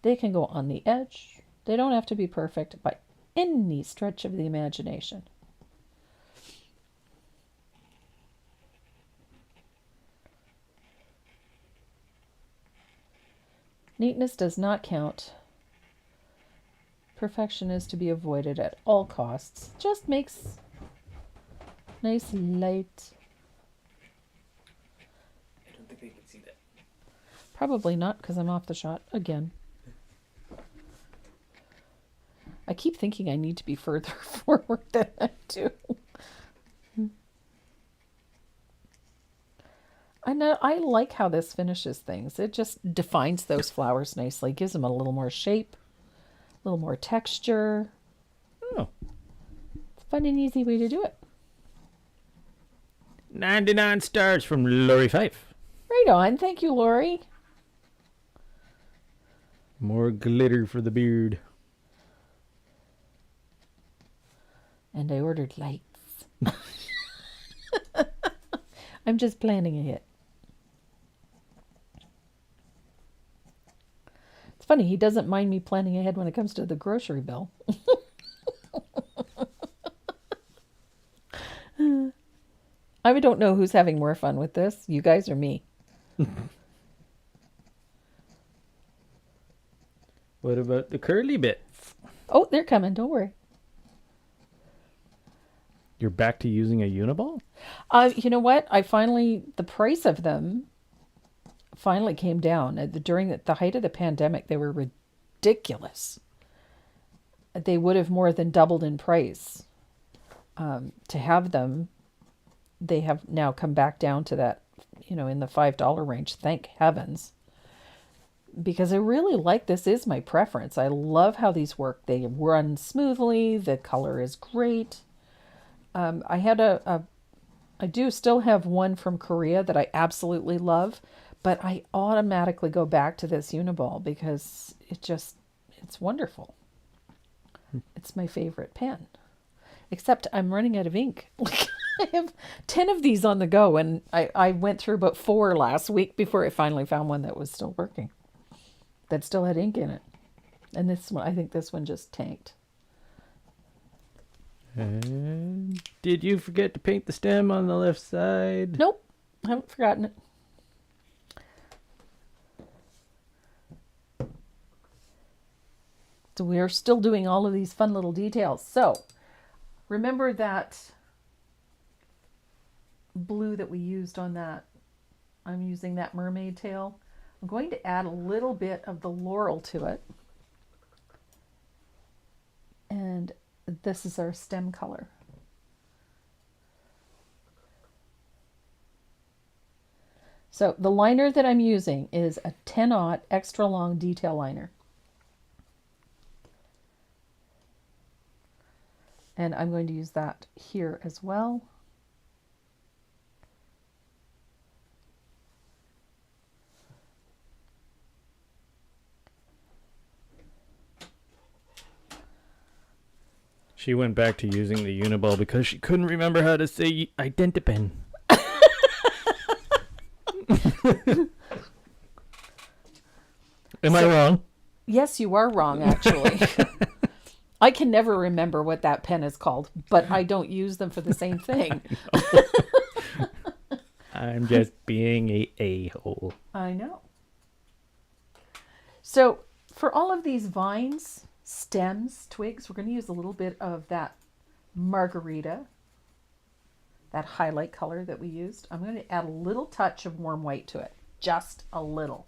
They can go on the edge. They don't have to be perfect by any stretch of the imagination. Neatness does not count. Perfection is to be avoided at all costs. Just makes nice light. I don't think they can see that. Probably not because I'm off the shot again. I keep thinking I need to be further forward than I do. I know, I like how this finishes things. It just defines those flowers nicely, gives them a little more shape, a little more texture. Oh. It's a fun and easy way to do it. 99 stars from Lori Fife. Right on. Thank you, Lori. More glitter for the beard. And I ordered lights. I'm just planning ahead. It's funny, he doesn't mind me planning ahead when it comes to the grocery bill. I don't know who's having more fun with this, you guys or me. What about the curly bits? Oh, they're coming, don't worry. You're back to using a Uniball? You know what? The price of them finally came down. During the height of the pandemic, they were ridiculous. They would have more than doubled in price. To have them, they have now come back down to that, in the $5 range. Thank heavens. Because I really like, this is my preference. I love how these work. They run smoothly. The color is great. I do still have one from Korea that I absolutely love, but I automatically go back to this Uniball because it's wonderful. It's my favorite pen. Except I'm running out of ink. I have 10 of these on the go, and I went through about 4 last week before I finally found one that was still working, that still had ink in it. And this one, I think this one just tanked. And did you forget to paint the stem on the left side? Nope, I haven't forgotten it. So we're still doing all of these fun little details. So remember that blue that we used on that, I'm using that mermaid tail. I'm going to add a little bit of the laurel to it. And this is our stem color. So the liner that I'm using is a 10-aught extra long detail liner. And I'm going to use that here as well. She went back to using the Uniball because she couldn't remember how to say identipen. Am I wrong? Yes, you are wrong, actually. I can never remember what that pen is called, but I don't use them for the same thing. I'm just being a a-hole. I know. So for all of these vines, stems, twigs, we're going to use a little bit of that margarita, that highlight color that we used. I'm going to add a little touch of warm white to it, just a little.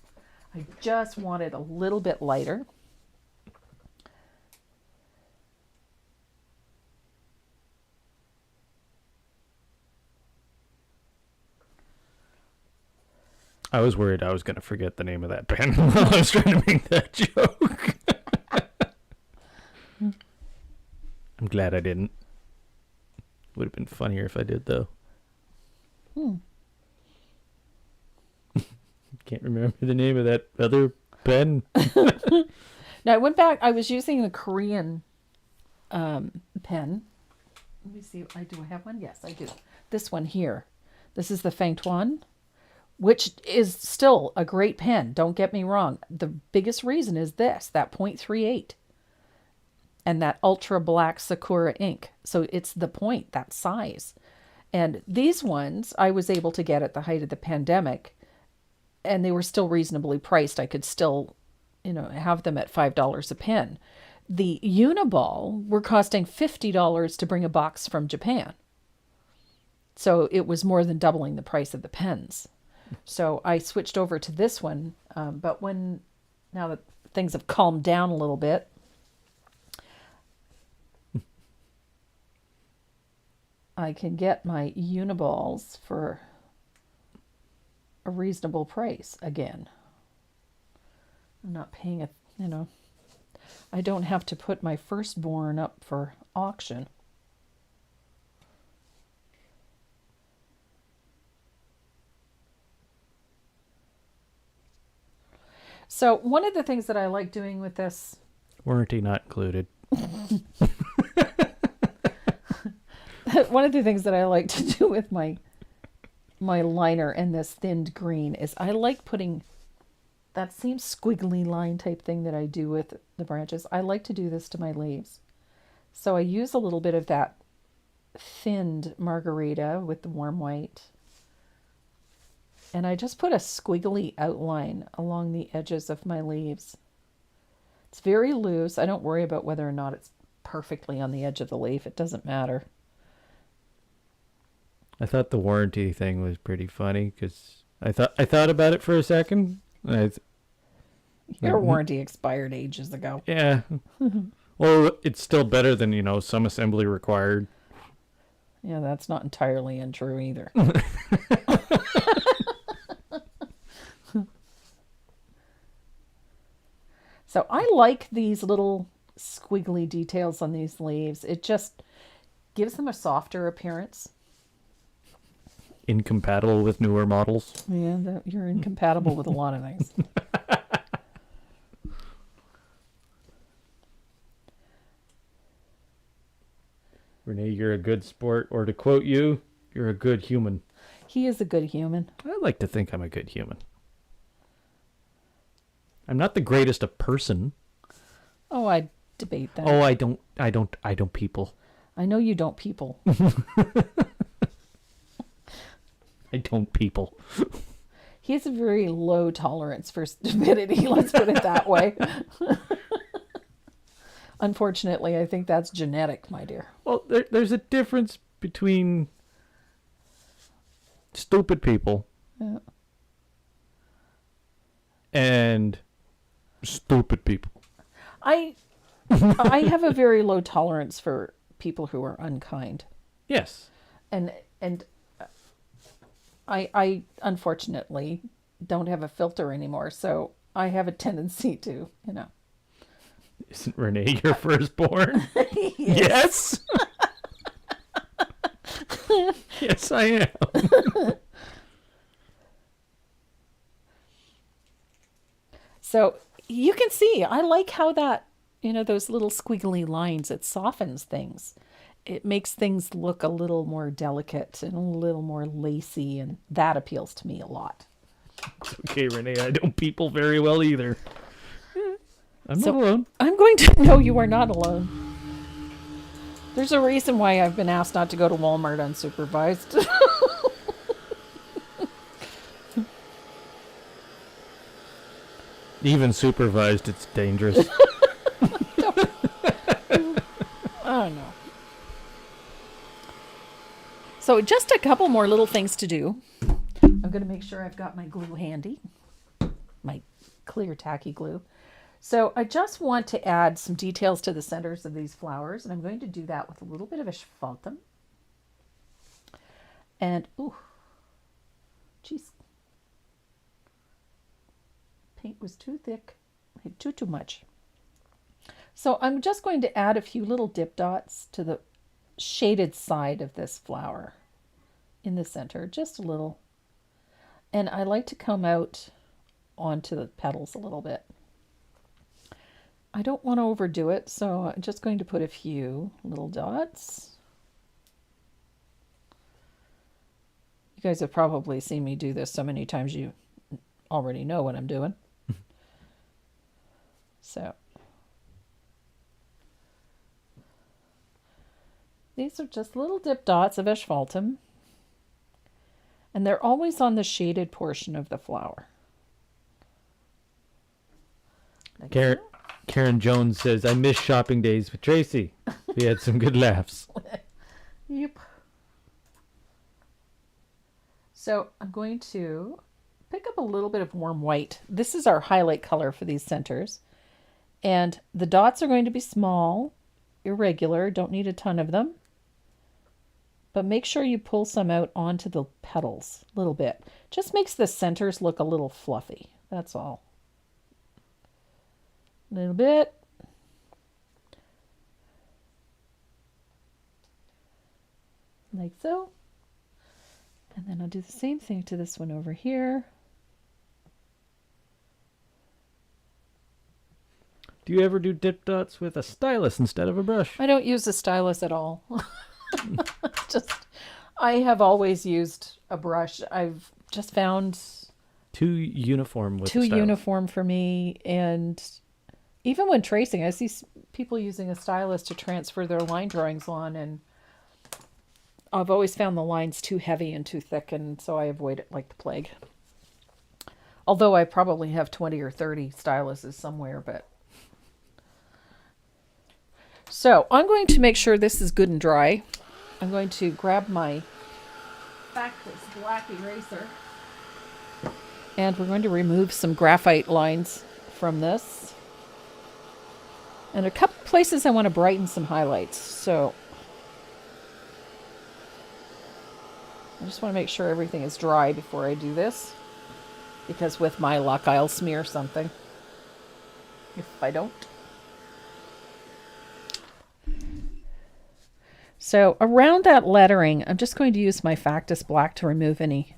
I just want it a little bit lighter. I was worried I was going to forget the name of that pen while I was trying to make that joke. I'm glad I didn't. Would have been funnier if I did, though. Can't remember the name of that other pen. Now I went back, I was using the Korean pen. Let me see, do I have one? Yes, I do. This one here. This is the Feng Tuan, which is still a great pen. Don't get me wrong. The biggest reason is this, that 0.38 and that ultra black Sakura ink. So it's the point, that size. And these ones I was able to get at the height of the pandemic, and they were still reasonably priced. I could still, have them at $5 a pen. The Uniball were costing $50 to bring a box from Japan. So it was more than doubling the price of the pens. So I switched over to this one. But now that things have calmed down a little bit, I can get my Uniballs for a reasonable price again. I'm not paying I don't have to put my firstborn up for auction. So one of the things that I like doing with this... Warranty not included. One of the things that I like to do with my liner and this thinned green is I like putting that same squiggly line type thing that I do with the branches. I like to do this to my leaves. So I use a little bit of that thinned margarita with the warm white. And I just put a squiggly outline along the edges of my leaves. It's very loose. I don't worry about whether or not it's perfectly on the edge of the leaf. It doesn't matter. I thought the warranty thing was pretty funny because I thought about it for a second. Your warranty expired ages ago. Yeah. Well, it's still better than, some assembly required. Yeah, that's not entirely untrue either. So I like these little squiggly details on these leaves. It just gives them a softer appearance. Incompatible with newer models. Yeah, you're incompatible with a lot of things. Renee, you're a good sport, or to quote you, you're a good human. He is a good human. I like to think I'm a good human. I'm not the greatest of person. Oh, I debate that. Oh, I don't people. I know you don't people. I don't people. He has a very low tolerance for stupidity, let's put it that way. Unfortunately, I think that's genetic, my dear. Well, there's a difference between stupid people Yeah. and stupid people. I have a very low tolerance for people who are unkind. Yes. And I unfortunately don't have a filter anymore, so I have a tendency to, Isn't Renee your firstborn? Yes. Yes. Yes, I am. So you can see, I like how that, those little squiggly lines, it softens things. It makes things look a little more delicate and a little more lacy, and that appeals to me a lot. It's okay, Renee. I don't people very well either. I'm So- not alone. I'm going to know you are not alone. There's a reason why I've been asked not to go to Walmart unsupervised. Even supervised, it's dangerous. Oh, no. So just a couple more little things to do. I'm going to make sure I've got my glue handy, my clear tacky glue. So I just want to add some details to the centers of these flowers, and I'm going to do that with a little bit of asphaltum. And, ooh, geez, paint was too thick, too much. So I'm just going to add a few little dip dots to the shaded side of this flower in the center, just a little. And I like to come out onto the petals a little bit. I don't want to overdo it, so I'm just going to put a few little dots. You guys have probably seen me do this so many times you already know what I'm doing. So these are just little dip dots of asphaltum, and they're always on the shaded portion of the flower. Like so. Karen Jones says, I miss shopping days with Tracy. We had some good laughs. Yep. So I'm going to pick up a little bit of warm white. This is our highlight color for these centers. And the dots are going to be small, irregular, don't need a ton of them. But make sure you pull some out onto the petals a little bit. Just makes the centers look a little fluffy. That's all. A little bit. Like so. And then I'll do the same thing to this one over here. Do you ever do dip dots with a stylus instead of a brush? I don't use a stylus at all. I have always used a brush. I've just found Too uniform with too the stylus. uniform for me, and even when tracing, I see people using a stylus to transfer their line drawings on, and I've always found the lines too heavy and too thick, and so I avoid it like the plague. Although I probably have 20 or 30 styluses somewhere, but... So I'm going to make sure this is good and dry. I'm going to grab my Factless black eraser, and we're going to remove some graphite lines from this. And a couple places I want to brighten some highlights. So I just want to make sure everything is dry before I do this, because with my luck I'll smear something if I don't. So around that lettering, I'm just going to use my Factus black to remove any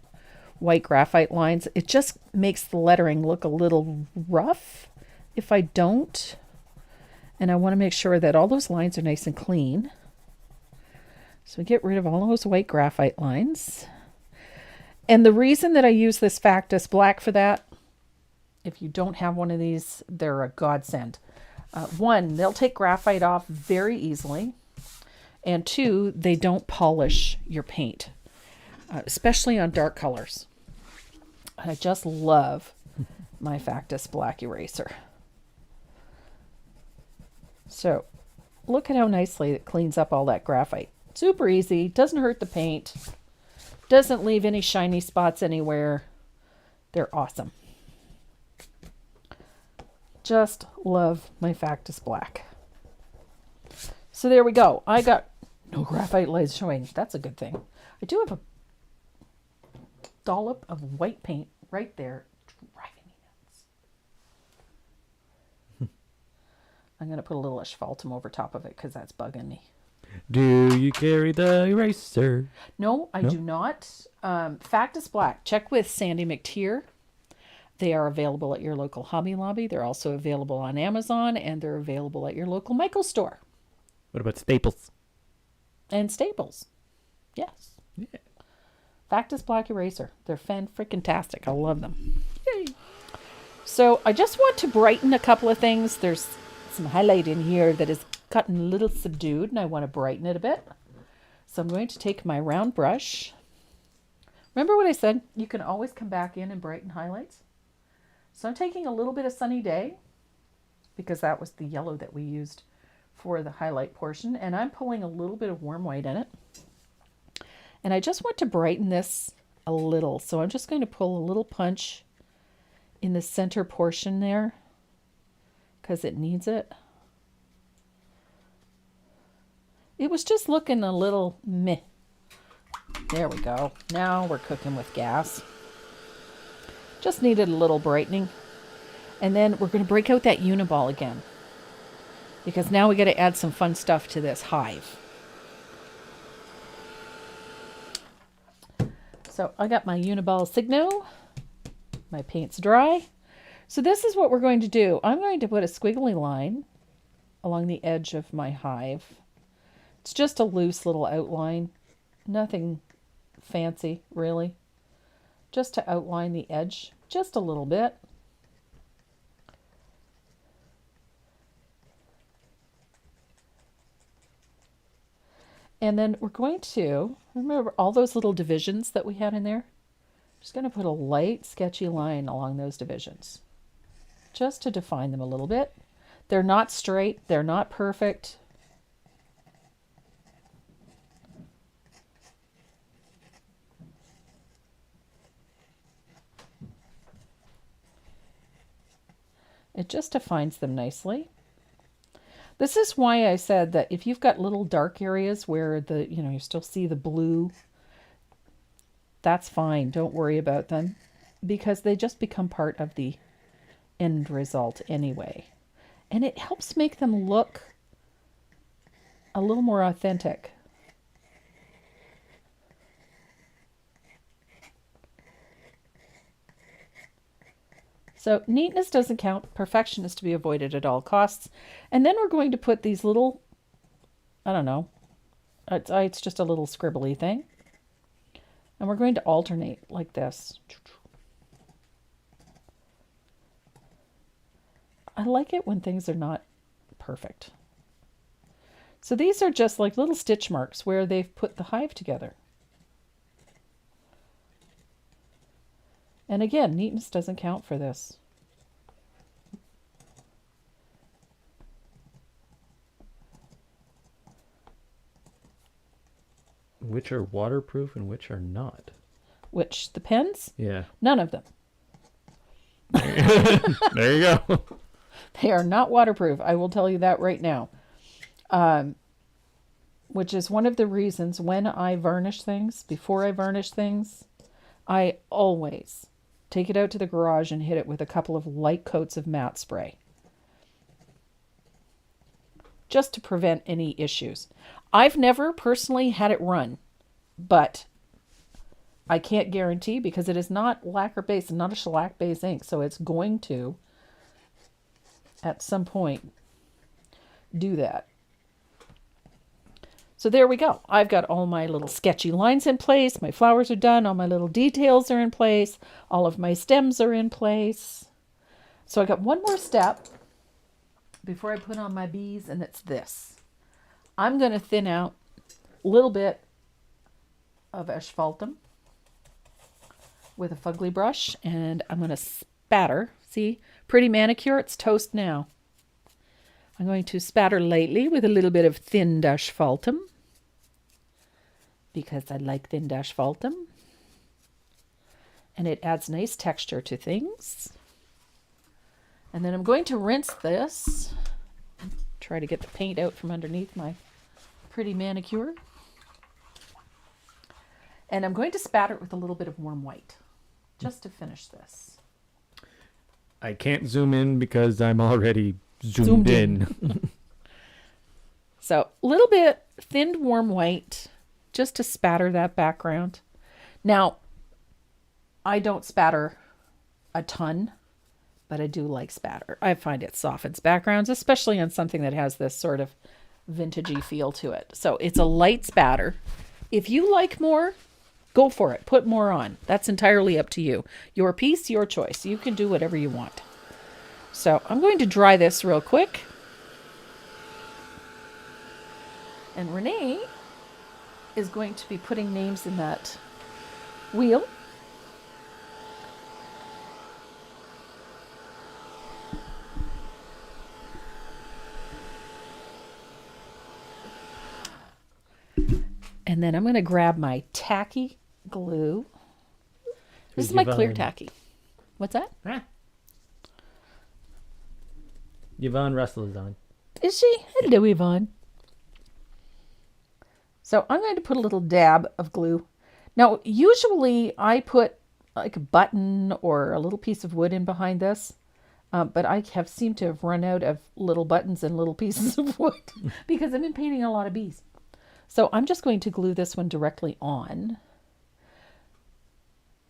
white graphite lines. It just makes the lettering look a little rough if I don't. And I want to make sure that all those lines are nice and clean. So we get rid of all those white graphite lines. And the reason that I use this Factus black for that, if you don't have one of these, they're a godsend. One, they'll take graphite off very easily. And two, they don't polish your paint, especially on dark colors. I just love my Factus black eraser. So look at how nicely it cleans up all that graphite. Super easy, doesn't hurt the paint, Doesn't leave any shiny spots anywhere. They're awesome. Just love my Factus Black. So there we go. I got no graphite lines showing. That's a good thing. I do have a dollop of white paint right there. Driving me nuts. I'm going to put a little asphaltum over top of it because that's bugging me. Do you carry the eraser? No, I do not. Factus Black. Check with Sandy McTeer. They are available at your local Hobby Lobby. They're also available on Amazon, and they're available at your local Michael's store. What about Staples? And Staples. Yes. Yeah. Factus Black Eraser. They're fan-freaking-tastic. I love them. Yay. So I just want to brighten a couple of things. There's some highlight in here that is gotten a little subdued, and I want to brighten it a bit. So I'm going to take my round brush. Remember what I said? You can always come back in and brighten highlights. So I'm taking a little bit of Sunny Day, because that was the yellow that we used for the highlight portion, and I'm pulling a little bit of warm white in it. And I just want to brighten this a little. So I'm just going to pull a little punch in the center portion there, because it needs it. It was just looking a little meh. There we go. Now we're cooking with gas. Just needed a little brightening. And then we're going to break out that Uniball again, because now we got to add some fun stuff to this hive. So I got my Uniball Signo. My paint's dry. So this is what we're going to do. I'm going to put a squiggly line along the edge of my hive. It's just a loose little outline. Nothing fancy, really. Just to outline the edge just a little bit. And then we're going to, remember all those little divisions that we had in there? Just going to put a light, sketchy line along those divisions, just to define them a little bit. They're not straight. They're not perfect. It just defines them nicely. This is why I said that if you've got little dark areas where you still see the blue, that's fine. Don't worry about them, because they just become part of the end result anyway. And it helps make them look a little more authentic. So neatness doesn't count. Perfection is to be avoided at all costs. And then we're going to put these little, I don't know, it's just a little scribbly thing. And we're going to alternate like this. I like it when things are not perfect. So these are just like little stitch marks where they've put the hive together. And again, neatness doesn't count for this. Which are waterproof and which are not? Which? The pens? Yeah. None of them. There you go. They are not waterproof. I will tell you that right now. Which is one of the reasons when I varnish things, before I varnish things, I always take it out to the garage and hit it with a couple of light coats of matte spray, just to prevent any issues. I've never personally had it run, but I can't guarantee, because it is not lacquer based and not a shellac based ink. So it's going to, at some point, do that. So there we go. I've got all my little sketchy lines in place. My flowers are done. All my little details are in place. All of my stems are in place. So I got one more step before I put on my bees, and it's this. I'm going to thin out a little bit of asphaltum with a fugly brush, and I'm going to spatter. See, pretty manicure. It's toast now. I'm going to spatter lightly with a little bit of thinned asphaltum, because I like thinned asphaltum. And it adds nice texture to things. And then I'm going to rinse this. Try to get the paint out from underneath my pretty manicure. And I'm going to spatter it with a little bit of warm white just to finish this. I can't zoom in because I'm already zoomed in. So a little bit thinned warm white just to spatter that background. Now, I don't spatter a ton, but I do like spatter. I find it softens backgrounds, especially on something that has this sort of vintagey feel to it. So it's a light spatter. If you like more, go for it. Put more on. That's entirely up to you. Your piece, your choice. You can do whatever you want. So I'm going to dry this real quick. And Renee is going to be putting names in that wheel. And then I'm going to grab my tacky glue. This is my clear tacky. What's that? Ah. Yvonne Russell is on. Is she? Hello, Yvonne. So I'm going to put a little dab of glue. Now, usually I put like a button or a little piece of wood in behind this. But I have seemed to have run out of little buttons and little pieces of wood because I've been painting a lot of bees. So I'm just going to glue this one directly on.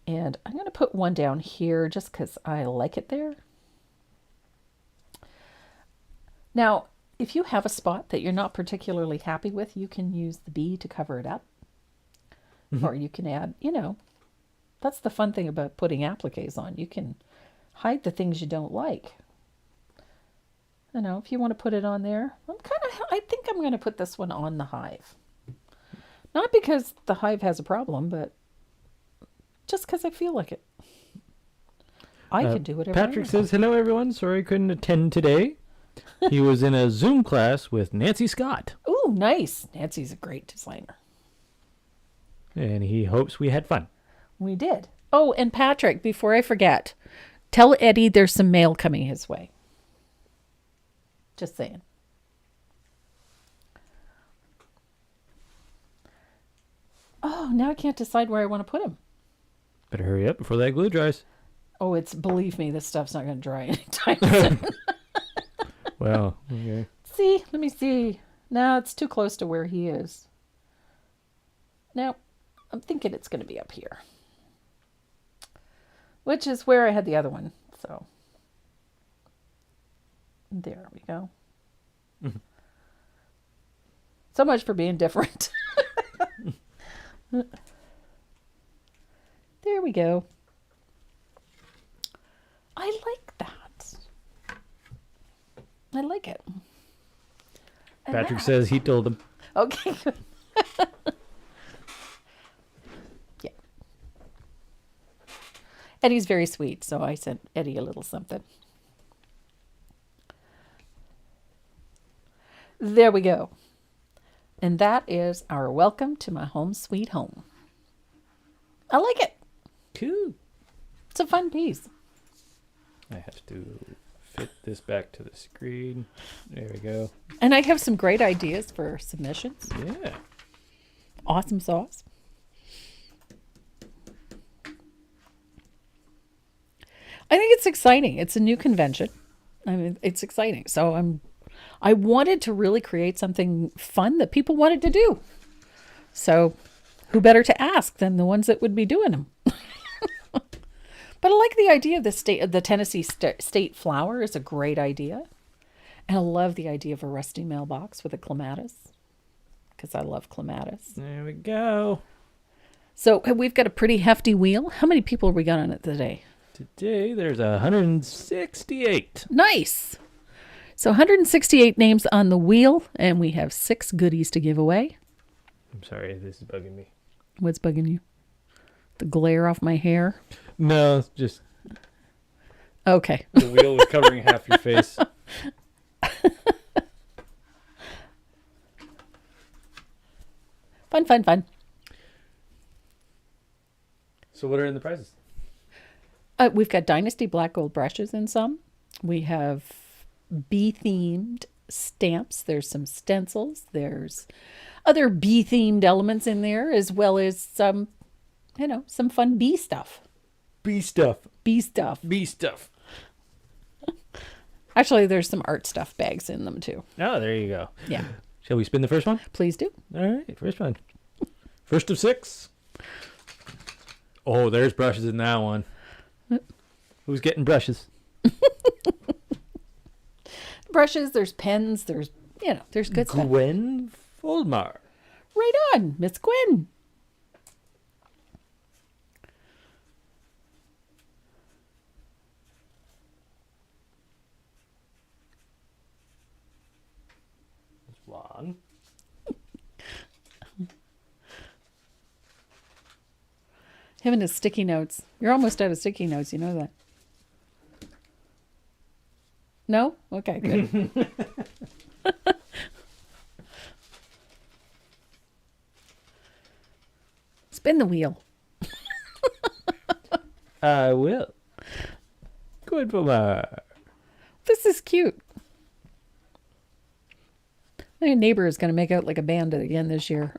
And I'm going to put one down here just because I like it there. Now, if you have a spot that you're not particularly happy with, you can use the bee to cover it up. Mm-hmm. Or you can add, that's the fun thing about putting appliques on. You can hide the things you don't like. If you want to put it on there, I think I'm going to put this one on the hive. Not because the hive has a problem, but just because I feel like it. I can do whatever. Patrick says, hello, everyone. Sorry I couldn't attend today. He was in a Zoom class with Nancy Scott. Ooh, nice. Nancy's a great designer. And he hopes we had fun. We did. Oh, and Patrick, before I forget, tell Eddie there's some mail coming his way. Just saying. Oh, now I can't decide where I want to put him. Better hurry up before that glue dries. Oh, believe me, this stuff's not going to dry anytime soon. Well, okay. Let me see. No, it's too close to where he is. Now, I'm thinking it's going to be up here. Which is where I had the other one. So, there we go. Mm-hmm. So much for being different. There we go. I like that. I like it. Patrick says he told him. Okay, good. Yeah. Eddie's very sweet, so I sent Eddie a little something. There we go. And that is our welcome to my home sweet home. I like it. Cool. It's a fun piece. I have to fit this back to the screen. There we go. And I have some great ideas for submissions. Yeah. Awesome sauce. I think it's exciting. It's a new convention. I mean, it's exciting. So I wanted to really create something fun that people wanted to do. So who better to ask than the ones that would be doing them? But I like the idea of the Tennessee state flower is a great idea. And I love the idea of a rusty mailbox with a clematis because I love clematis. There we go. So we've got a pretty hefty wheel. How many people have we got on it today? Today there's 168. Nice. So 168 names on the wheel, and we have 6 goodies to give away. I'm sorry, this is bugging me. What's bugging you? The glare off my hair? No, it's just... Okay. The wheel was covering half your face. Fun. So what are in the prizes? We've got Dynasty Black Gold brushes in some. We have bee-themed stamps. There's some stencils. There's other bee-themed elements in there, as well as some, some fun bee stuff. Bee stuff. Bee stuff. Bee stuff. Actually, there's some art stuff bags in them, too. Oh, there you go. Yeah. Shall we spin the first one? Please do. All right, first one. First of 6. Oh, there's brushes in that one. Who's getting brushes? Brushes, there's pens, there's good stuff. Gwen Folmar. Right on, Miss Gwen. One. Him and his sticky notes. You're almost out of sticky notes, you know that. No? Okay, good. Spin the wheel. I will. Gwen Folmar. This is cute. My neighbor is going to make out like a bandit again this year.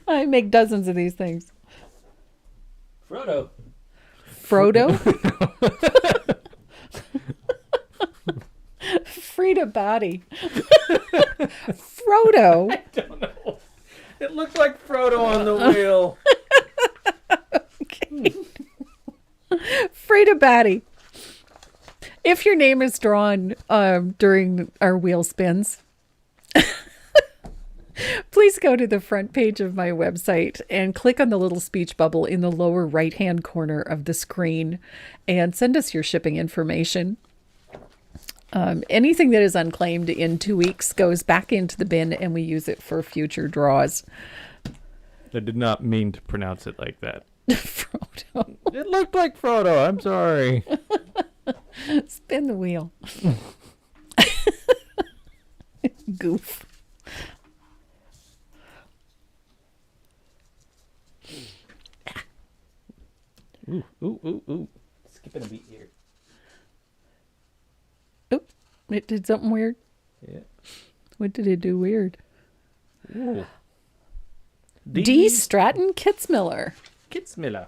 I make dozens of these things. Frodo. Frodo? Frida Batty. Frodo. I don't know. It looked like Frodo on the wheel. Okay. Frida Batty. If your name is drawn during our wheel spins, please go to the front page of my website and click on the little speech bubble in the lower right-hand corner of the screen and send us your shipping information. Anything that is unclaimed in 2 weeks goes back into the bin and we use it for future draws. I did not mean to pronounce it like that. Frodo. It looked like Frodo. I'm sorry. Spin the wheel. Goof. Ooh, ooh, ooh, ooh. Skipping a beat here. Oop. It did something weird. Yeah. What did it do weird? Ooh. D. Stratton Kitzmiller. Kitzmiller.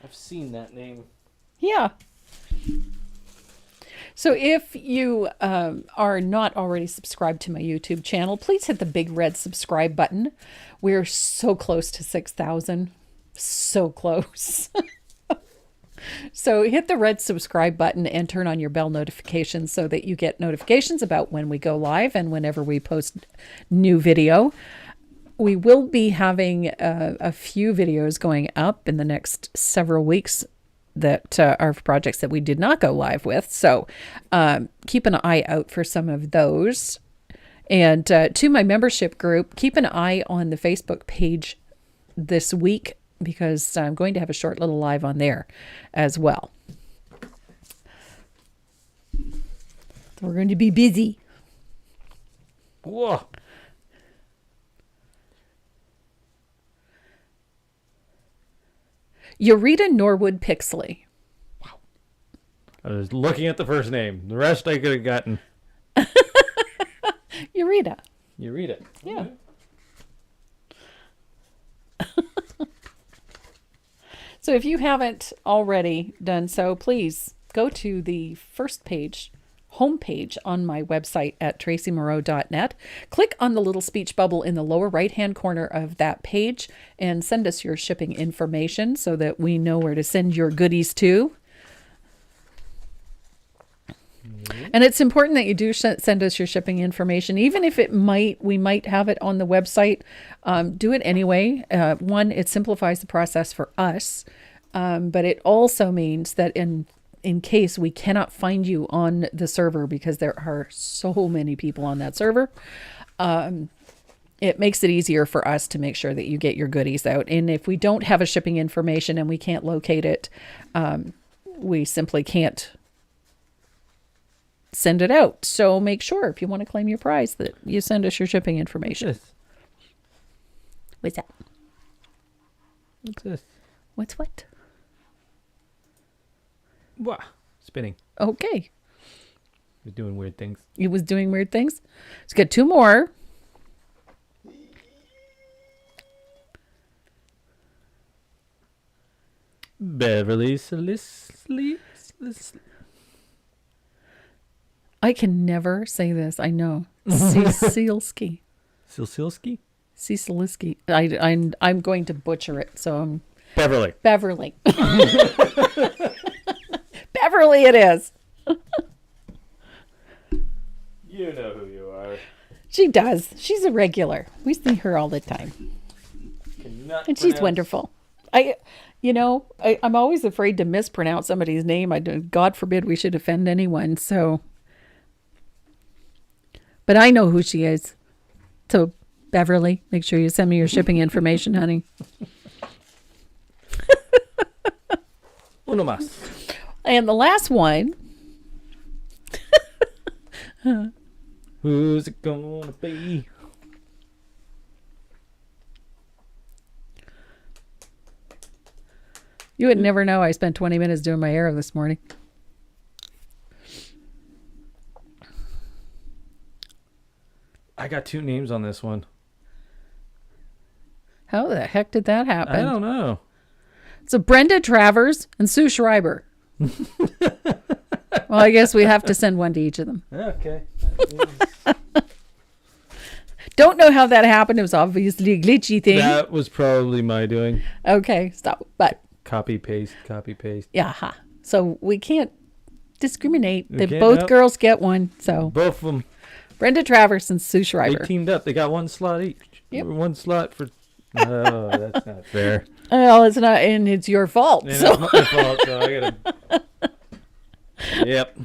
I've seen that name. Yeah. So if you are not already subscribed to my YouTube channel, please hit the big red subscribe button. We're so close to 6,000. So close. So hit the red subscribe button and turn on your bell notifications so that you get notifications about when we go live and whenever we post new video. We will be having a few videos going up in the next several weeks that are projects that we did not go live with. So keep an eye out for some of those. And to my membership group, keep an eye on the Facebook page this week because I'm going to have a short little live on there as well. So we're going to be busy. Whoa. Eureka Norwood Pixley. Wow. I was looking at the first name. The rest I could have gotten. Eureka. You read it. Yeah. So if you haven't already done so, please go to the first page, homepage on my website at tracymoreau.net. Click on the little speech bubble in the lower right-hand corner of that page and send us your shipping information so that we know where to send your goodies to. And it's important that you do send us your shipping information, even if we might have it on the website. Do it anyway. One, it simplifies the process for us, but it also means that in case we cannot find you on the server because there are so many people on that server, it makes it easier for us to make sure that you get your goodies out. And if we don't have a shipping information and we can't locate it, we simply can't send it out. So make sure if you want to claim your prize that you send us your shipping information. Yes. What's that? What's this? What's what? Wah. Spinning. Okay. You're doing weird things. It was doing weird things. Let's get 2 more. Beverly I can never say this. I know. Cecilski. Silsilski? Cecilski. I'm going to butcher it. So I'm Beverly. Beverly. Beverly it is. You know who you are. She does. She's a regular. We see her all the time. And she's wonderful. I'm always afraid to mispronounce somebody's name. God forbid we should offend anyone. So, but I know who she is. So, Beverly, make sure you send me your shipping information, honey. Uno más. And the last one. Who's it gonna be? You would never know I spent 20 minutes doing my hair this morning. I got 2 names on this one. How the heck did that happen? I don't know. So Brenda Travers and Sue Schreiber. Well, I guess we have to send one to each of them. Okay. Don't know how that happened. It was obviously a glitchy thing. That was probably my doing. Okay, stop. But Copy, paste, copy, paste. yeah, so we can't discriminate. We can't, Both nope. girls get one. So Both of them. Brenda Travers and Sue They Schreiber. teamed up. They got 1 slot each. Yep. 1 slot for... Oh, that's not fair. Well, it's not, and it's your fault. And So it's my fault, so I gotta... Yep.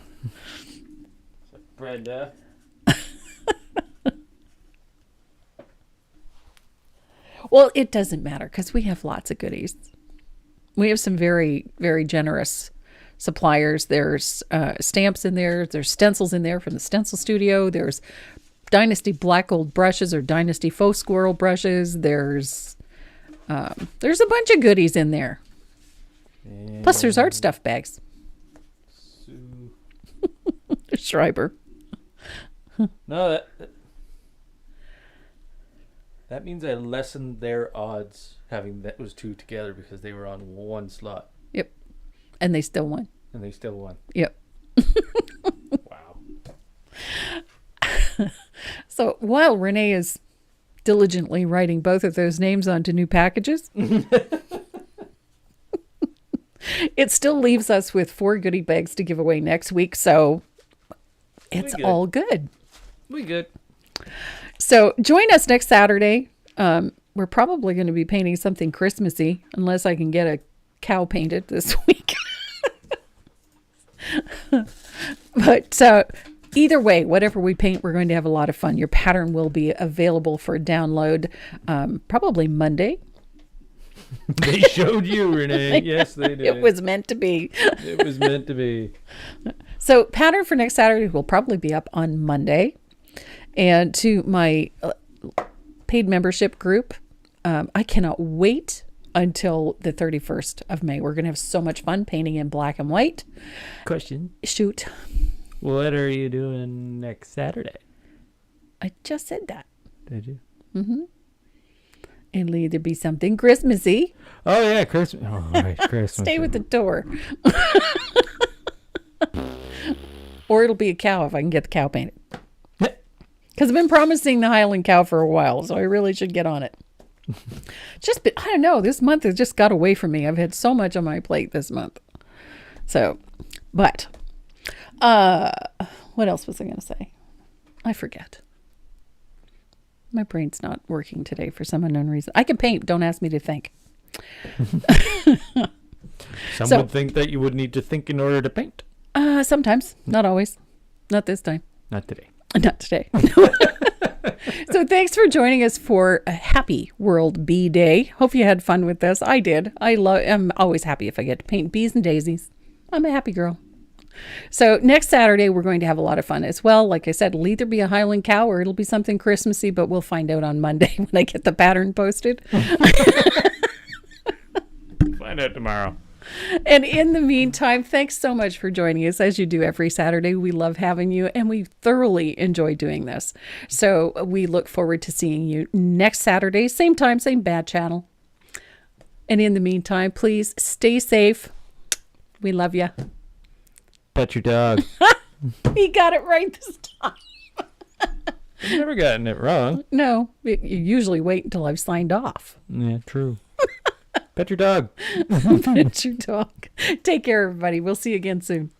Brenda. well, it doesn't matter because we have lots of goodies. We have some very, very generous suppliers. There's stamps in there. There's stencils in there from the stencil studio. There's Dynasty Black Gold brushes or Dynasty Faux Squirrel brushes. There's a bunch of goodies in there. And Plus, there's art stuff bags. Sue. Schreiber. No, that means I lessened their odds having those 2 together because they were on 1 slot. Yep. And they still won. And they still won. Yep. Wow. So while Renee is diligently writing both of those names onto new packages, it still leaves us with 4 goodie bags to give away next week. So it's all good. We good. So join us next Saturday. We're probably going to be painting something Christmassy unless I can get a cow painted this week. But either way, whatever we paint, we're going to have a lot of fun. Your pattern will be available for download probably Monday. They showed you, Renee. Yes, they did. It was meant to be. It was meant to be. So pattern for next Saturday will probably be up on Monday. And to my paid membership group, I cannot wait until the 31st of May. We're going to have so much fun painting in black and white. Question. Shoot. What are you doing next Saturday? I just said that. Did you? Mm-hmm. It'll either be something Christmassy. Oh, yeah, Christmas. Oh, right, Christmas. Stay with the door. Or it'll be a cow if I can get the cow painted. Because I've been promising the Highland cow for a while, so I really should get on it. I don't know. This month has just got away from me. I've had so much on my plate this month. So, but, what else was I going to say? I forget. My brain's not working today for some unknown reason. I can paint. Don't ask me to think. Some would think that you would need to think in order to paint. Sometimes. Not always. Not this time. Not today. Not today. So thanks for joining us for a happy World Bee Day. Hope you had fun with this. I did. I'm always happy if I get to paint bees and daisies. I'm a happy girl. So next Saturday, we're going to have a lot of fun as well. Like I said, it'll either be a Highland cow or it'll be something Christmassy, but we'll find out on Monday when I get the pattern posted. Find out tomorrow. And in the meantime, thanks so much for joining us as you do every Saturday. We love having you and we thoroughly enjoy doing this. So we look forward to seeing you next Saturday, same time, same bad channel. And in the meantime, please stay safe. We love you. Pet your dog. He got it right this time. I've never gotten it wrong. No, you usually wait until I've signed off. Yeah, true. Pet your dog. Pet your dog. Take care, everybody. We'll see you again soon.